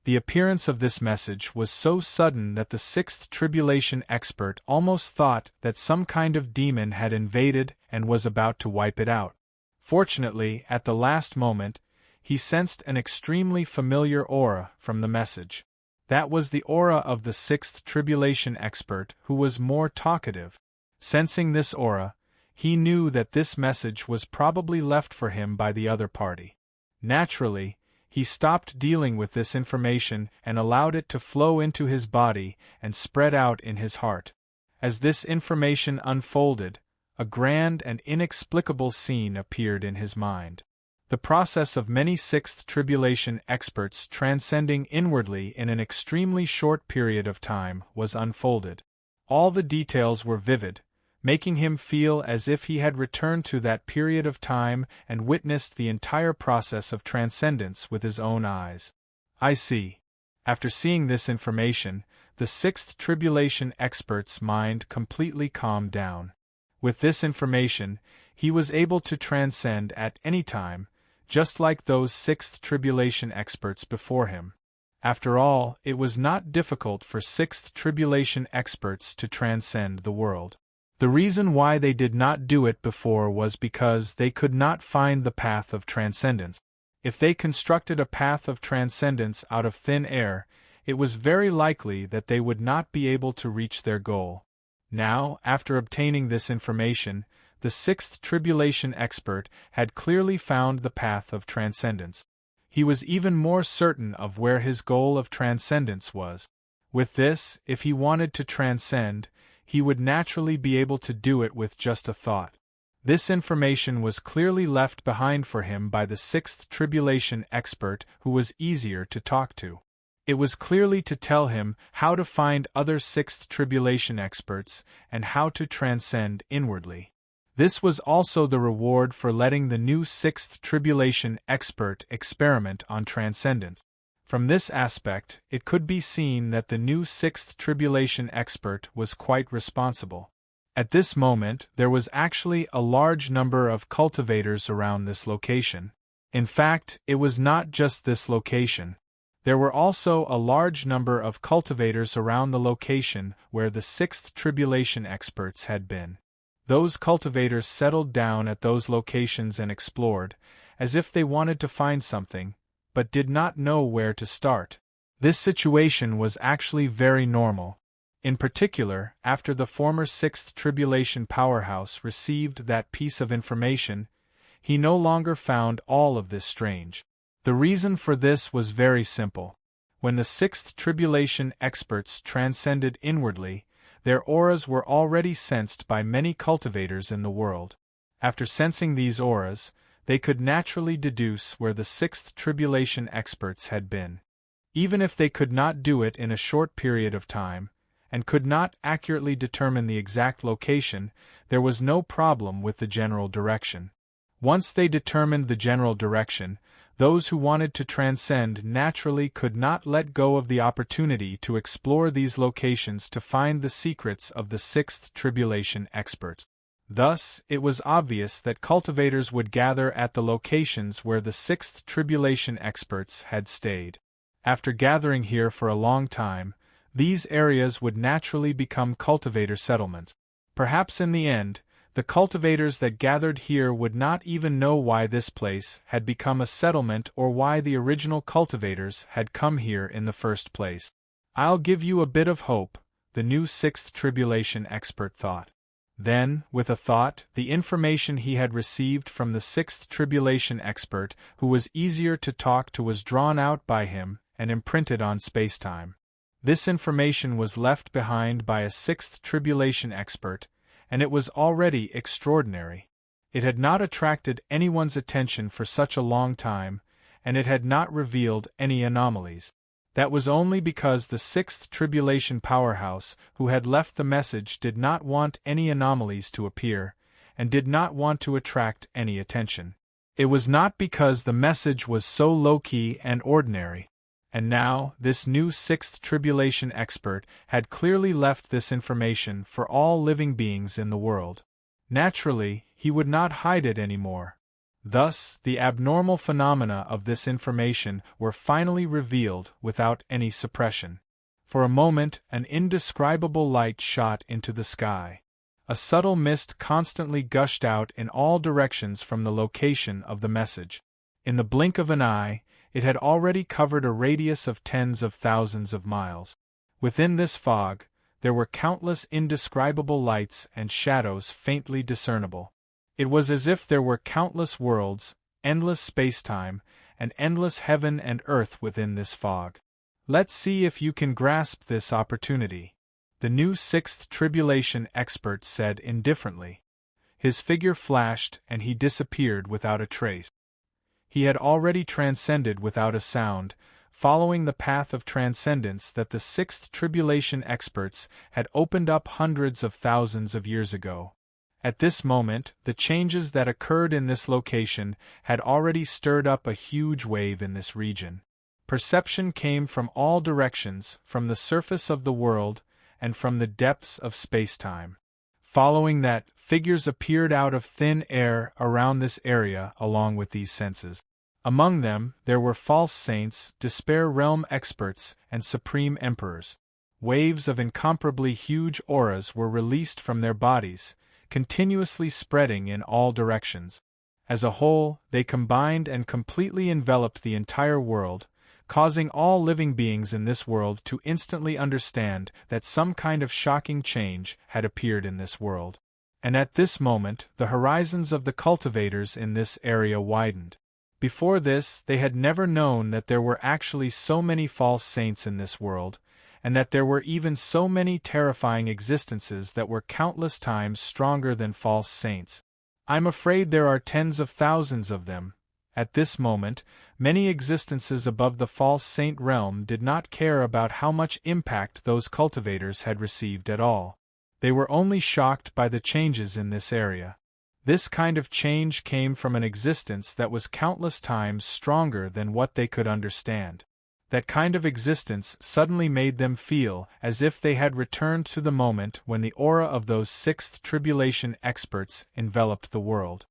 The appearance of this message was so sudden that the sixth tribulation expert almost thought that some kind of demon had invaded and was about to wipe it out. Fortunately, at the last moment, he sensed an extremely familiar aura from the message. That was the aura of the sixth tribulation expert, who was more talkative. Sensing this aura, he knew that this message was probably left for him by the other party. Naturally, he stopped dealing with this information and allowed it to flow into his body and spread out in his heart. As this information unfolded, a grand and inexplicable scene appeared in his mind. The process of many sixth tribulation experts transcending inwardly in an extremely short period of time was unfolded. All the details were vivid, making him feel as if he had returned to that period of time and witnessed the entire process of transcendence with his own eyes. I see. After seeing this information, the sixth tribulation expert's mind completely calmed down. With this information, he was able to transcend at any time, just like those sixth tribulation experts before him. After all, it was not difficult for sixth tribulation experts to transcend the world. The reason why they did not do it before was because they could not find the path of transcendence. If they constructed a path of transcendence out of thin air, it was very likely that they would not be able to reach their goal. Now, after obtaining this information, the sixth tribulation expert had clearly found the path of transcendence. He was even more certain of where his goal of transcendence was. With this, if he wanted to transcend, he would naturally be able to do it with just a thought. This information was clearly left behind for him by the sixth tribulation expert, who was easier to talk to. It was clearly to tell him how to find other sixth tribulation experts and how to transcend inwardly. This was also the reward for letting the new sixth tribulation expert experiment on transcendence. From this aspect, it could be seen that the new sixth tribulation expert was quite responsible. At this moment, there was actually a large number of cultivators around this location. In fact, it was not just this location. There were also a large number of cultivators around the location where the sixth tribulation experts had been. Those cultivators settled down at those locations and explored, as if they wanted to find something, but did not know where to start. This situation was actually very normal. In particular, after the former sixth tribulation powerhouse received that piece of information, he no longer found all of this strange. The reason for this was very simple. When the sixth tribulation experts transcended inwardly, their auras were already sensed by many cultivators in the world. After sensing these auras, they could naturally deduce where the sixth tribulation experts had been. Even if they could not do it in a short period of time, and could not accurately determine the exact location, there was no problem with the general direction. Once they determined the general direction, those who wanted to transcend naturally could not let go of the opportunity to explore these locations to find the secrets of the sixth tribulation experts. Thus, it was obvious that cultivators would gather at the locations where the sixth tribulation experts had stayed. After gathering here for a long time, these areas would naturally become cultivator settlements. Perhaps in the end, the cultivators that gathered here would not even know why this place had become a settlement or why the original cultivators had come here in the first place. "I'll give you a bit of hope," the new sixth tribulation expert thought. Then, with a thought, the information he had received from the sixth tribulation expert, who was easier to talk to, was drawn out by him and imprinted on spacetime. This information was left behind by a sixth tribulation expert, and it was already extraordinary. It had not attracted anyone's attention for such a long time, and it had not revealed any anomalies. That was only because the sixth tribulation powerhouse who had left the message did not want any anomalies to appear, and did not want to attract any attention. It was not because the message was so low-key and ordinary. And now, this new sixth tribulation expert had clearly left this information for all living beings in the world. Naturally, he would not hide it anymore. Thus, the abnormal phenomena of this information were finally revealed without any suppression. For a moment, an indescribable light shot into the sky. A subtle mist constantly gushed out in all directions from the location of the message. In the blink of an eye, it had already covered a radius of tens of thousands of miles. Within this fog, there were countless indescribable lights and shadows faintly discernible. It was as if there were countless worlds, endless space-time, and endless heaven and earth within this fog. Let's see if you can grasp this opportunity, the new sixth tribulation expert said indifferently. His figure flashed and he disappeared without a trace. He had already transcended without a sound, following the path of transcendence that the sixth tribulation experts had opened up hundreds of thousands of years ago. At this moment, the changes that occurred in this location had already stirred up a huge wave in this region. Perception came from all directions, from the surface of the world, and from the depths of space-time. Following that, figures appeared out of thin air around this area along with these senses. Among them, there were false saints, despair realm experts, and supreme emperors. Waves of incomparably huge auras were released from their bodies, continuously spreading in all directions. As a whole, they combined and completely enveloped the entire world, causing all living beings in this world to instantly understand that some kind of shocking change had appeared in this world. And at this moment, the horizons of the cultivators in this area widened. Before this, they had never known that there were actually so many false saints in this world, and that there were even so many terrifying existences that were countless times stronger than false saints. I'm afraid there are tens of thousands of them. At this moment, many existences above the false saint realm did not care about how much impact those cultivators had received at all. They were only shocked by the changes in this area. This kind of change came from an existence that was countless times stronger than what they could understand. That kind of existence suddenly made them feel as if they had returned to the moment when the aura of those sixth tribulation experts enveloped the world.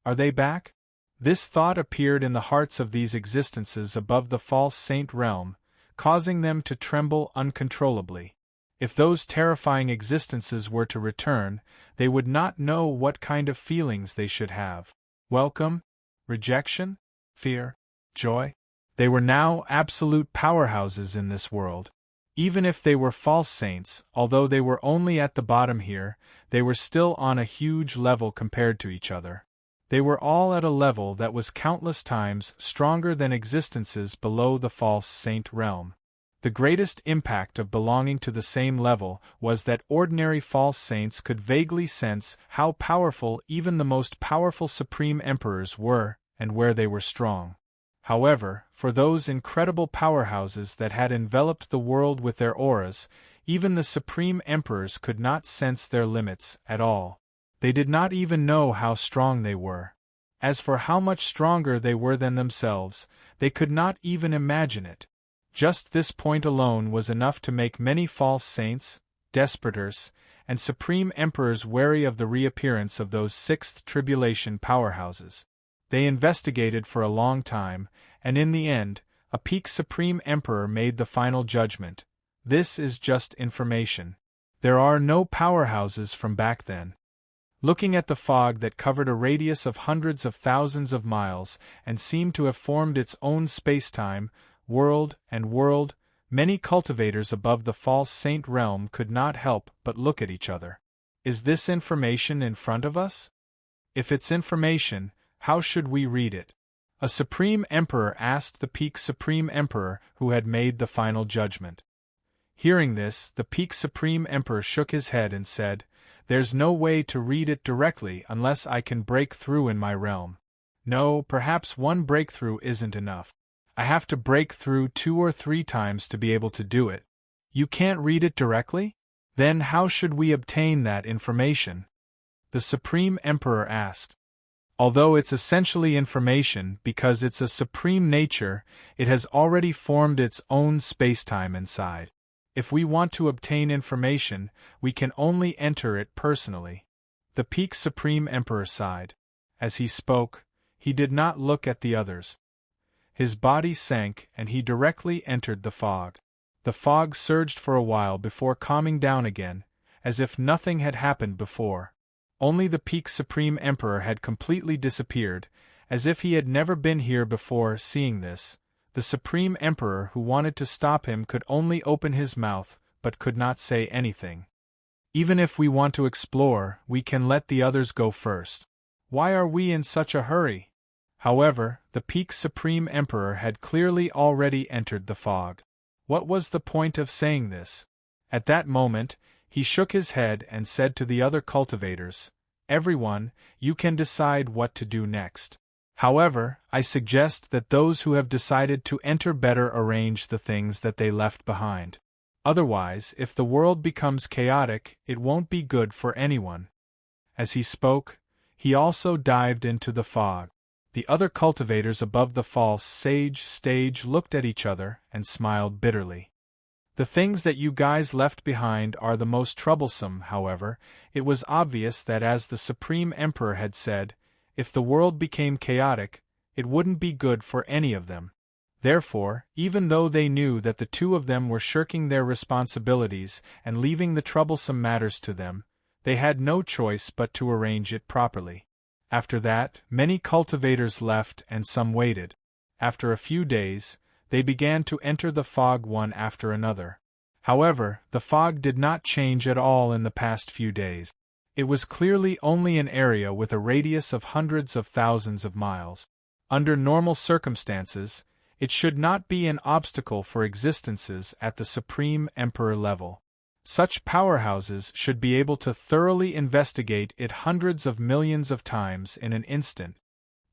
Are they back? This thought appeared in the hearts of these existences above the false saint realm, causing them to tremble uncontrollably. If those terrifying existences were to return, they would not know what kind of feelings they should have. Welcome? Rejection? Fear? Joy? They were now absolute powerhouses in this world. Even if they were false saints, although they were only at the bottom here, they were still on a huge level compared to each other. They were all at a level that was countless times stronger than existences below the false saint realm. The greatest impact of belonging to the same level was that ordinary false saints could vaguely sense how powerful even the most powerful supreme emperors were, and where they were strong. However, for those incredible powerhouses that had enveloped the world with their auras, even the supreme emperors could not sense their limits at all. They did not even know how strong they were. As for how much stronger they were than themselves, they could not even imagine it. Just this point alone was enough to make many false saints, desperators, and supreme emperors wary of the reappearance of those sixth tribulation powerhouses. They investigated for a long time, and in the end, a peak supreme emperor made the final judgment. This is just information. There are no powerhouses from back then. Looking at the fog that covered a radius of hundreds of thousands of miles and seemed to have formed its own space-time, world, many cultivators above the false saint realm could not help but look at each other. Is this information in front of us? If it's information, how should we read it? A supreme emperor asked the peak supreme emperor who had made the final judgment. Hearing this, the peak supreme emperor shook his head and said, "There's no way to read it directly unless I can break through in my realm. No, perhaps one breakthrough isn't enough. I have to break through 2 or 3 times to be able to do it. You can't read it directly? Then how should we obtain that information?" the Supreme Emperor asked. Although it's essentially information because it's a supreme nature, it has already formed its own spacetime inside. If we want to obtain information, we can only enter it personally. The Peak Supreme Emperor sighed. As he spoke, he did not look at the others. His body sank and he directly entered the fog. The fog surged for a while before calming down again, as if nothing had happened before. Only the Peak Supreme Emperor had completely disappeared, as if he had never been here before. Seeing this, the Supreme Emperor who wanted to stop him could only open his mouth, but could not say anything. Even if we want to explore, we can let the others go first. Why are we in such a hurry? However, the Peak Supreme Emperor had clearly already entered the fog. What was the point of saying this? At that moment, he shook his head and said to the other cultivators, "Everyone, you can decide what to do next. However, I suggest that those who have decided to enter better arrange the things that they left behind. Otherwise, if the world becomes chaotic, it won't be good for anyone." As he spoke, he also dived into the fog. The other cultivators above the false stage looked at each other and smiled bitterly. The things that you guys left behind are the most troublesome. However, it was obvious that, as the Supreme Emperor had said, if the world became chaotic, it wouldn't be good for any of them. Therefore, even though they knew that the two of them were shirking their responsibilities and leaving the troublesome matters to them, they had no choice but to arrange it properly. After that, many cultivators left and some waited. After a few days, they began to enter the fog one after another. However, the fog did not change at all in the past few days. It was clearly only an area with a radius of hundreds of thousands of miles. Under normal circumstances, it should not be an obstacle for existences at the Supreme Emperor level. Such powerhouses should be able to thoroughly investigate it hundreds of millions of times in an instant.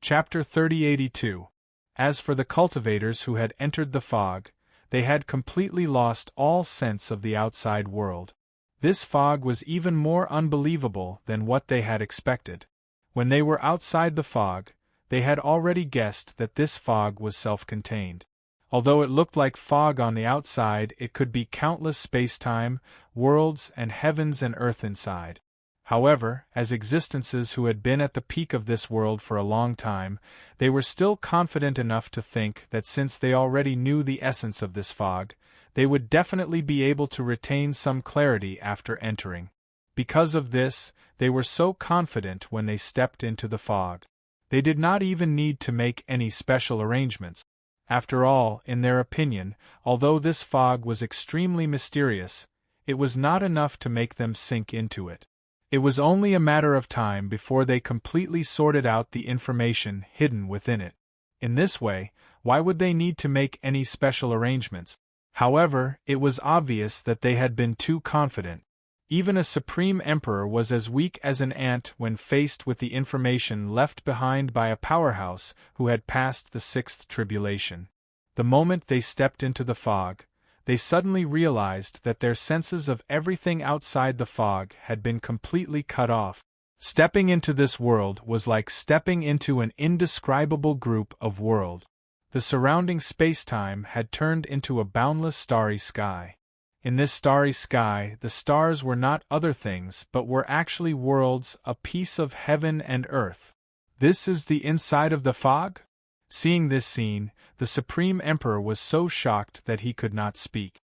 Chapter 3082. As for the cultivators who had entered the fog, they had completely lost all sense of the outside world. This fog was even more unbelievable than what they had expected. When they were outside the fog, they had already guessed that this fog was self-contained. Although it looked like fog on the outside, it could be countless space-time, worlds, and heavens and earth inside. However, as existences who had been at the peak of this world for a long time, they were still confident enough to think that since they already knew the essence of this fog, they would definitely be able to retain some clarity after entering. Because of this, they were so confident when they stepped into the fog. They did not even need to make any special arrangements. After all, in their opinion, although this fog was extremely mysterious, it was not enough to make them sink into it. It was only a matter of time before they completely sorted out the information hidden within it. In this way, why would they need to make any special arrangements? However, it was obvious that they had been too confident. Even a Supreme Emperor was as weak as an ant when faced with the information left behind by a powerhouse who had passed the sixth tribulation. The moment they stepped into the fog, they suddenly realized that their senses of everything outside the fog had been completely cut off. Stepping into this world was like stepping into an indescribable group of worlds. The surrounding space-time had turned into a boundless starry sky. In this starry sky, the stars were not other things but were actually worlds, a piece of heaven and earth. This is the inside of the fog? Seeing this scene, the Supreme Emperor was so shocked that he could not speak.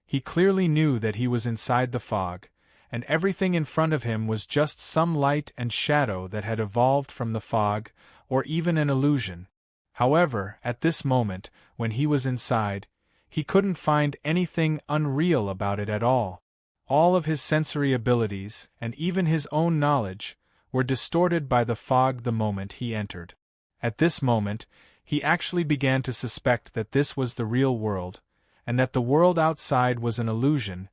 He clearly knew that he was inside the fog, and everything in front of him was just some light and shadow that had evolved from the fog, or even an illusion. However, at this moment, when he was inside, he couldn't find anything unreal about it at all. All of his sensory abilities, and even his own knowledge, were distorted by the fog the moment he entered. At this moment, he actually began to suspect that this was the real world, and that the world outside was an illusion.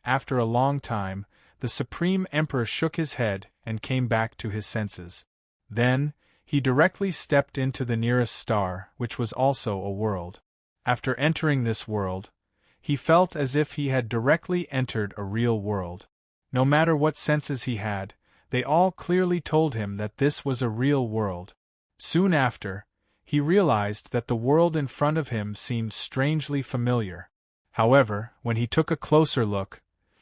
After a long time, the Supreme Emperor shook his head and came back to his senses. Then, he directly stepped into the nearest star, which was also a world. After entering this world, he felt as if he had directly entered a real world. No matter what senses he had, They all clearly told him that this was a real world. Soon after, he realized that the world in front of him seemed strangely familiar. However, when he took a closer look,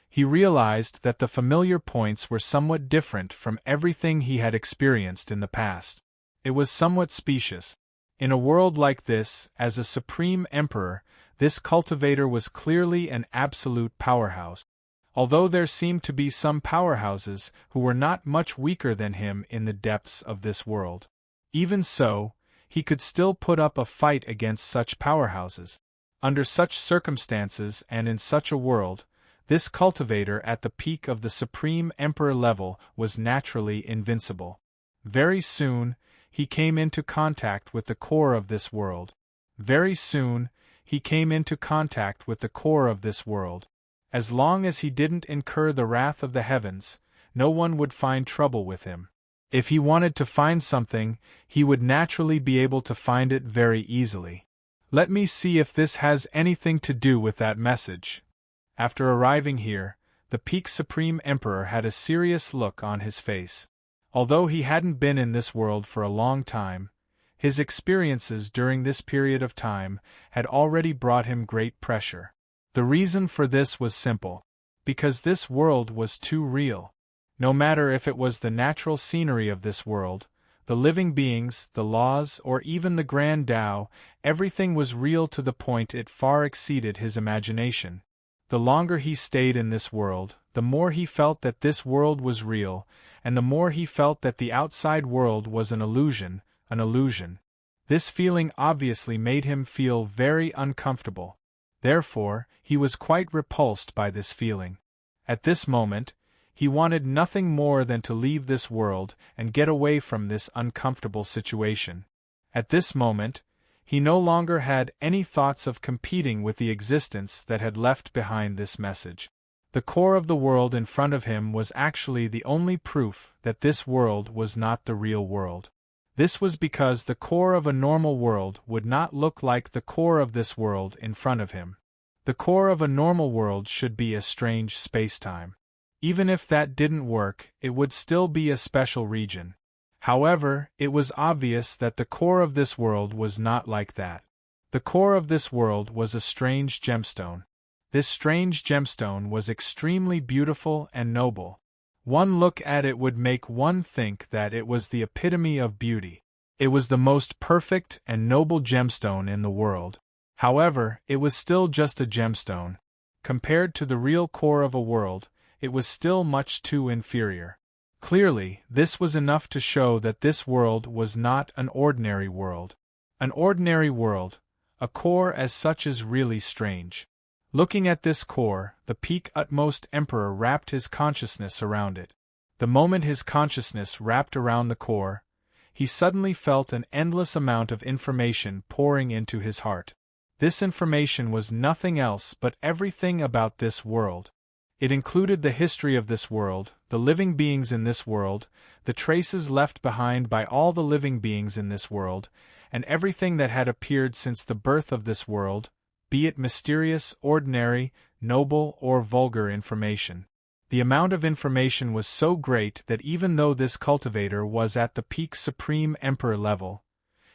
he realized that the familiar points were somewhat different from everything he had experienced in the past. It was somewhat specious. In a world like this, as a supreme emperor, this cultivator was clearly an absolute powerhouse. Although there seemed to be some powerhouses who were not much weaker than him in the depths of this world. Even so, he could still put up a fight against such powerhouses. Under such circumstances and in such a world, this cultivator at the peak of the supreme emperor level was naturally invincible. Very soon, he came into contact with the core of this world. Very soon, he came into contact with the core of this world. As long as he didn't incur the wrath of the heavens, no one would find trouble with him. If he wanted to find something, he would naturally be able to find it very easily. Let me see if this has anything to do with that message. After arriving here, the peak Supreme Emperor had a serious look on his face. Although he hadn't been in this world for a long time, his experiences during this period of time had already brought him great pressure. The reason for this was simple. Because this world was too real. No matter if it was the natural scenery of this world, the living beings, the laws, or even the grand Tao, everything was real to the point it far exceeded his imagination. The longer he stayed in this world, the more he felt that this world was real, and the more he felt that the outside world was an illusion, an illusion. This feeling obviously made him feel very uncomfortable. Therefore, he was quite repulsed by this feeling. At this moment, he wanted nothing more than to leave this world and get away from this uncomfortable situation. At this moment, he no longer had any thoughts of competing with the existence that had left behind this message. The core of the world in front of him was actually the only proof that this world was not the real world. This was because the core of a normal world would not look like the core of this world in front of him. The core of a normal world should be a strange spacetime. Even if that didn't work, it would still be a special region. However, it was obvious that the core of this world was not like that. The core of this world was a strange gemstone. This strange gemstone was extremely beautiful and noble. One look at it would make one think that it was the epitome of beauty. It was the most perfect and noble gemstone in the world. However, it was still just a gemstone. Compared to the real core of a world, it was still much too inferior. Clearly, this was enough to show that this world was not an ordinary world. An ordinary world, a core as such, is really strange. Looking at this core, the peak utmost emperor wrapped his consciousness around it. The moment his consciousness wrapped around the core, he suddenly felt an endless amount of information pouring into his heart. This information was nothing else but everything about this world. It included the history of this world, the living beings in this world, the traces left behind by all the living beings in this world, and everything that had appeared since the birth of this world, be it mysterious, ordinary, noble, or vulgar information. The amount of information was so great that even though this cultivator was at the peak Supreme Emperor level,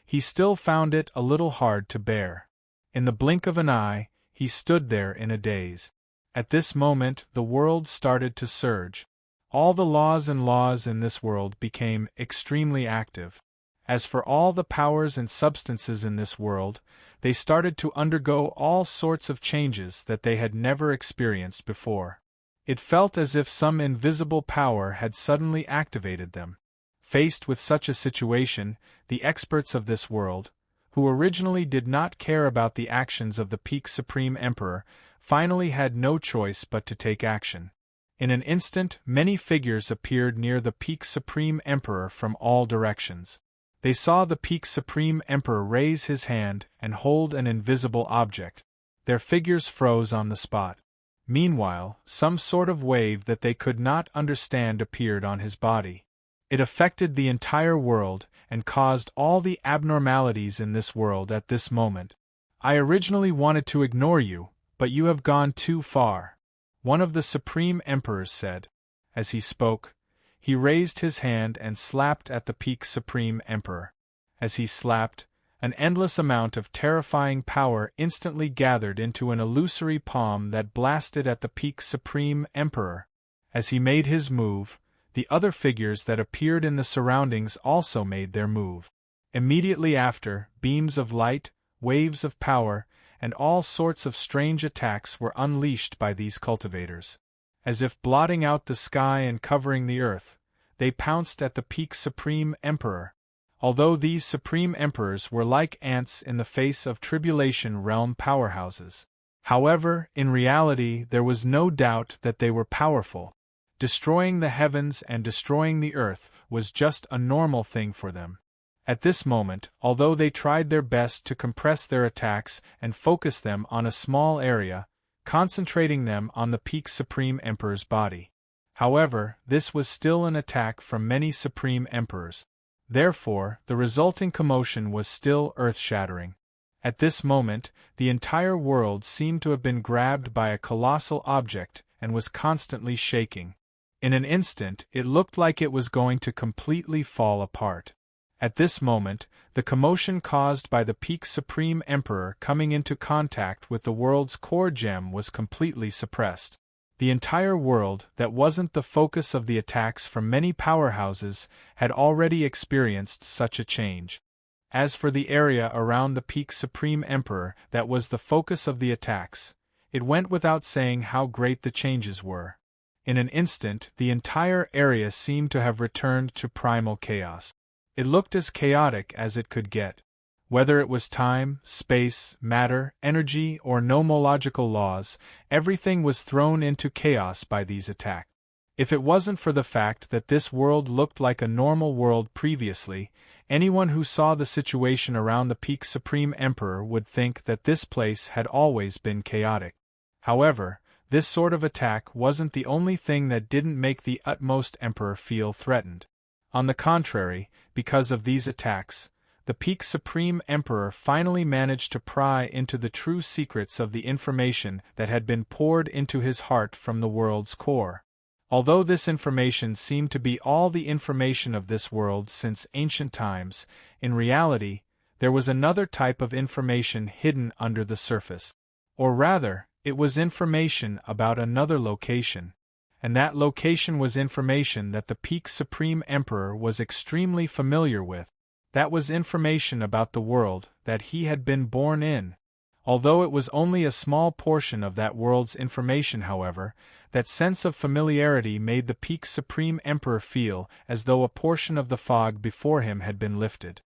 he still found it a little hard to bear. In the blink of an eye, he stood there in a daze. At this moment, the world started to surge. All the laws in this world became extremely active. As for all the powers and substances in this world, they started to undergo all sorts of changes that they had never experienced before. It felt as if some invisible power had suddenly activated them. Faced with such a situation, the experts of this world, who originally did not care about the actions of the peak Supreme Emperor, finally had no choice but to take action. In an instant, many figures appeared near the peak Supreme Emperor from all directions. They saw the peak Supreme Emperor raise his hand and hold an invisible object. Their figures froze on the spot. Meanwhile, some sort of wave that they could not understand appeared on his body. It affected the entire world and caused all the abnormalities in this world at this moment. I originally wanted to ignore you, but you have gone too far, one of the Supreme Emperors said. As he spoke, He raised his hand and slapped at the Peak Supreme Emperor. As he slapped, an endless amount of terrifying power instantly gathered into an illusory palm that blasted at the Peak Supreme Emperor. As he made his move, the other figures that appeared in the surroundings also made their move. Immediately after, beams of light, waves of power, and all sorts of strange attacks were unleashed by these cultivators. As if blotting out the sky and covering the earth, they pounced at the Peak Supreme Emperor. Although these Supreme Emperors were like ants in the face of Tribulation Realm powerhouses. However, in reality there was no doubt that they were powerful. Destroying the heavens and destroying the earth was just a normal thing for them. At this moment, although they tried their best to compress their attacks and focus them on a small area, concentrating them on the Peak Supreme Emperor's body. However, this was still an attack from many Supreme Emperors. Therefore, the resulting commotion was still earth-shattering. At this moment, the entire world seemed to have been grabbed by a colossal object and was constantly shaking. In an instant, it looked like it was going to completely fall apart. At this moment, the commotion caused by the Peak Supreme Emperor coming into contact with the world's core gem was completely suppressed. The entire world that wasn't the focus of the attacks from many powerhouses had already experienced such a change. As for the area around the Peak Supreme Emperor that was the focus of the attacks, it went without saying how great the changes were. In an instant, the entire area seemed to have returned to primal chaos. It looked as chaotic as it could get. Whether it was time, space, matter, energy, or nomological laws, everything was thrown into chaos by these attacks. If it wasn't for the fact that this world looked like a normal world previously, anyone who saw the situation around the Peak Supreme Emperor would think that this place had always been chaotic. However, this sort of attack wasn't the only thing that didn't make the utmost Emperor feel threatened. On the contrary, because of these attacks, the Peak Supreme Emperor finally managed to pry into the true secrets of the information that had been poured into his heart from the world's core. Although this information seemed to be all the information of this world since ancient times, in reality, there was another type of information hidden under the surface. Or rather, it was information about another location. And that location was information that the Peak Supreme Emperor was extremely familiar with. That was information about the world that he had been born in. Although it was only a small portion of that world's information, however, that sense of familiarity made the Peak Supreme Emperor feel as though a portion of the fog before him had been lifted.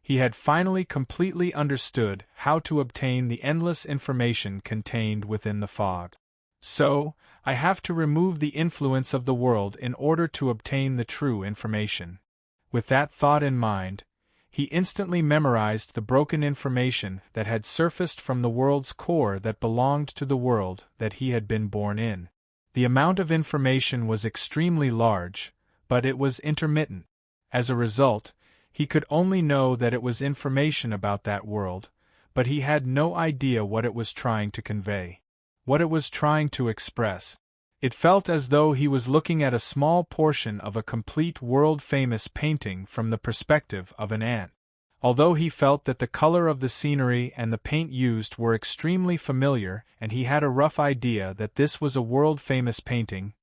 He had finally completely understood how to obtain the endless information contained within the fog. So, I have to remove the influence of the world in order to obtain the true information. With that thought in mind, he instantly memorized the broken information that had surfaced from the world's core that belonged to the world that he had been born in. The amount of information was extremely large, but it was intermittent. As a result, he could only know that it was information about that world, but he had no idea what it was trying to convey. What it was trying to express. It felt as though he was looking at a small portion of a complete world-famous painting from the perspective of an ant. Although he felt that the color of the scenery and the paint used were extremely familiar and he had a rough idea that this was a world-famous painting,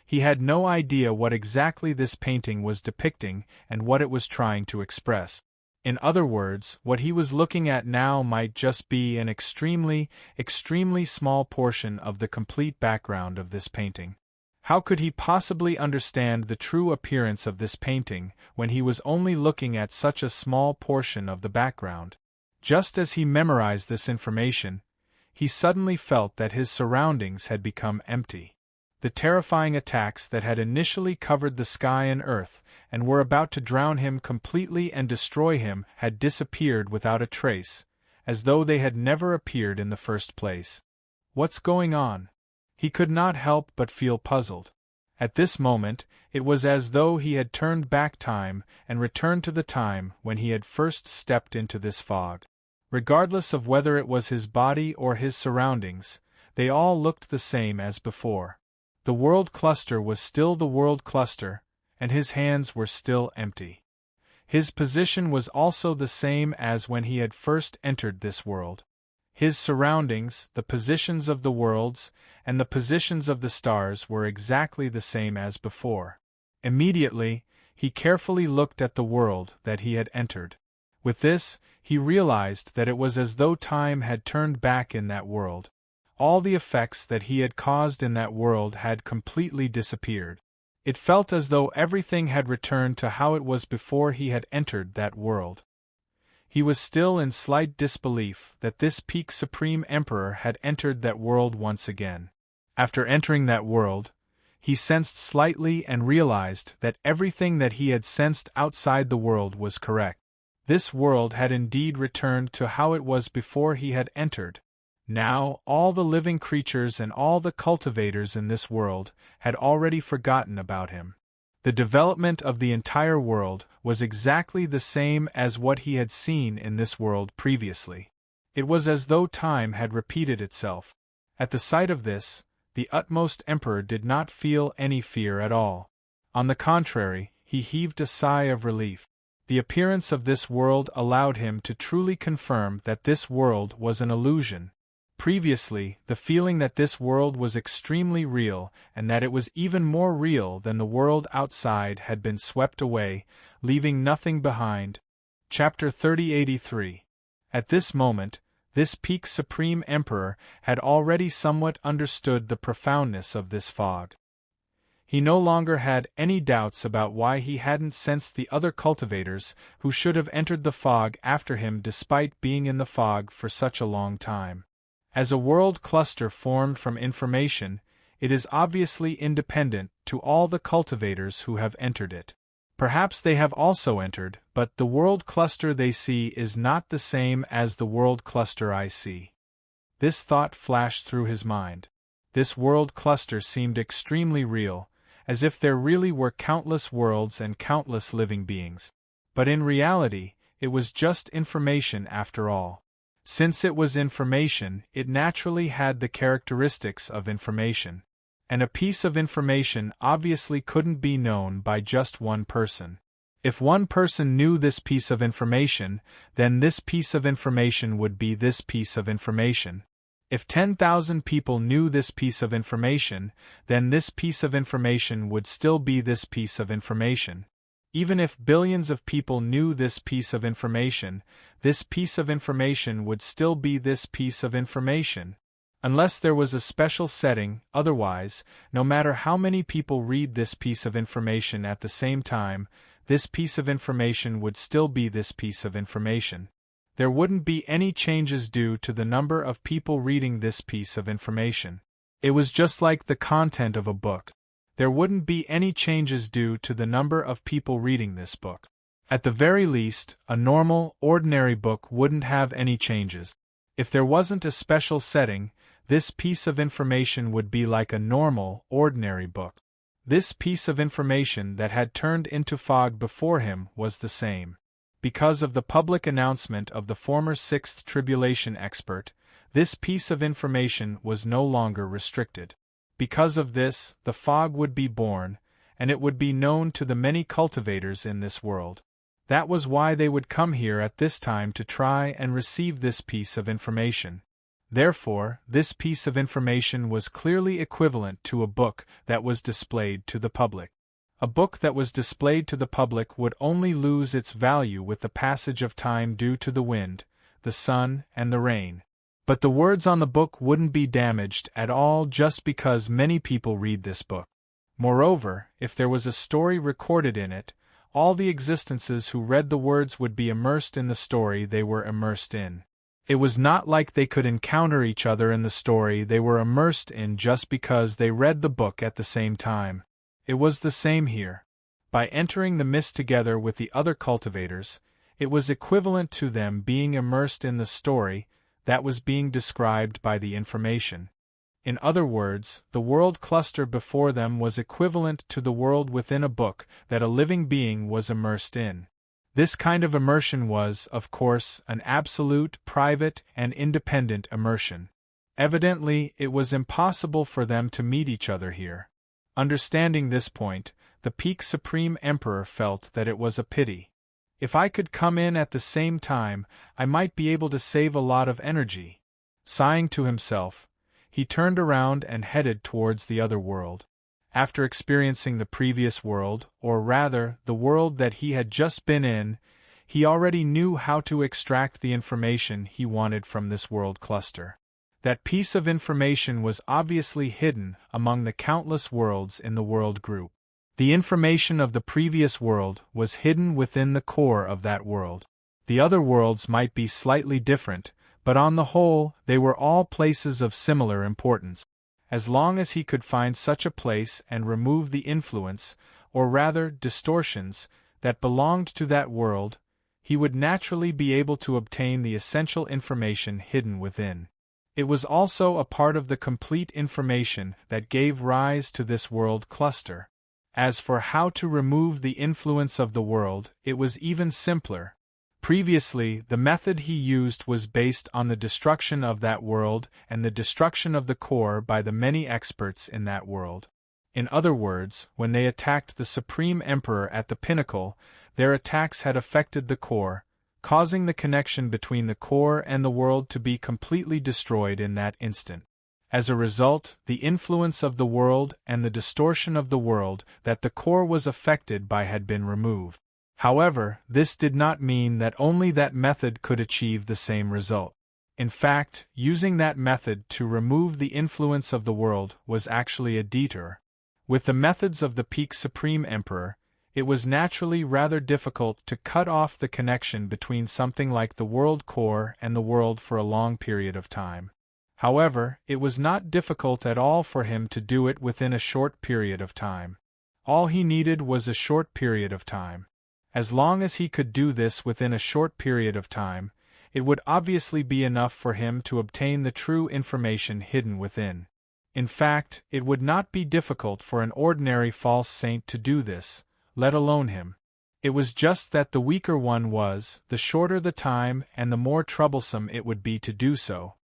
he had no idea what exactly this painting was depicting and what it was trying to express. In other words, what he was looking at now might just be an extremely, extremely small portion of the complete background of this painting. How could he possibly understand the true appearance of this painting when he was only looking at such a small portion of the background? Just as he memorized this information, he suddenly felt that his surroundings had become empty. The terrifying attacks that had initially covered the sky and earth and were about to drown him completely and destroy him had disappeared without a trace, as though they had never appeared in the first place. What's going on? He could not help but feel puzzled. At this moment, it was as though he had turned back time and returned to the time when he had first stepped into this fog. Regardless of whether it was his body or his surroundings, they all looked the same as before. The world cluster was still the world cluster, and his hands were still empty. His position was also the same as when he had first entered this world. His surroundings, the positions of the worlds, and the positions of the stars were exactly the same as before. Immediately, he carefully looked at the world that he had entered. With this, he realized that it was as though time had turned back in that world. All the effects that he had caused in that world had completely disappeared. It felt as though everything had returned to how it was before he had entered that world. He was still in slight disbelief that this peak supreme emperor had entered that world once again. After entering that world, he sensed slightly and realized that everything that he had sensed outside the world was correct. This world had indeed returned to how it was before he had entered. Now, all the living creatures and all the cultivators in this world had already forgotten about him. The development of the entire world was exactly the same as what he had seen in this world previously. It was as though time had repeated itself. At the sight of this, the utmost emperor did not feel any fear at all. On the contrary, he heaved a sigh of relief. The appearance of this world allowed him to truly confirm that this world was an illusion. Previously, the feeling that this world was extremely real and that it was even more real than the world outside had been swept away, leaving nothing behind. Chapter 3083. At this moment, this peak supreme emperor had already somewhat understood the profoundness of this fog. He no longer had any doubts about why he hadn't sensed the other cultivators who should have entered the fog after him despite being in the fog for such a long time. As a world cluster formed from information, it is obviously independent to all the cultivators who have entered it. Perhaps they have also entered, but the world cluster they see is not the same as the world cluster I see. This thought flashed through his mind. This world cluster seemed extremely real, as if there really were countless worlds and countless living beings. But in reality, it was just information after all. Since it was information, it naturally had the characteristics of information. And a piece of information obviously couldn't be known by just one person. If one person knew this piece of information, then this piece of information would be this piece of information. If 10,000 people knew this piece of information, then this piece of information would still be this piece of information. Even if billions of people knew this piece of information would still be this piece of information. Unless there was a special setting, otherwise, no matter how many people read this piece of information at the same time, this piece of information would still be this piece of information. There wouldn't be any changes due to the number of people reading this piece of information. It was just like the content of a book. There wouldn't be any changes due to the number of people reading this book. At the very least, a normal, ordinary book wouldn't have any changes. If there wasn't a special setting, this piece of information would be like a normal, ordinary book. This piece of information that had turned into fog before him was the same. Because of the public announcement of the former Sixth Tribulation expert, this piece of information was no longer restricted. Because of this, the fog would be born, and it would be known to the many cultivators in this world. That was why they would come here at this time to try and receive this piece of information. Therefore, this piece of information was clearly equivalent to a book that was displayed to the public. A book that was displayed to the public would only lose its value with the passage of time due to the wind, the sun, and the rain. But the words on the book wouldn't be damaged at all just because many people read this book. Moreover, if there was a story recorded in it, all the existences who read the words would be immersed in the story they were immersed in. It was not like they could encounter each other in the story they were immersed in just because they read the book at the same time. It was the same here. By entering the mist together with the other cultivators, it was equivalent to them being immersed in the story that was being described by the information. In other words, the world cluster before them was equivalent to the world within a book that a living being was immersed in. This kind of immersion was, of course, an absolute, private, and independent immersion. Evidently, it was impossible for them to meet each other here. Understanding this point, the Peak Supreme Emperor felt that it was a pity. If I could come in at the same time, I might be able to save a lot of energy. Sighing to himself, he turned around and headed towards the other world. After experiencing the previous world, or rather, the world that he had just been in, he already knew how to extract the information he wanted from this world cluster. That piece of information was obviously hidden among the countless worlds in the world group. The information of the previous world was hidden within the core of that world. The other worlds might be slightly different, but on the whole, they were all places of similar importance. As long as he could find such a place and remove the influence, or rather distortions, that belonged to that world, he would naturally be able to obtain the essential information hidden within. It was also a part of the complete information that gave rise to this world cluster. As for how to remove the influence of the world, it was even simpler. Previously, the method he used was based on the destruction of that world and the destruction of the core by the many experts in that world. In other words, when they attacked the Supreme Emperor at the pinnacle, their attacks had affected the core, causing the connection between the core and the world to be completely destroyed in that instant. As a result, the influence of the world and the distortion of the world that the core was affected by had been removed. However, this did not mean that only that method could achieve the same result. In fact, using that method to remove the influence of the world was actually a detour. With the methods of the Peak Supreme Emperor, it was naturally rather difficult to cut off the connection between something like the world core and the world for a long period of time. However, it was not difficult at all for him to do it within a short period of time. All he needed was a short period of time. As long as he could do this within a short period of time, it would obviously be enough for him to obtain the true information hidden within. In fact, it would not be difficult for an ordinary false saint to do this, let alone him. It was just that the weaker one was, the shorter the time and the more troublesome it would be to do so.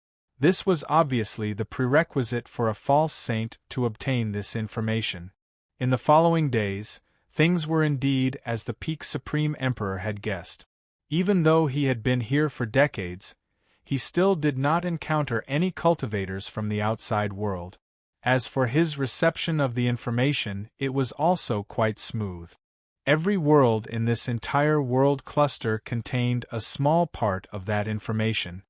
This was obviously the prerequisite for a false saint to obtain this information. In the following days, things were indeed as the Peak Supreme Emperor had guessed. Even though he had been here for decades, he still did not encounter any cultivators from the outside world. As for his reception of the information, it was also quite smooth. Every world in this entire world cluster contained a small part of that information.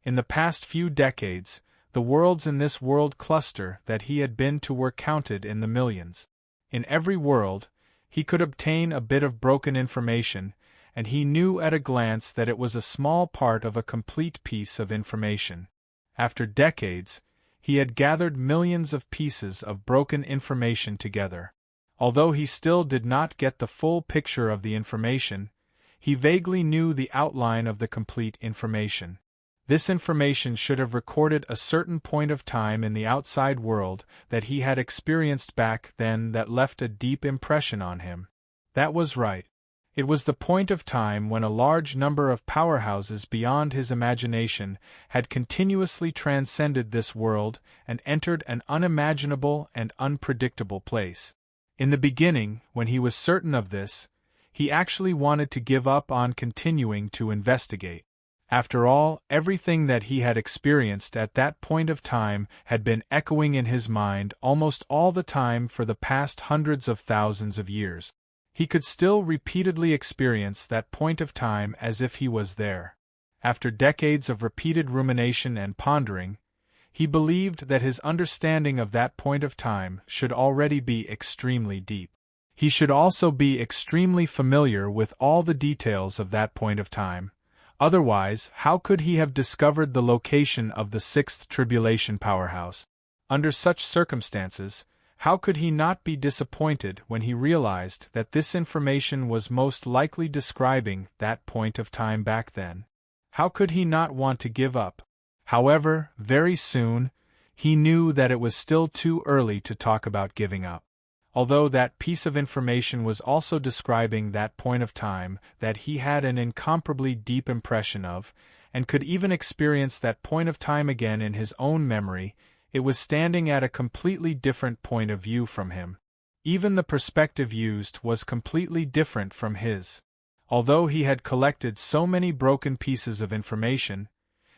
In the past few decades, the worlds in this world cluster that he had been to were counted in the millions. In every world, he could obtain a bit of broken information, and he knew at a glance that it was a small part of a complete piece of information. After decades, he had gathered millions of pieces of broken information together. Although he still did not get the full picture of the information, he vaguely knew the outline of the complete information. This information should have recorded a certain point of time in the outside world that he had experienced back then that left a deep impression on him. That was right. It was the point of time when a large number of powerhouses beyond his imagination had continuously transcended this world and entered an unimaginable and unpredictable place. In the beginning, when he was certain of this, he actually wanted to give up on continuing to investigate. After all, everything that he had experienced at that point of time had been echoing in his mind almost all the time for the past hundreds of thousands of years. He could still repeatedly experience that point of time as if he was there. After decades of repeated rumination and pondering, he believed that his understanding of that point of time should already be extremely deep. He should also be extremely familiar with all the details of that point of time. Otherwise, how could he have discovered the location of the sixth tribulation powerhouse? Under such circumstances, how could he not be disappointed when he realized that this information was most likely describing that point of time back then? How could he not want to give up? However, very soon, he knew that it was still too early to talk about giving up. Although that piece of information was also describing that point of time that he had an incomparably deep impression of, and could even experience that point of time again in his own memory, it was standing at a completely different point of view from him. Even the perspective used was completely different from his. Although he had collected so many broken pieces of information,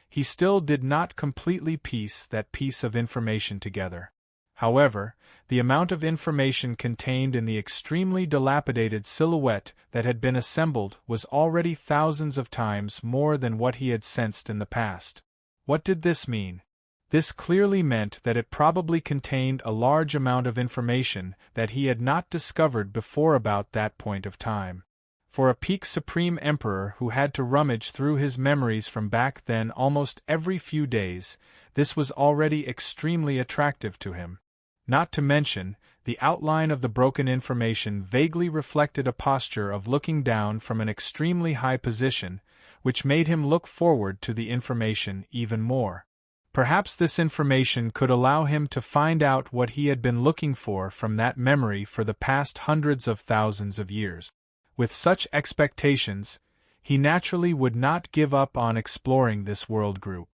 he still did not completely piece that piece of information together. However, the amount of information contained in the extremely dilapidated silhouette that had been assembled was already thousands of times more than what he had sensed in the past. What did this mean? This clearly meant that it probably contained a large amount of information that he had not discovered before about that point of time. For a peak Supreme Emperor who had to rummage through his memories from back then almost every few days, this was already extremely attractive to him. Not to mention, the outline of the broken information vaguely reflected a posture of looking down from an extremely high position, which made him look forward to the information even more. Perhaps this information could allow him to find out what he had been looking for from that memory for the past hundreds of thousands of years. With such expectations, he naturally would not give up on exploring this world group.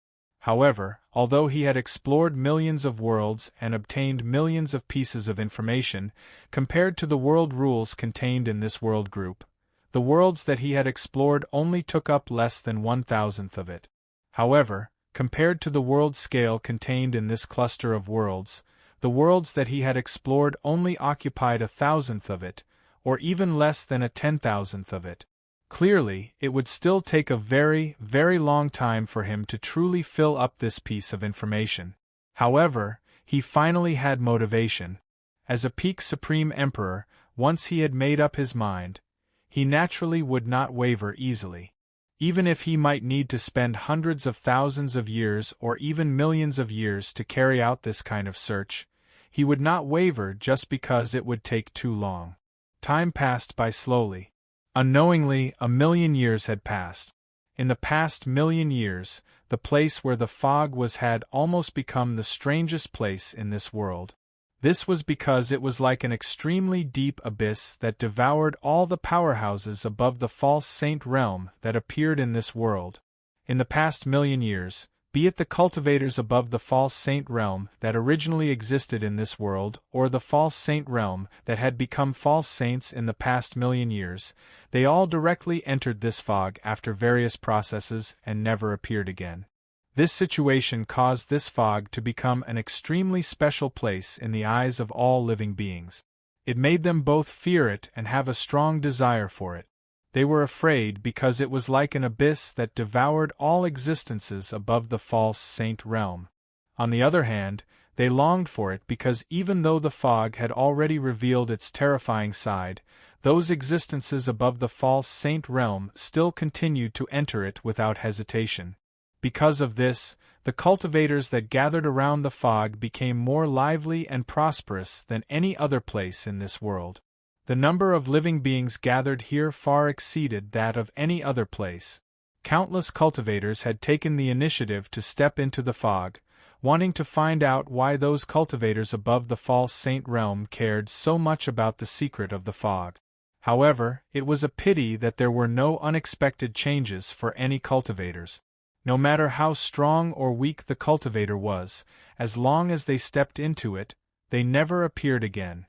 However, although he had explored millions of worlds and obtained millions of pieces of information, compared to the world rules contained in this world group, the worlds that he had explored only took up less than 1,000th of it. However, compared to the world scale contained in this cluster of worlds, the worlds that he had explored only occupied 1,000th of it, or even less than 10,000th of it. Clearly, it would still take a very, very long time for him to truly fill up this piece of information. However, he finally had motivation. As a peak Supreme Emperor, once he had made up his mind, he naturally would not waver easily. Even if he might need to spend hundreds of thousands of years or even millions of years to carry out this kind of search, he would not waver just because it would take too long. Time passed by slowly. Unknowingly, 1,000,000 years had passed. In the past 1,000,000 years, the place where the fog was had almost become the strangest place in this world. This was because it was like an extremely deep abyss that devoured all the powerhouses above the false saint realm that appeared in this world. In the past 1,000,000 years, be it the cultivators above the false saint realm that originally existed in this world or the false saint realm that had become false saints in the past 1,000,000 years, they all directly entered this fog after various processes and never appeared again. This situation caused this fog to become an extremely special place in the eyes of all living beings. It made them both fear it and have a strong desire for it. They were afraid because it was like an abyss that devoured all existences above the false saint realm. On the other hand, they longed for it because even though the fog had already revealed its terrifying side, those existences above the false saint realm still continued to enter it without hesitation. Because of this, the cultivators that gathered around the fog became more lively and prosperous than any other place in this world. The number of living beings gathered here far exceeded that of any other place. Countless cultivators had taken the initiative to step into the fog, wanting to find out why those cultivators above the false saint realm cared so much about the secret of the fog. However, it was a pity that there were no unexpected changes for any cultivators. No matter how strong or weak the cultivator was, as long as they stepped into it, they never appeared again.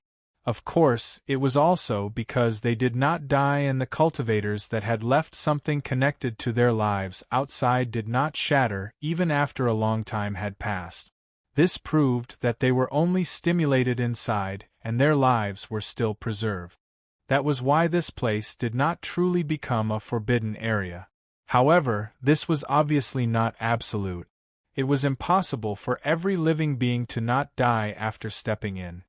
Of course, it was also because they did not die and the cultivators that had left something connected to their lives outside did not shatter even after a long time had passed. This proved that they were only stimulated inside and their lives were still preserved. That was why this place did not truly become a forbidden area. However, this was obviously not absolute. It was impossible for every living being to not die after stepping in.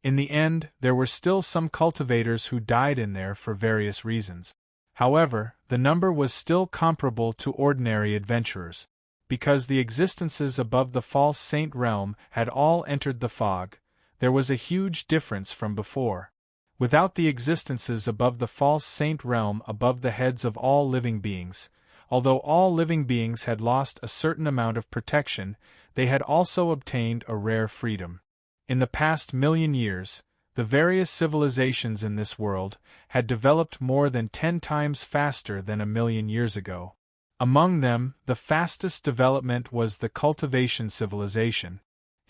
In the end, there were still some cultivators who died in there for various reasons. However, the number was still comparable to ordinary adventurers. Because the existences above the false saint realm had all entered the fog, there was a huge difference from before. Without the existences above the false saint realm above the heads of all living beings, although all living beings had lost a certain amount of protection, they had also obtained a rare freedom. In the past 1,000,000 years, the various civilizations in this world had developed more than 10 times faster than 1,000,000 years ago. Among them, the fastest development was the cultivation civilization.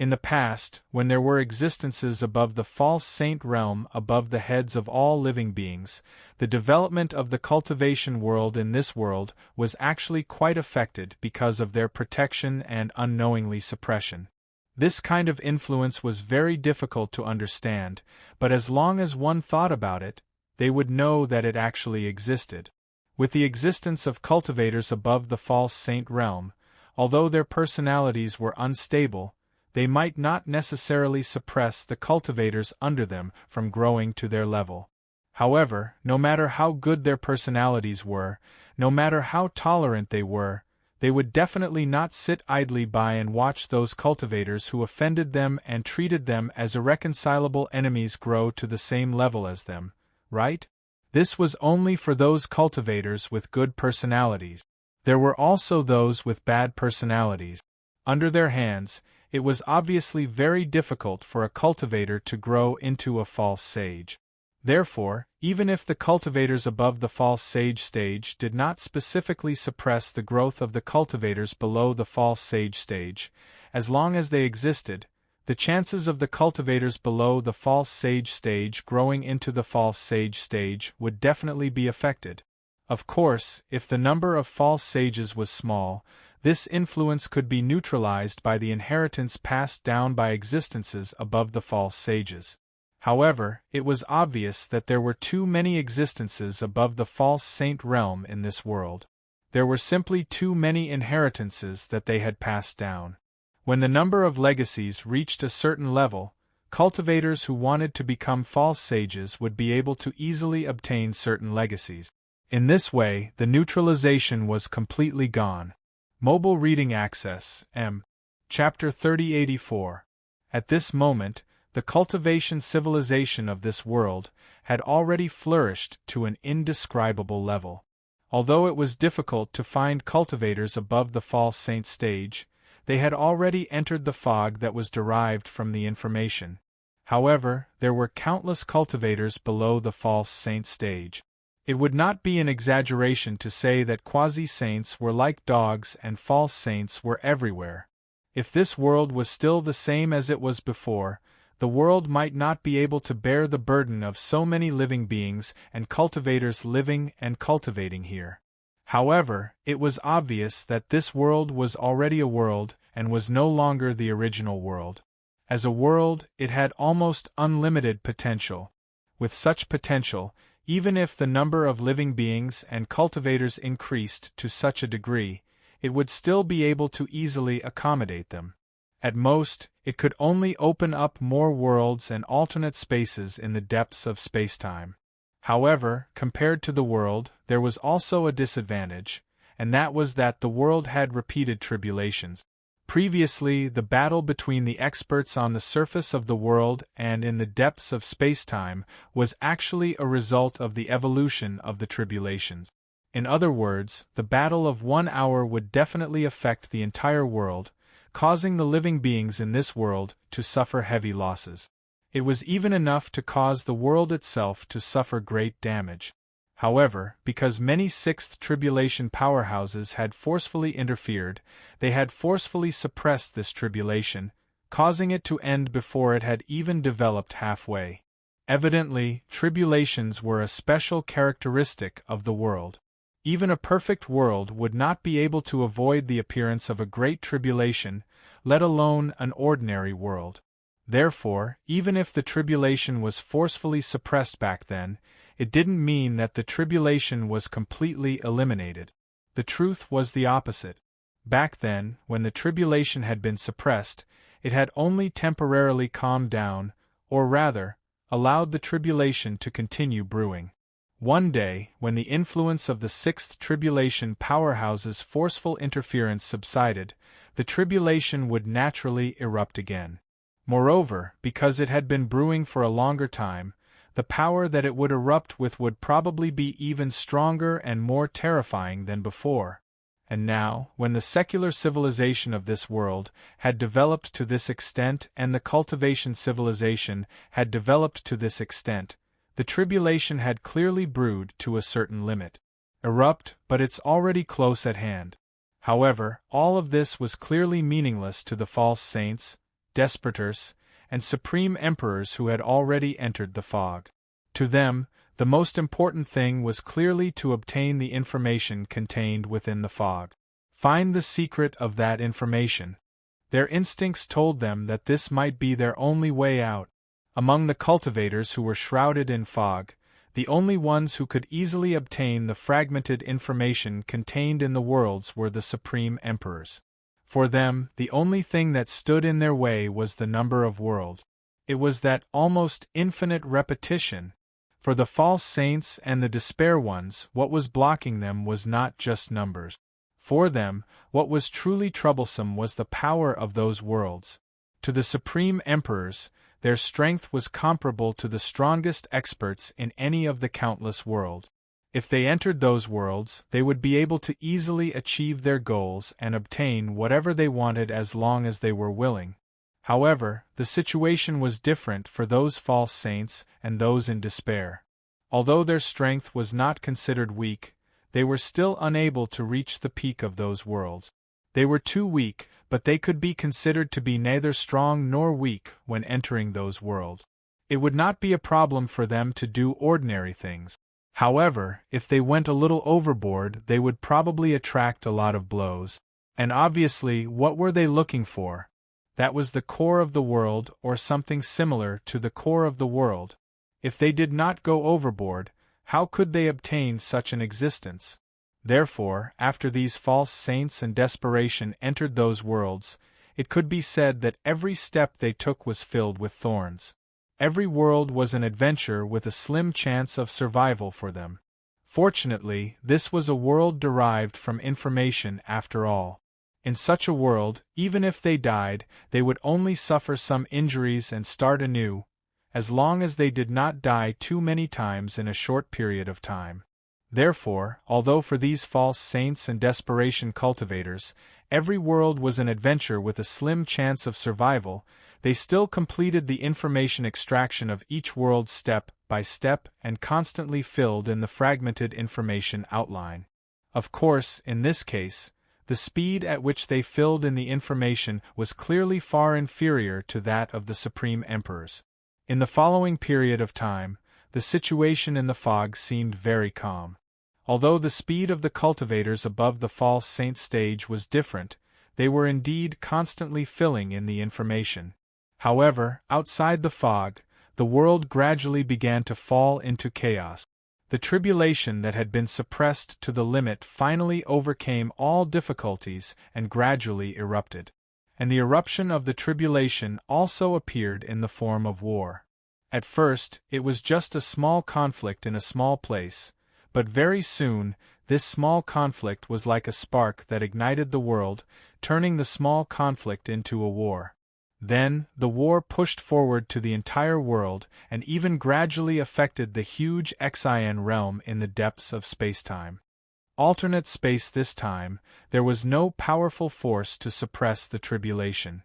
In the past, when there were existences above the false saint realm above the heads of all living beings, the development of the cultivation world in this world was actually quite affected because of their protection and unknowingly suppression. This kind of influence was very difficult to understand, but as long as one thought about it, they would know that it actually existed. With the existence of cultivators above the false saint realm, although their personalities were unstable, they might not necessarily suppress the cultivators under them from growing to their level. However, no matter how good their personalities were, no matter how tolerant they would definitely not sit idly by and watch those cultivators who offended them and treated them as irreconcilable enemies grow to the same level as them, right? This was only for those cultivators with good personalities. There were also those with bad personalities. Under their hands, it was obviously very difficult for a cultivator to grow into a false sage. Therefore, even if the cultivators above the false sage stage did not specifically suppress the growth of the cultivators below the false sage stage, as long as they existed, the chances of the cultivators below the false sage stage growing into the false sage stage would definitely be affected. Of course, if the number of false sages was small, this influence could be neutralized by the inheritance passed down by existences above the false sages. However, it was obvious that there were too many existences above the false saint realm in this world. There were simply too many inheritances that they had passed down. When the number of legacies reached a certain level, cultivators who wanted to become false sages would be able to easily obtain certain legacies. In this way, the neutralization was completely gone. Mobile Reading Access, M. Chapter 3084. At this moment, the cultivation civilization of this world had already flourished to an indescribable level. Although it was difficult to find cultivators above the false saint stage, they had already entered the fog that was derived from the information. However, there were countless cultivators below the false saint stage. It would not be an exaggeration to say that quasi-saints were like dogs and false saints were everywhere. If this world was still the same as it was before, the world might not be able to bear the burden of so many living beings and cultivators living and cultivating here. However, it was obvious that this world was already a world and was no longer the original world. As a world, it had almost unlimited potential. With such potential, even if the number of living beings and cultivators increased to such a degree, it would still be able to easily accommodate them. At most, it could only open up more worlds and alternate spaces in the depths of spacetime. However, compared to the world, there was also a disadvantage, and that was that the world had repeated tribulations. Previously, the battle between the experts on the surface of the world and in the depths of spacetime was actually a result of the evolution of the tribulations. In other words, the battle of 1 hour would definitely affect the entire world, causing the living beings in this world to suffer heavy losses. It was even enough to cause the world itself to suffer great damage. However, because many sixth tribulation powerhouses had forcefully interfered, they had forcefully suppressed this tribulation, causing it to end before it had even developed halfway. Evidently, tribulations were a special characteristic of the world. Even a perfect world would not be able to avoid the appearance of a great tribulation, let alone an ordinary world. Therefore, even if the tribulation was forcefully suppressed back then, it didn't mean that the tribulation was completely eliminated. The truth was the opposite. Back then, when the tribulation had been suppressed, it had only temporarily calmed down, or rather, allowed the tribulation to continue brewing. One day, when the influence of the sixth tribulation powerhouse's forceful interference subsided, the tribulation would naturally erupt again. Moreover, because it had been brewing for a longer time, the power that it would erupt with would probably be even stronger and more terrifying than before. And now, when the secular civilization of this world had developed to this extent and the cultivation civilization had developed to this extent, the tribulation had clearly brewed to a certain limit. Erupt, but it's already close at hand. However, all of this was clearly meaningless to the false saints, despoters, and supreme emperors who had already entered the fog. To them, the most important thing was clearly to obtain the information contained within the fog. Find the secret of that information. Their instincts told them that this might be their only way out. Among the cultivators who were shrouded in fog, the only ones who could easily obtain the fragmented information contained in the worlds were the supreme emperors. For them, the only thing that stood in their way was the number of worlds. It was that almost infinite repetition. For the false saints and the despair ones, what was blocking them was not just numbers. For them, what was truly troublesome was the power of those worlds. To the supreme emperors, their strength was comparable to the strongest experts in any of the countless worlds. If they entered those worlds, they would be able to easily achieve their goals and obtain whatever they wanted as long as they were willing. However, the situation was different for those false saints and those in despair. Although their strength was not considered weak, they were still unable to reach the peak of those worlds. They were too weak, but they could be considered to be neither strong nor weak when entering those worlds. It would not be a problem for them to do ordinary things. However, if they went a little overboard, they would probably attract a lot of blows. And obviously, what were they looking for? That was the core of the world or something similar to the core of the world. If they did not go overboard, how could they obtain such an existence? Therefore, after these false saints and desperation entered those worlds, it could be said that every step they took was filled with thorns. Every world was an adventure with a slim chance of survival for them. Fortunately, this was a world derived from information after all. In such a world, even if they died, they would only suffer some injuries and start anew, as long as they did not die too many times in a short period of time. Therefore, although for these false saints and desperation cultivators, every world was an adventure with a slim chance of survival, they still completed the information extraction of each world step by step and constantly filled in the fragmented information outline. Of course, in this case, the speed at which they filled in the information was clearly far inferior to that of the supreme emperors. In the following period of time, the situation in the fog seemed very calm. Although the speed of the cultivators above the false saint stage was different, they were indeed constantly filling in the information. However, outside the fog, the world gradually began to fall into chaos. The tribulation that had been suppressed to the limit finally overcame all difficulties and gradually erupted. And the eruption of the tribulation also appeared in the form of war. At first, it was just a small conflict in a small place, but very soon, this small conflict was like a spark that ignited the world, turning the small conflict into a war. Then, the war pushed forward to the entire world and even gradually affected the huge Xian realm in the depths of spacetime. Alternate space this time, there was no powerful force to suppress the tribulation.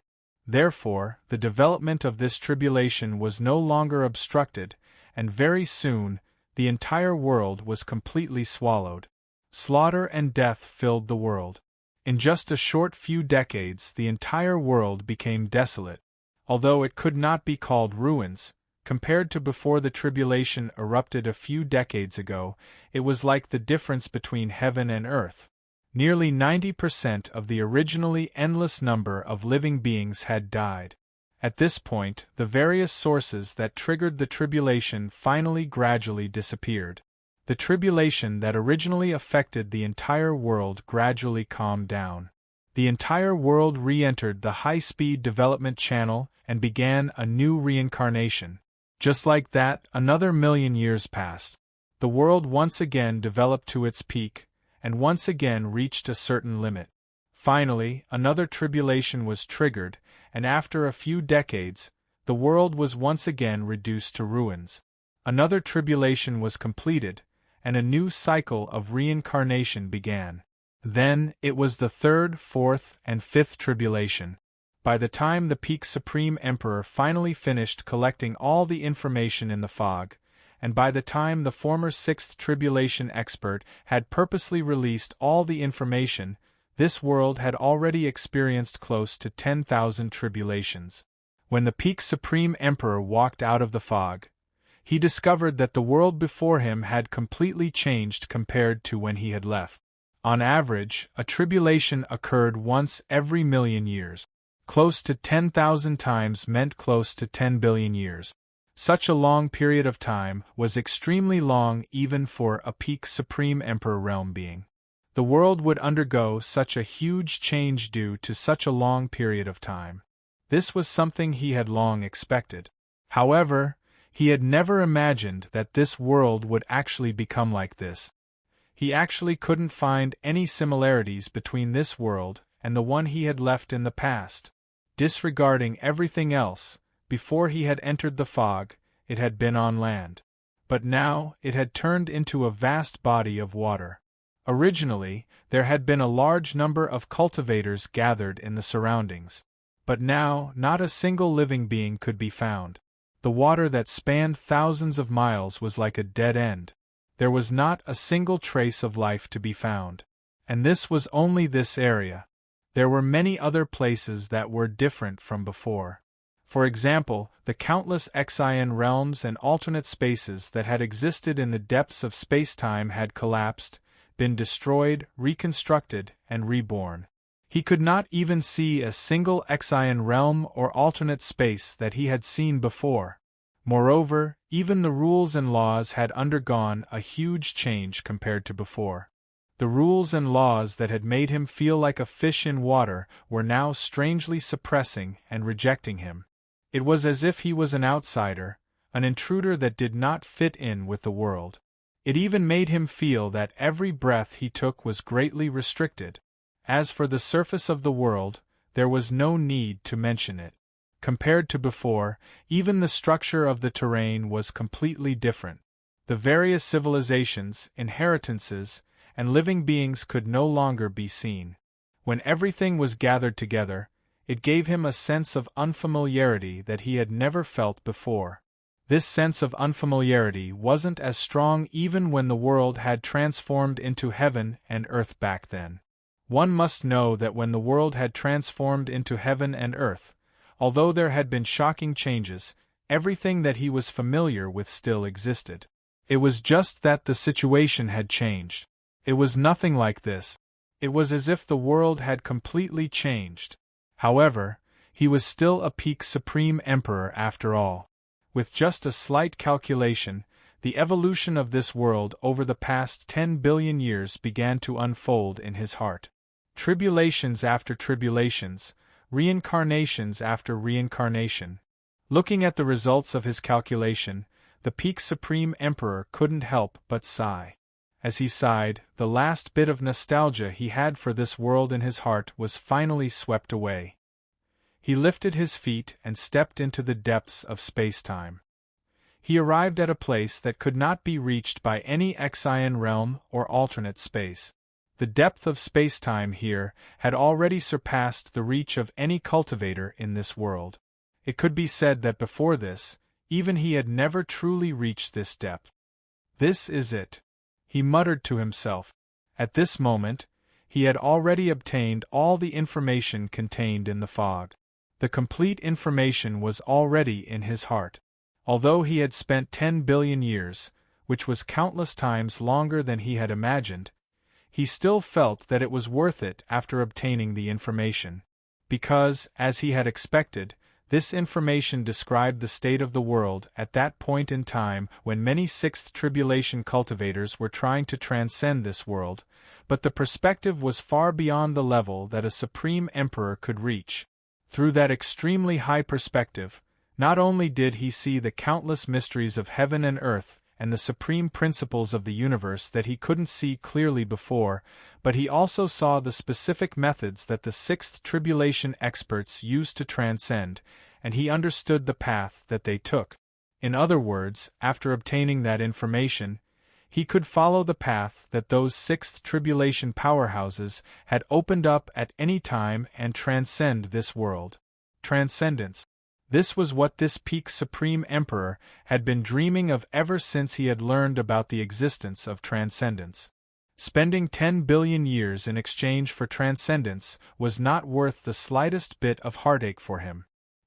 Therefore, the development of this tribulation was no longer obstructed, and very soon, the entire world was completely swallowed. Slaughter and death filled the world. In just a short few decades, the entire world became desolate. Although it could not be called ruins, compared to before the tribulation erupted a few decades ago, it was like the difference between heaven and earth. Nearly 90% of the originally endless number of living beings had died. At this point, the various sources that triggered the tribulation finally gradually disappeared. The tribulation that originally affected the entire world gradually calmed down. The entire world re-entered the high-speed development channel and began a new reincarnation. Just like that, another 1,000,000 years passed. The world once again developed to its peak, and once again reached a certain limit. Finally, another tribulation was triggered, and after a few decades, the world was once again reduced to ruins. Another tribulation was completed, and a new cycle of reincarnation began. Then, it was the third, fourth, and fifth tribulation. By the time the peak Supreme Emperor finally finished collecting all the information in the fog, and by the time the former sixth tribulation expert had purposely released all the information, this world had already experienced close to 10,000 tribulations. When the Peak Supreme Emperor walked out of the fog, he discovered that the world before him had completely changed compared to when he had left. On average, a tribulation occurred once every million years. Close to 10,000 times meant close to 10 billion years. Such a long period of time was extremely long even for a Peak Supreme Emperor realm being. The world would undergo such a huge change due to such a long period of time. This was something he had long expected. However, he had never imagined that this world would actually become like this. He actually couldn't find any similarities between this world and the one he had left in the past. Disregarding everything else, before he had entered the fog, it had been on land. But now it had turned into a vast body of water. Originally, there had been a large number of cultivators gathered in the surroundings. But now, not a single living being could be found. The water that spanned thousands of miles was like a dead end. There was not a single trace of life to be found. And this was only this area. There were many other places that were different from before. For example, the countless exhilarating realms and alternate spaces that had existed in the depths of space-time had collapsed, been destroyed, reconstructed, and reborn. He could not even see a single exhilarating realm or alternate space that he had seen before. Moreover, even the rules and laws had undergone a huge change compared to before. The rules and laws that had made him feel like a fish in water were now strangely suppressing and rejecting him. It was as if he was an outsider, an intruder that did not fit in with the world. It even made him feel that every breath he took was greatly restricted. As for the surface of the world, there was no need to mention it. Compared to before, even the structure of the terrain was completely different. The various civilizations, inheritances, and living beings could no longer be seen. When everything was gathered together, it gave him a sense of unfamiliarity that he had never felt before. This sense of unfamiliarity wasn't as strong even when the world had transformed into heaven and earth back then. One must know that when the world had transformed into heaven and earth, although there had been shocking changes, everything that he was familiar with still existed. It was just that the situation had changed. It was nothing like this. It was as if the world had completely changed. However, he was still a Peak Supreme Emperor after all. With just a slight calculation, the evolution of this world over the past 10 billion years began to unfold in his heart. Tribulations after tribulations, reincarnations after reincarnation. Looking at the results of his calculation, the Peak Supreme Emperor couldn't help but sigh. As he sighed, the last bit of nostalgia he had for this world in his heart was finally swept away. He lifted his feet and stepped into the depths of space-time. He arrived at a place that could not be reached by any exhilarating realm or alternate space. The depth of space-time here had already surpassed the reach of any cultivator in this world. It could be said that before this, even he had never truly reached this depth. This is it, he muttered to himself. At this moment, he had already obtained all the information contained in the fog. The complete information was already in his heart. Although he had spent 10 billion years, which was countless times longer than he had imagined, he still felt that it was worth it after obtaining the information. Because, as he had expected, this information described the state of the world at that point in time when many sixth tribulation cultivators were trying to transcend this world, but the perspective was far beyond the level that a supreme emperor could reach. Through that extremely high perspective, not only did he see the countless mysteries of heaven and earth and the supreme principles of the universe that he couldn't see clearly before, but he also saw the specific methods that the sixth tribulation experts used to transcend, and he understood the path that they took. In other words, after obtaining that information, he could follow the path that those sixth tribulation powerhouses had opened up at any time and transcend this world. Transcendence. This was what this Peak Supreme Emperor had been dreaming of ever since he had learned about the existence of transcendence. Spending 10 billion years in exchange for transcendence was not worth the slightest bit of heartache for him.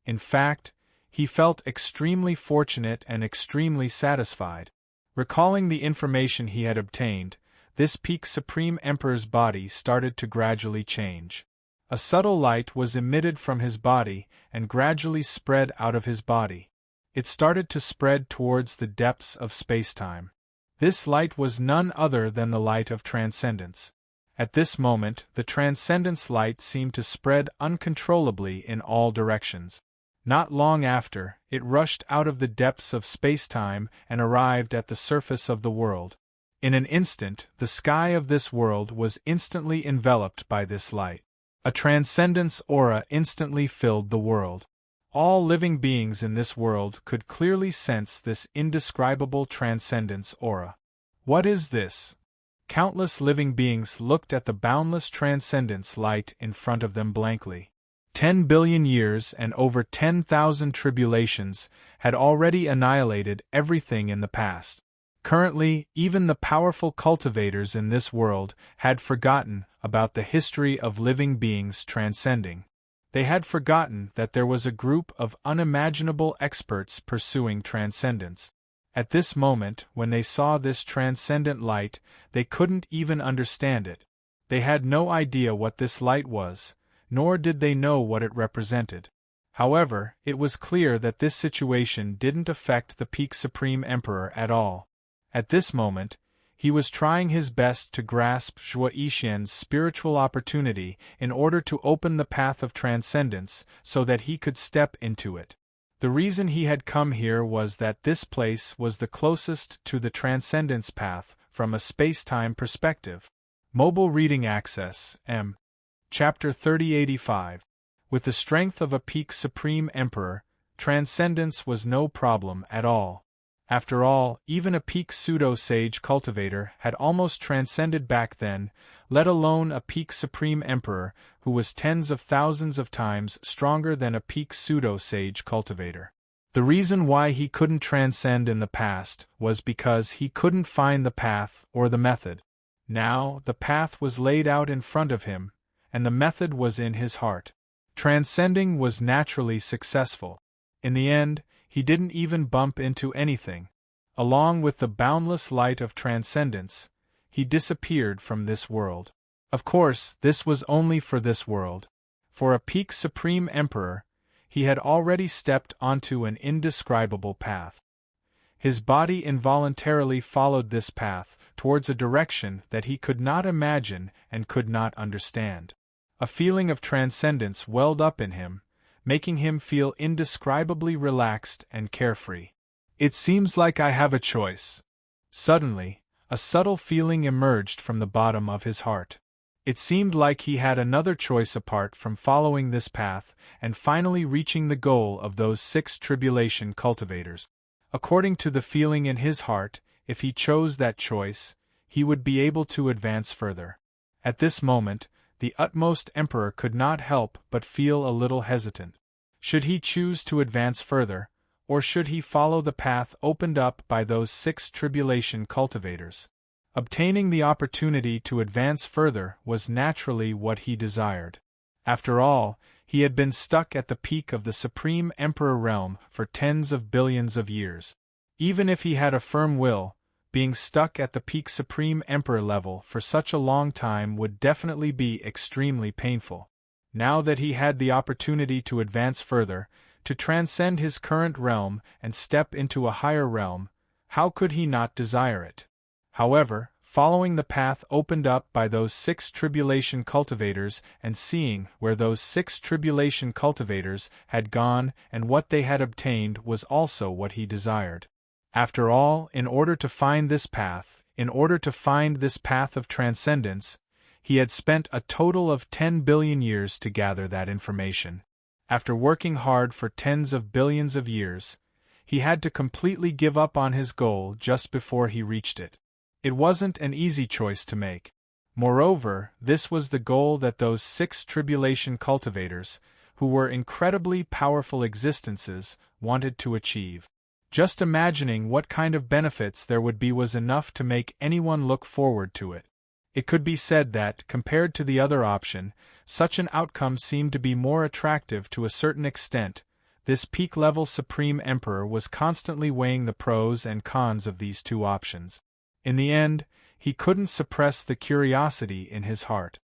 In fact, he felt extremely fortunate and extremely satisfied. Recalling the information he had obtained, this peak Supreme Emperor's body started to gradually change. A subtle light was emitted from his body and gradually spread out of his body. It started to spread towards the depths of spacetime. This light was none other than the light of transcendence. At this moment, the transcendence light seemed to spread uncontrollably in all directions. Not long after, it rushed out of the depths of spacetime and arrived at the surface of the world. In an instant, the sky of this world was instantly enveloped by this light. A transcendence aura instantly filled the world. All living beings in this world could clearly sense this indescribable transcendence aura. What is this? Countless living beings looked at the boundless transcendence light in front of them blankly. 10 billion years and over 10,000 tribulations had already annihilated everything in the past. Currently, even the powerful cultivators in this world had forgotten about the history of living beings transcending. They had forgotten that there was a group of unimaginable experts pursuing transcendence. At this moment, when they saw this transcendent light, they couldn't even understand it. They had no idea what this light was, nor did they know what it represented. However, it was clear that this situation didn't affect the Peak Supreme Emperor at all. At this moment, he was trying his best to grasp Zhuo Yixian's spiritual opportunity in order to open the path of transcendence so that he could step into it. The reason he had come here was that this place was the closest to the transcendence path from a space-time perspective. Mobile Reading Access, M. Chapter 3085. With the strength of a Peak Supreme Emperor, transcendence was no problem at all. After all, even a peak pseudo-sage cultivator had almost transcended back then, let alone a peak Supreme Emperor who was tens of thousands of times stronger than a peak pseudo-sage cultivator. The reason why he couldn't transcend in the past was because he couldn't find the path or the method. Now, the path was laid out in front of him, and the method was in his heart. Transcending was naturally successful. In the end, he didn't even bump into anything. Along with the boundless light of transcendence, he disappeared from this world. Of course, this was only for this world. For a Peak Supreme Emperor, he had already stepped onto an indescribable path. His body involuntarily followed this path towards a direction that he could not imagine and could not understand. A feeling of transcendence welled up in him, making him feel indescribably relaxed and carefree. It seems like I have a choice. Suddenly, a subtle feeling emerged from the bottom of his heart. It seemed like he had another choice apart from following this path and finally reaching the goal of those 6 tribulation cultivators. According to the feeling in his heart, if he chose that choice, he would be able to advance further. At this moment, the utmost emperor could not help but feel a little hesitant. Should he choose to advance further, or should he follow the path opened up by those 6 tribulation cultivators? Obtaining the opportunity to advance further was naturally what he desired. After all, he had been stuck at the peak of the Supreme Emperor realm for tens of billions of years. Even if he had a firm will, being stuck at the peak Supreme Emperor level for such a long time would definitely be extremely painful. Now that he had the opportunity to advance further, to transcend his current realm and step into a higher realm, how could he not desire it? However, following the path opened up by those 6 tribulation cultivators and seeing where those 6 tribulation cultivators had gone and what they had obtained was also what he desired. After all, in order to find this path of transcendence, he had spent a total of 10 billion years to gather that information. After working hard for tens of billions of years, he had to completely give up on his goal just before he reached it. It wasn't an easy choice to make. Moreover, this was the goal that those 6 tribulation cultivators, who were incredibly powerful existences, wanted to achieve. Just imagining what kind of benefits there would be was enough to make anyone look forward to it. It could be said that, compared to the other option, such an outcome seemed to be more attractive to a certain extent. this peak-level Supreme Emperor was constantly weighing the pros and cons of these two options. In the end, he couldn't suppress the curiosity in his heart.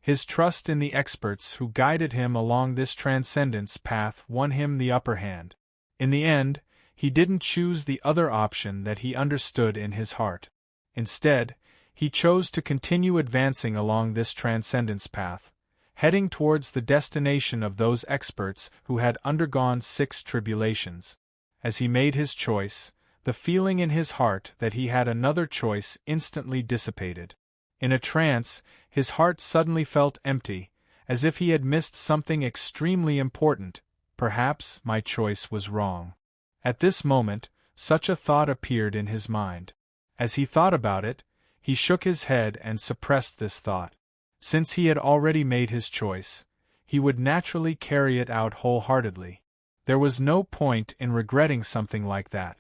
His trust in the experts who guided him along this transcendence path won him the upper hand. In the end, he didn't choose the other option that he understood in his heart. Instead, he chose to continue advancing along this transcendence path, heading towards the destination of those experts who had undergone 6 tribulations. As he made his choice, the feeling in his heart that he had another choice instantly dissipated. In a trance, his heart suddenly felt empty, as if he had missed something extremely important. Perhaps my choice was wrong. At this moment, such a thought appeared in his mind. As he thought about it, he shook his head and suppressed this thought. Since he had already made his choice, he would naturally carry it out wholeheartedly. There was no point in regretting something like that.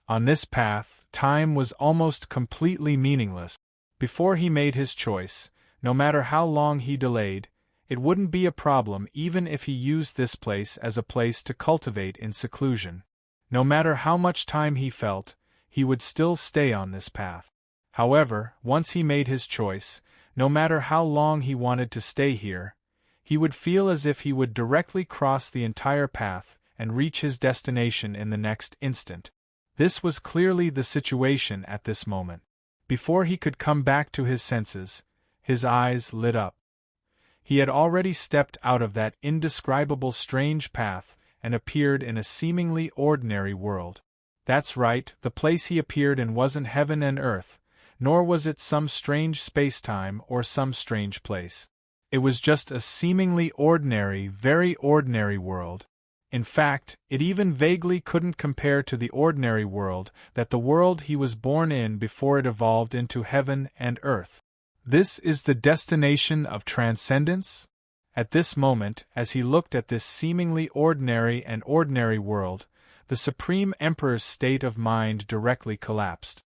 On this path, time was almost completely meaningless. Before he made his choice, no matter how long he delayed, it wouldn't be a problem even if he used this place as a place to cultivate in seclusion. No matter how much time he felt, he would still stay on this path. However, once he made his choice, no matter how long he wanted to stay here, he would feel as if he would directly cross the entire path and reach his destination in the next instant. This was clearly the situation at this moment. Before he could come back to his senses, his eyes lit up. He had already stepped out of that indescribable strange path and appeared in a seemingly ordinary world. That's right, the place he appeared in wasn't heaven and earth, nor was it some strange space-time or some strange place. It was just a seemingly ordinary, very ordinary world. In fact, it even vaguely couldn't compare to the ordinary world that the world he was born in before it evolved into heaven and earth. This is the destination of transcendence? At this moment, as he looked at this seemingly ordinary and ordinary world, the Supreme Emperor's state of mind directly collapsed.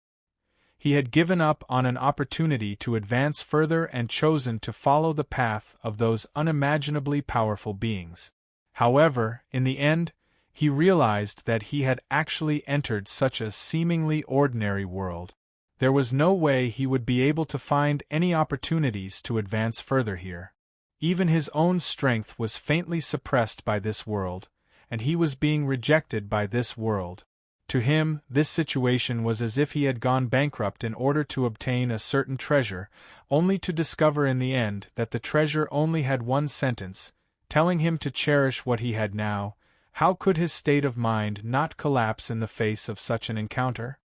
He had given up on an opportunity to advance further and chosen to follow the path of those unimaginably powerful beings. However, in the end, he realized that he had actually entered such a seemingly ordinary world. There was no way he would be able to find any opportunities to advance further here. Even his own strength was faintly suppressed by this world, and he was being rejected by this world. To him, this situation was as if he had gone bankrupt in order to obtain a certain treasure, only to discover in the end that the treasure only had one sentence, telling him to cherish what he had now. How could his state of mind not collapse in the face of such an encounter?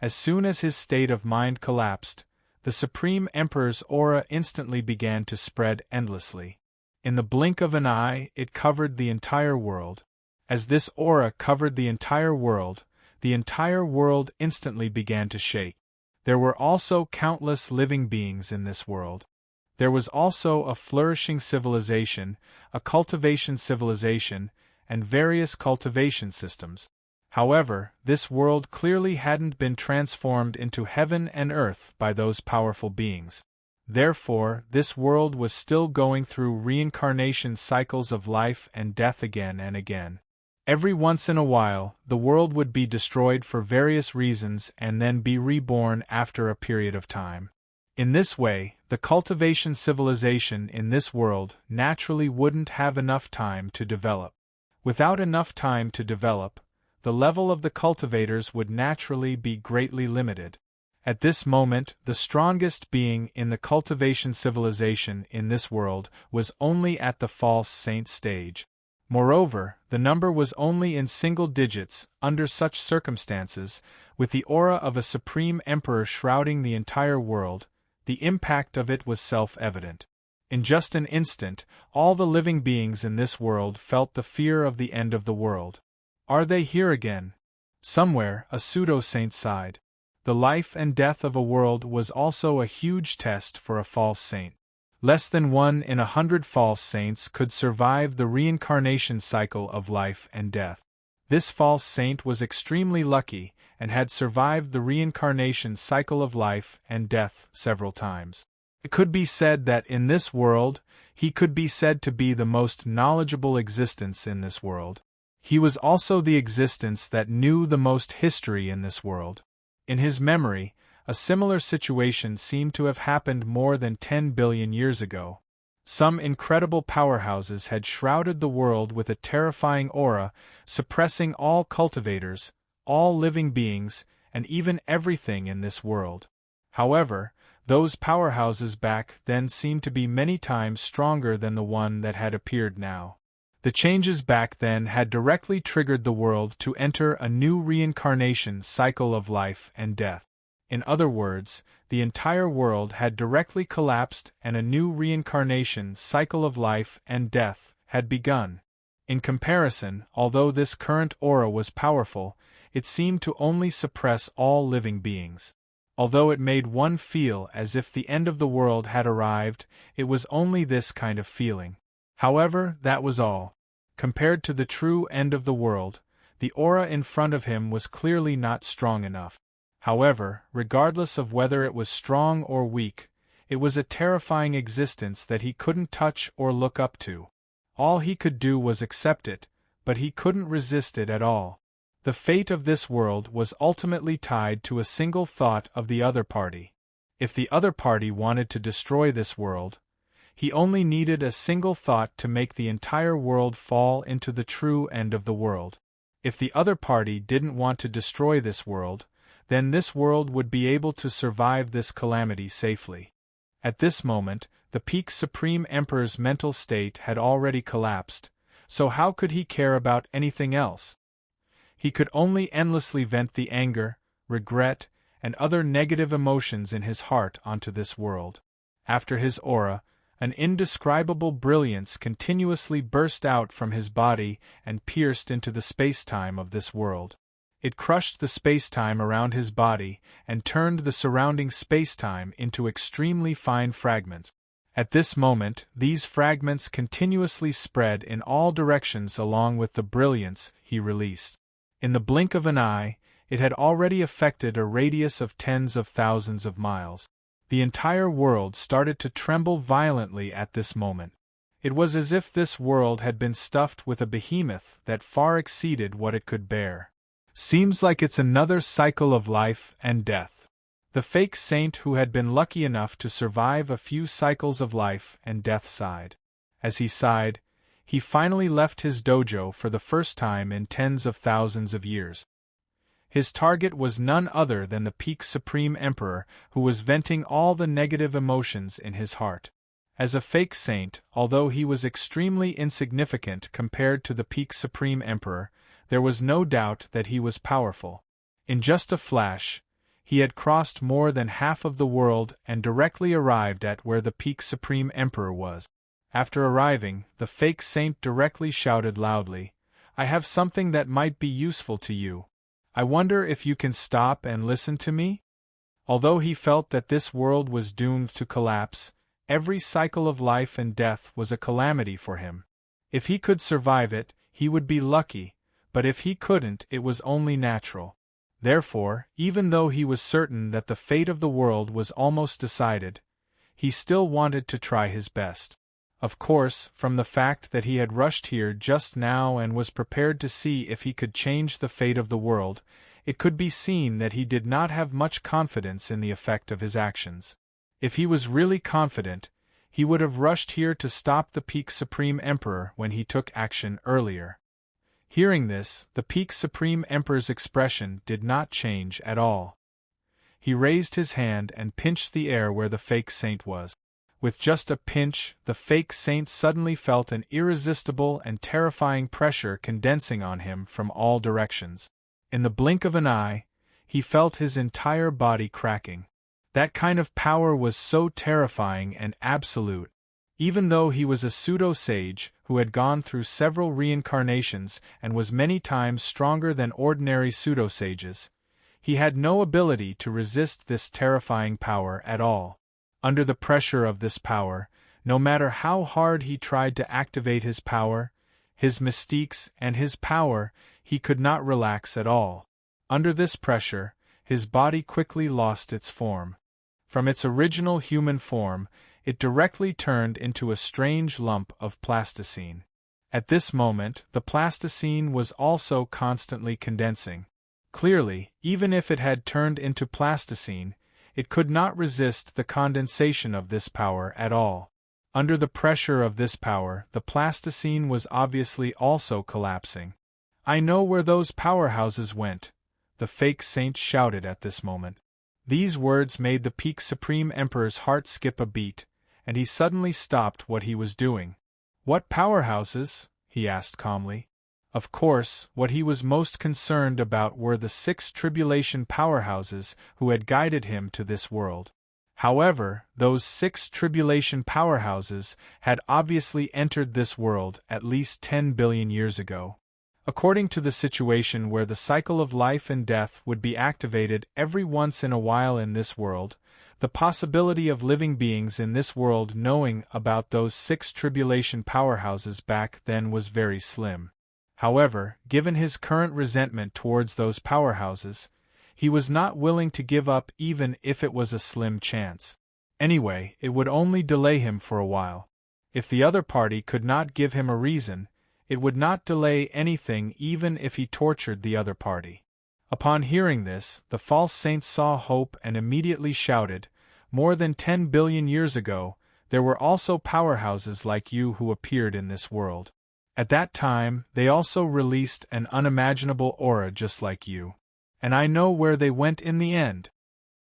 As soon as his state of mind collapsed, the Supreme Emperor's aura instantly began to spread endlessly. In the blink of an eye, it covered the entire world. As this aura covered the entire world instantly began to shake. There were also countless living beings in this world. There was also a flourishing civilization, a cultivation civilization, and various cultivation systems. However, this world clearly hadn't been transformed into heaven and earth by those powerful beings. Therefore, this world was still going through reincarnation cycles of life and death again and again. Every once in a while, the world would be destroyed for various reasons and then be reborn after a period of time. In this way, the cultivation civilization in this world naturally wouldn't have enough time to develop. Without enough time to develop, the level of the cultivators would naturally be greatly limited. At this moment, the strongest being in the cultivation civilization in this world was only at the false saint stage. Moreover, the number was only in single digits. Under such circumstances, with the aura of a Supreme Emperor shrouding the entire world, the impact of it was self-evident. In just an instant, all the living beings in this world felt the fear of the end of the world. Are they here again? Somewhere, a pseudo-saint sighed. The life and death of a world was also a huge test for a false saint. Less than 1 in 100 false saints could survive the reincarnation cycle of life and death. This false saint was extremely lucky and had survived the reincarnation cycle of life and death several times. It could be said that in this world, he could be said to be the most knowledgeable existence in this world. He was also the existence that knew the most history in this world. In his memory, a similar situation seemed to have happened more than 10 billion years ago. Some incredible powerhouses had shrouded the world with a terrifying aura, suppressing all cultivators, all living beings, and even everything in this world. However, those powerhouses back then seemed to be many times stronger than the one that had appeared now. The changes back then had directly triggered the world to enter a new reincarnation cycle of life and death. In other words, the entire world had directly collapsed and a new reincarnation cycle of life and death had begun. In comparison, although this current aura was powerful, it seemed to only suppress all living beings. Although it made one feel as if the end of the world had arrived, it was only this kind of feeling. However, that was all. Compared to the true end of the world, the aura in front of him was clearly not strong enough. However, regardless of whether it was strong or weak, it was a terrifying existence that he couldn't touch or look up to. All he could do was accept it, but he couldn't resist it at all. The fate of this world was ultimately tied to a single thought of the other party. If the other party wanted to destroy this world, he only needed a single thought to make the entire world fall into the true end of the world. If the other party didn't want to destroy this world, then this world would be able to survive this calamity safely. At this moment, the peak Supreme Emperor's mental state had already collapsed, so how could he care about anything else? He could only endlessly vent the anger, regret, and other negative emotions in his heart onto this world. After his aura, an indescribable brilliance continuously burst out from his body and pierced into the space-time of this world. It crushed the space-time around his body and turned the surrounding space-time into extremely fine fragments. At this moment, these fragments continuously spread in all directions along with the brilliance he released. In the blink of an eye, it had already affected a radius of tens of thousands of miles. The entire world started to tremble violently at this moment. It was as if this world had been stuffed with a behemoth that far exceeded what it could bear. Seems like it's another cycle of life and death. The fake saint who had been lucky enough to survive a few cycles of life and death sighed. As he sighed, he finally left his dojo for the first time in tens of thousands of years. His target was none other than the peak Supreme Emperor, who was venting all the negative emotions in his heart. As a fake saint, although he was extremely insignificant compared to the peak Supreme Emperor, there was no doubt that he was powerful. In just a flash, he had crossed more than half of the world and directly arrived at where the peak Supreme Emperor was. After arriving, the fake saint directly shouted loudly, "I have something that might be useful to you. I wonder if you can stop and listen to me?" Although he felt that this world was doomed to collapse, every cycle of life and death was a calamity for him. If he could survive it, he would be lucky, but if he couldn't, it was only natural. Therefore, even though he was certain that the fate of the world was almost decided, he still wanted to try his best. Of course, from the fact that he had rushed here just now and was prepared to see if he could change the fate of the world, it could be seen that he did not have much confidence in the effect of his actions. If he was really confident, he would have rushed here to stop the peak Supreme Emperor when he took action earlier. Hearing this, the peak Supreme Emperor's expression did not change at all. He raised his hand and pinched the air where the fake saint was. With just a pinch, the fake saint suddenly felt an irresistible and terrifying pressure condensing on him from all directions. In the blink of an eye, he felt his entire body cracking. That kind of power was so terrifying and absolute. Even though he was a pseudo-sage who had gone through several reincarnations and was many times stronger than ordinary pseudo-sages, he had no ability to resist this terrifying power at all. Under the pressure of this power, no matter how hard he tried to activate his power, his mystiques and his power, he could not relax at all. Under this pressure, his body quickly lost its form. From its original human form, it directly turned into a strange lump of plasticine. At this moment, the plasticine was also constantly condensing. Clearly, even if it had turned into plasticine, it could not resist the condensation of this power at all. Under the pressure of this power, the plasticine was obviously also collapsing. "I know where those powerhouses went," the fake saint shouted at this moment. These words made the Peak Supreme Emperor's heart skip a beat, and he suddenly stopped what he was doing. "What powerhouses?" he asked calmly. Of course, what he was most concerned about were the 6 tribulation powerhouses who had guided him to this world. However, those 6 tribulation powerhouses had obviously entered this world at least 10 billion years ago. According to the situation where the cycle of life and death would be activated every once in a while in this world, the possibility of living beings in this world knowing about those 6 tribulation powerhouses back then was very slim. However, given his current resentment towards those powerhouses, he was not willing to give up even if it was a slim chance. Anyway, it would only delay him for a while. If the other party could not give him a reason, it would not delay anything even if he tortured the other party. Upon hearing this, the false saint saw hope and immediately shouted, "More than 10 billion years ago, there were also powerhouses like you who appeared in this world. At that time, they also released an unimaginable aura just like you. And I know where they went in the end."